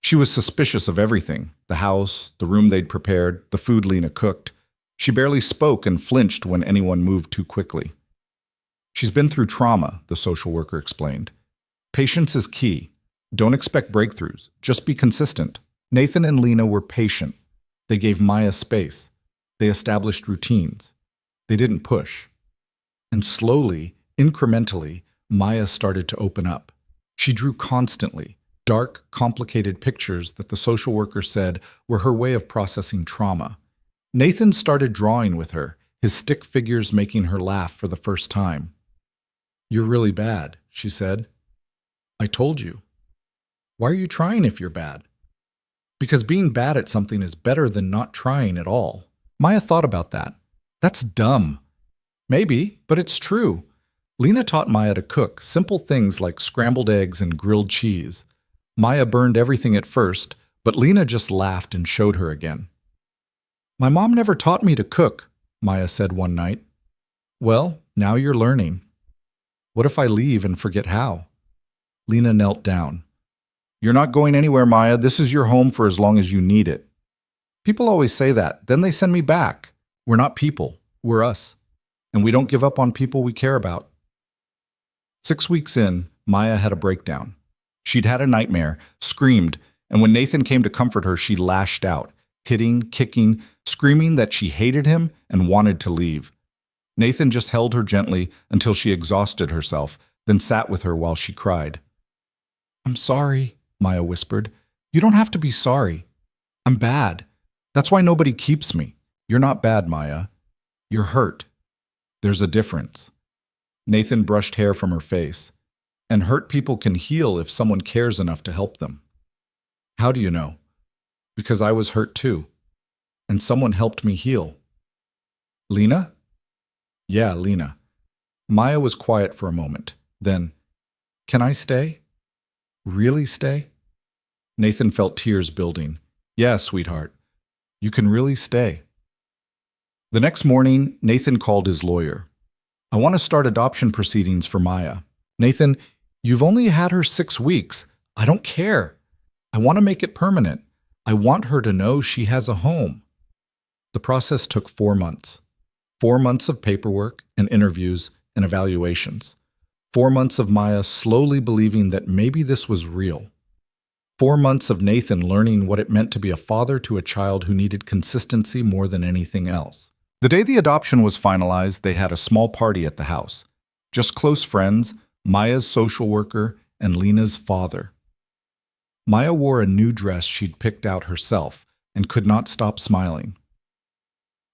She was suspicious of everything, the house, the room they'd prepared, the food Lena cooked. She barely spoke and flinched when anyone moved too quickly. She's been through trauma, the social worker explained. Patience is key. Don't expect breakthroughs. Just be consistent. Nathan and Lena were patient. They gave Maya space. They established routines. They didn't push. And slowly, incrementally, Maya started to open up. She drew constantly. dark, complicated pictures that the social worker said were her way of processing trauma. Nathan started drawing with her, his stick figures making her laugh for the first time. "You're really bad," she said. "I told you." "Why are you trying if you're bad?" "Because being bad at something is better than not trying at all." Maya thought about that. That's dumb. Maybe, but it's true. Lena taught Maya to cook, simple things like scrambled eggs and grilled cheese. Maya burned everything at first, but Lena just laughed and showed her again. "My mom never taught me to cook," Maya said one night. "Well, now you're learning." "What if I leave and forget how?" Lena knelt down. "You're not going anywhere, Maya. This is your home for as long as you need it." "People always say that. Then they send me back." "We're not people. We're us. And we don't give up on people we care about." 6 weeks in, Maya had a breakdown. She'd had a nightmare, screamed, and when Nathan came to comfort her, she lashed out, hitting, kicking, screaming that she hated him and wanted to leave. Nathan just held her gently until she exhausted herself, then sat with her while she cried. "I'm sorry," Maya whispered. "You don't have to be sorry. I'm bad. That's why nobody keeps me." "You're not bad, Maya. You're hurt. There's a difference." Nathan brushed hair from her face. "And hurt people can heal if someone cares enough to help them." "How do you know?" "Because I was hurt too. And someone helped me heal." "Lena?" "Yeah, Lena." Maya was quiet for a moment. Then, "Can I stay? Really stay?" Nathan felt tears building. "Yeah, sweetheart. You can really stay." The next morning, Nathan called his lawyer. "I want to start adoption proceedings for Maya." "Nathan, you've only had her 6 weeks. I don't care. I want to make it permanent. I want her to know she has a home." The process took 4 months. 4 months of paperwork and interviews and evaluations. 4 months of Maya slowly believing that maybe this was real. 4 months of Nathan learning what it meant to be a father to a child who needed consistency more than anything else. The day the adoption was finalized, they had a small party at the house. Just close friends, Maya's social worker, and Lena's father. Maya wore a new dress she'd picked out herself and could not stop smiling.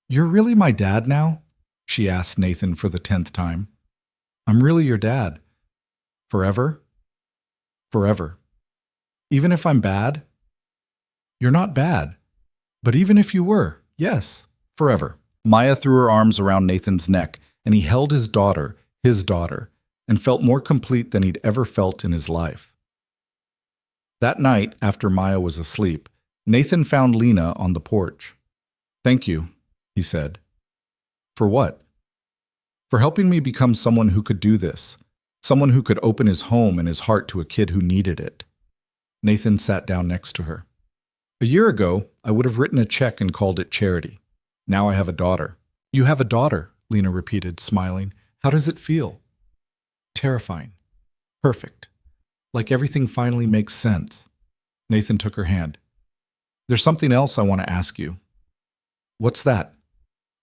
"You're really my dad now?" she asked Nathan for the 10th time. "I'm really your dad. Forever?" "Forever. Even if I'm bad?" "You're not bad. But even if you were, yes, forever." Maya threw her arms around Nathan's neck, and he held his daughter, and felt more complete than he'd ever felt in his life. That night, after Maya was asleep, Nathan found Lena on the porch. "Thank you," he said. "For what?" "For helping me become someone who could do this, someone who could open his home and his heart to a kid who needed it." Nathan sat down next to her. "A year ago, I would have written a check and called it charity. Now I have a daughter." "You have a daughter," Lena repeated, smiling. "How does it feel?" "Terrifying. Perfect. Like everything finally makes sense." Nathan took her hand. "There's something else I want to ask you." "What's that?"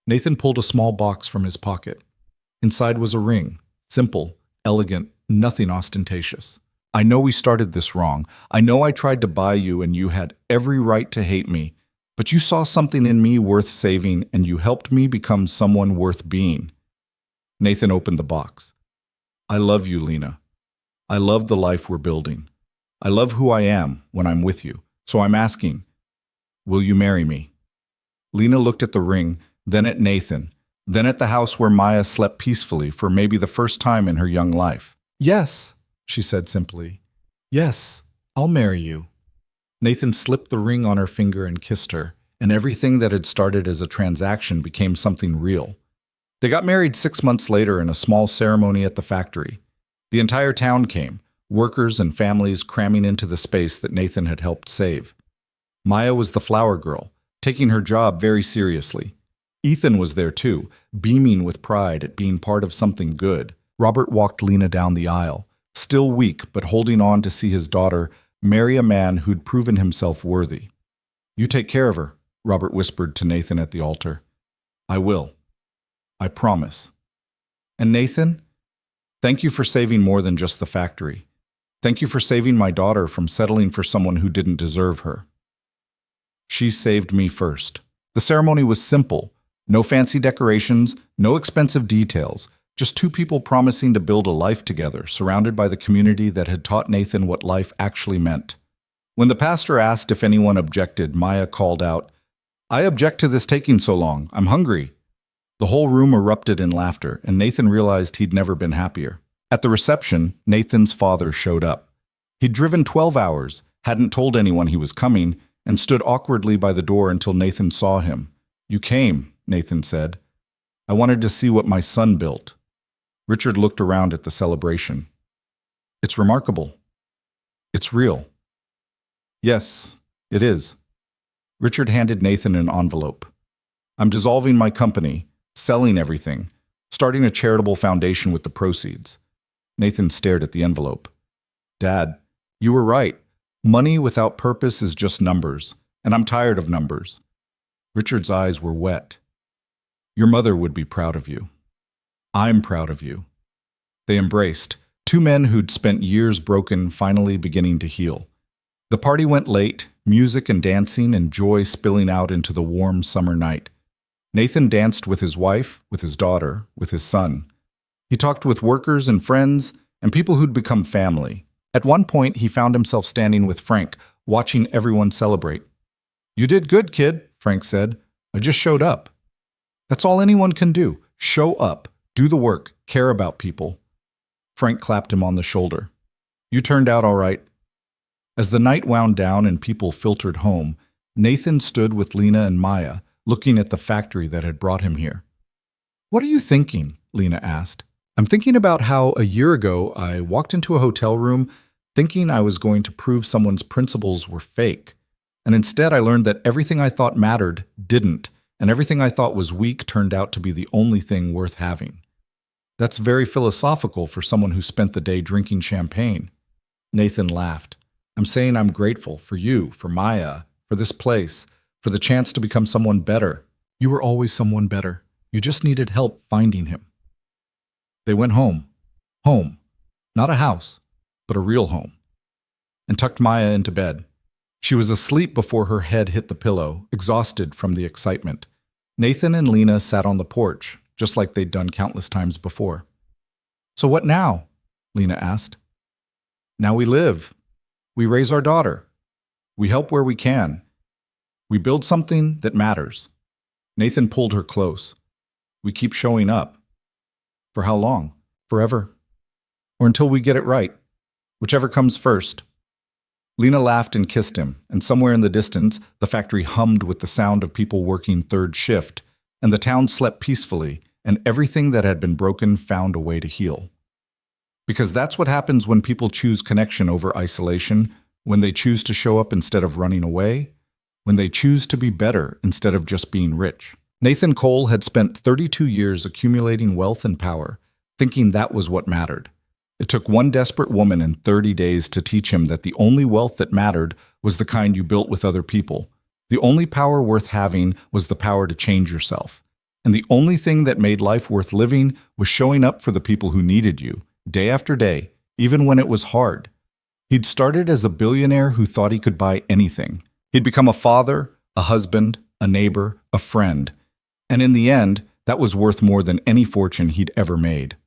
Nathan pulled a small box from his pocket. Inside was a ring. Simple, elegant, nothing ostentatious. "I know we started this wrong. I know I tried to buy you and you had every right to hate me. But you saw something in me worth saving, and you helped me become someone worth being." Nathan opened the box. "I love you, Lena. I love the life we're building. I love who I am when I'm with you. So I'm asking, will you marry me?" Lena looked at the ring, then at Nathan, then at the house where Maya slept peacefully for maybe the first time in her young life. "Yes," she said simply. "Yes, I'll marry you." Nathan slipped the ring on her finger and kissed her, and everything that had started as a transaction became something real. They got married 6 months later in a small ceremony at the factory. The entire town came, workers and families cramming into the space that Nathan had helped save. Maya was the flower girl, taking her job very seriously. Ethan was there too, beaming with pride at being part of something good. Robert walked Lena down the aisle, still weak but holding on to see his daughter marry a man who'd proven himself worthy. "You take care of her," Robert whispered to Nathan at the altar. "I will. I promise." "And Nathan, thank you for saving more than just the factory. Thank you for saving my daughter from settling for someone who didn't deserve her. She saved me first. The ceremony was simple. No fancy decorations, no expensive details, just two people promising to build a life together, surrounded by the community that had taught Nathan what life actually meant. When the pastor asked if anyone objected, Maya called out, "I object to this taking so long. I'm hungry." The whole room erupted in laughter, and Nathan realized he'd never been happier. At the reception, Nathan's father showed up. He'd driven 12 hours, hadn't told anyone he was coming, and stood awkwardly by the door until Nathan saw him. "You came," Nathan said. "I wanted to see what my son built." Richard looked around at the celebration. "It's remarkable. It's real." "Yes, it is." Richard handed Nathan an envelope. "I'm dissolving my company, selling everything, starting a charitable foundation with the proceeds." Nathan stared at the envelope. "Dad, you were right. Money without purpose is just numbers, and I'm tired of numbers." Richard's eyes were wet. "Your mother would be proud of you. I'm proud of you." They embraced, two men who'd spent years broken finally beginning to heal. The party went late, music and dancing and joy spilling out into the warm summer night. Nathan danced with his wife, with his daughter, with his son. He talked with workers and friends and people who'd become family. At one point, he found himself standing with Frank, watching everyone celebrate. "You did good, kid," Frank said. "I just showed up." That's all anyone can do. Show up, do the work, care about people. Frank clapped him on the shoulder. "You turned out all right." As the night wound down and people filtered home, Nathan stood with Lena and Maya, looking at the factory that had brought him here. "What are you thinking?" Lena asked. "I'm thinking about how a year ago I walked into a hotel room thinking I was going to prove someone's principles were fake. And instead I learned that everything I thought mattered didn't, and everything I thought was weak turned out to be the only thing worth having." That's very philosophical for someone who spent the day drinking champagne. Nathan laughed. "I'm saying I'm grateful for you, for Maya, for this place, for the chance to become someone better. You were always someone better. You just needed help finding him." They went home. Home. Not a house, but a real home. And tucked Maya into bed. She was asleep before her head hit the pillow, exhausted from the excitement. Nathan and Lena sat on the porch, just like they'd done countless times before. "So what now?" Lena asked. "Now we live. We raise our daughter. We help where we can. We build something that matters." Nathan pulled her close. "We keep showing up." "For how long? Forever? Or until we get it right? Whichever comes first." Lena laughed and kissed him, and somewhere in the distance, the factory hummed with the sound of people working third shift, and the town slept peacefully, and everything that had been broken found a way to heal. Because that's what happens when people choose connection over isolation, when they choose to show up instead of running away, when they choose to be better instead of just being rich. Nathan Cole had spent 32 years accumulating wealth and power, thinking that was what mattered. It took one desperate woman and 30 days to teach him that the only wealth that mattered was the kind you built with other people. The only power worth having was the power to change yourself. And the only thing that made life worth living was showing up for the people who needed you, day after day, even when it was hard. He'd started as a billionaire who thought he could buy anything. He'd become a father, a husband, a neighbor, a friend. And in the end, that was worth more than any fortune he'd ever made.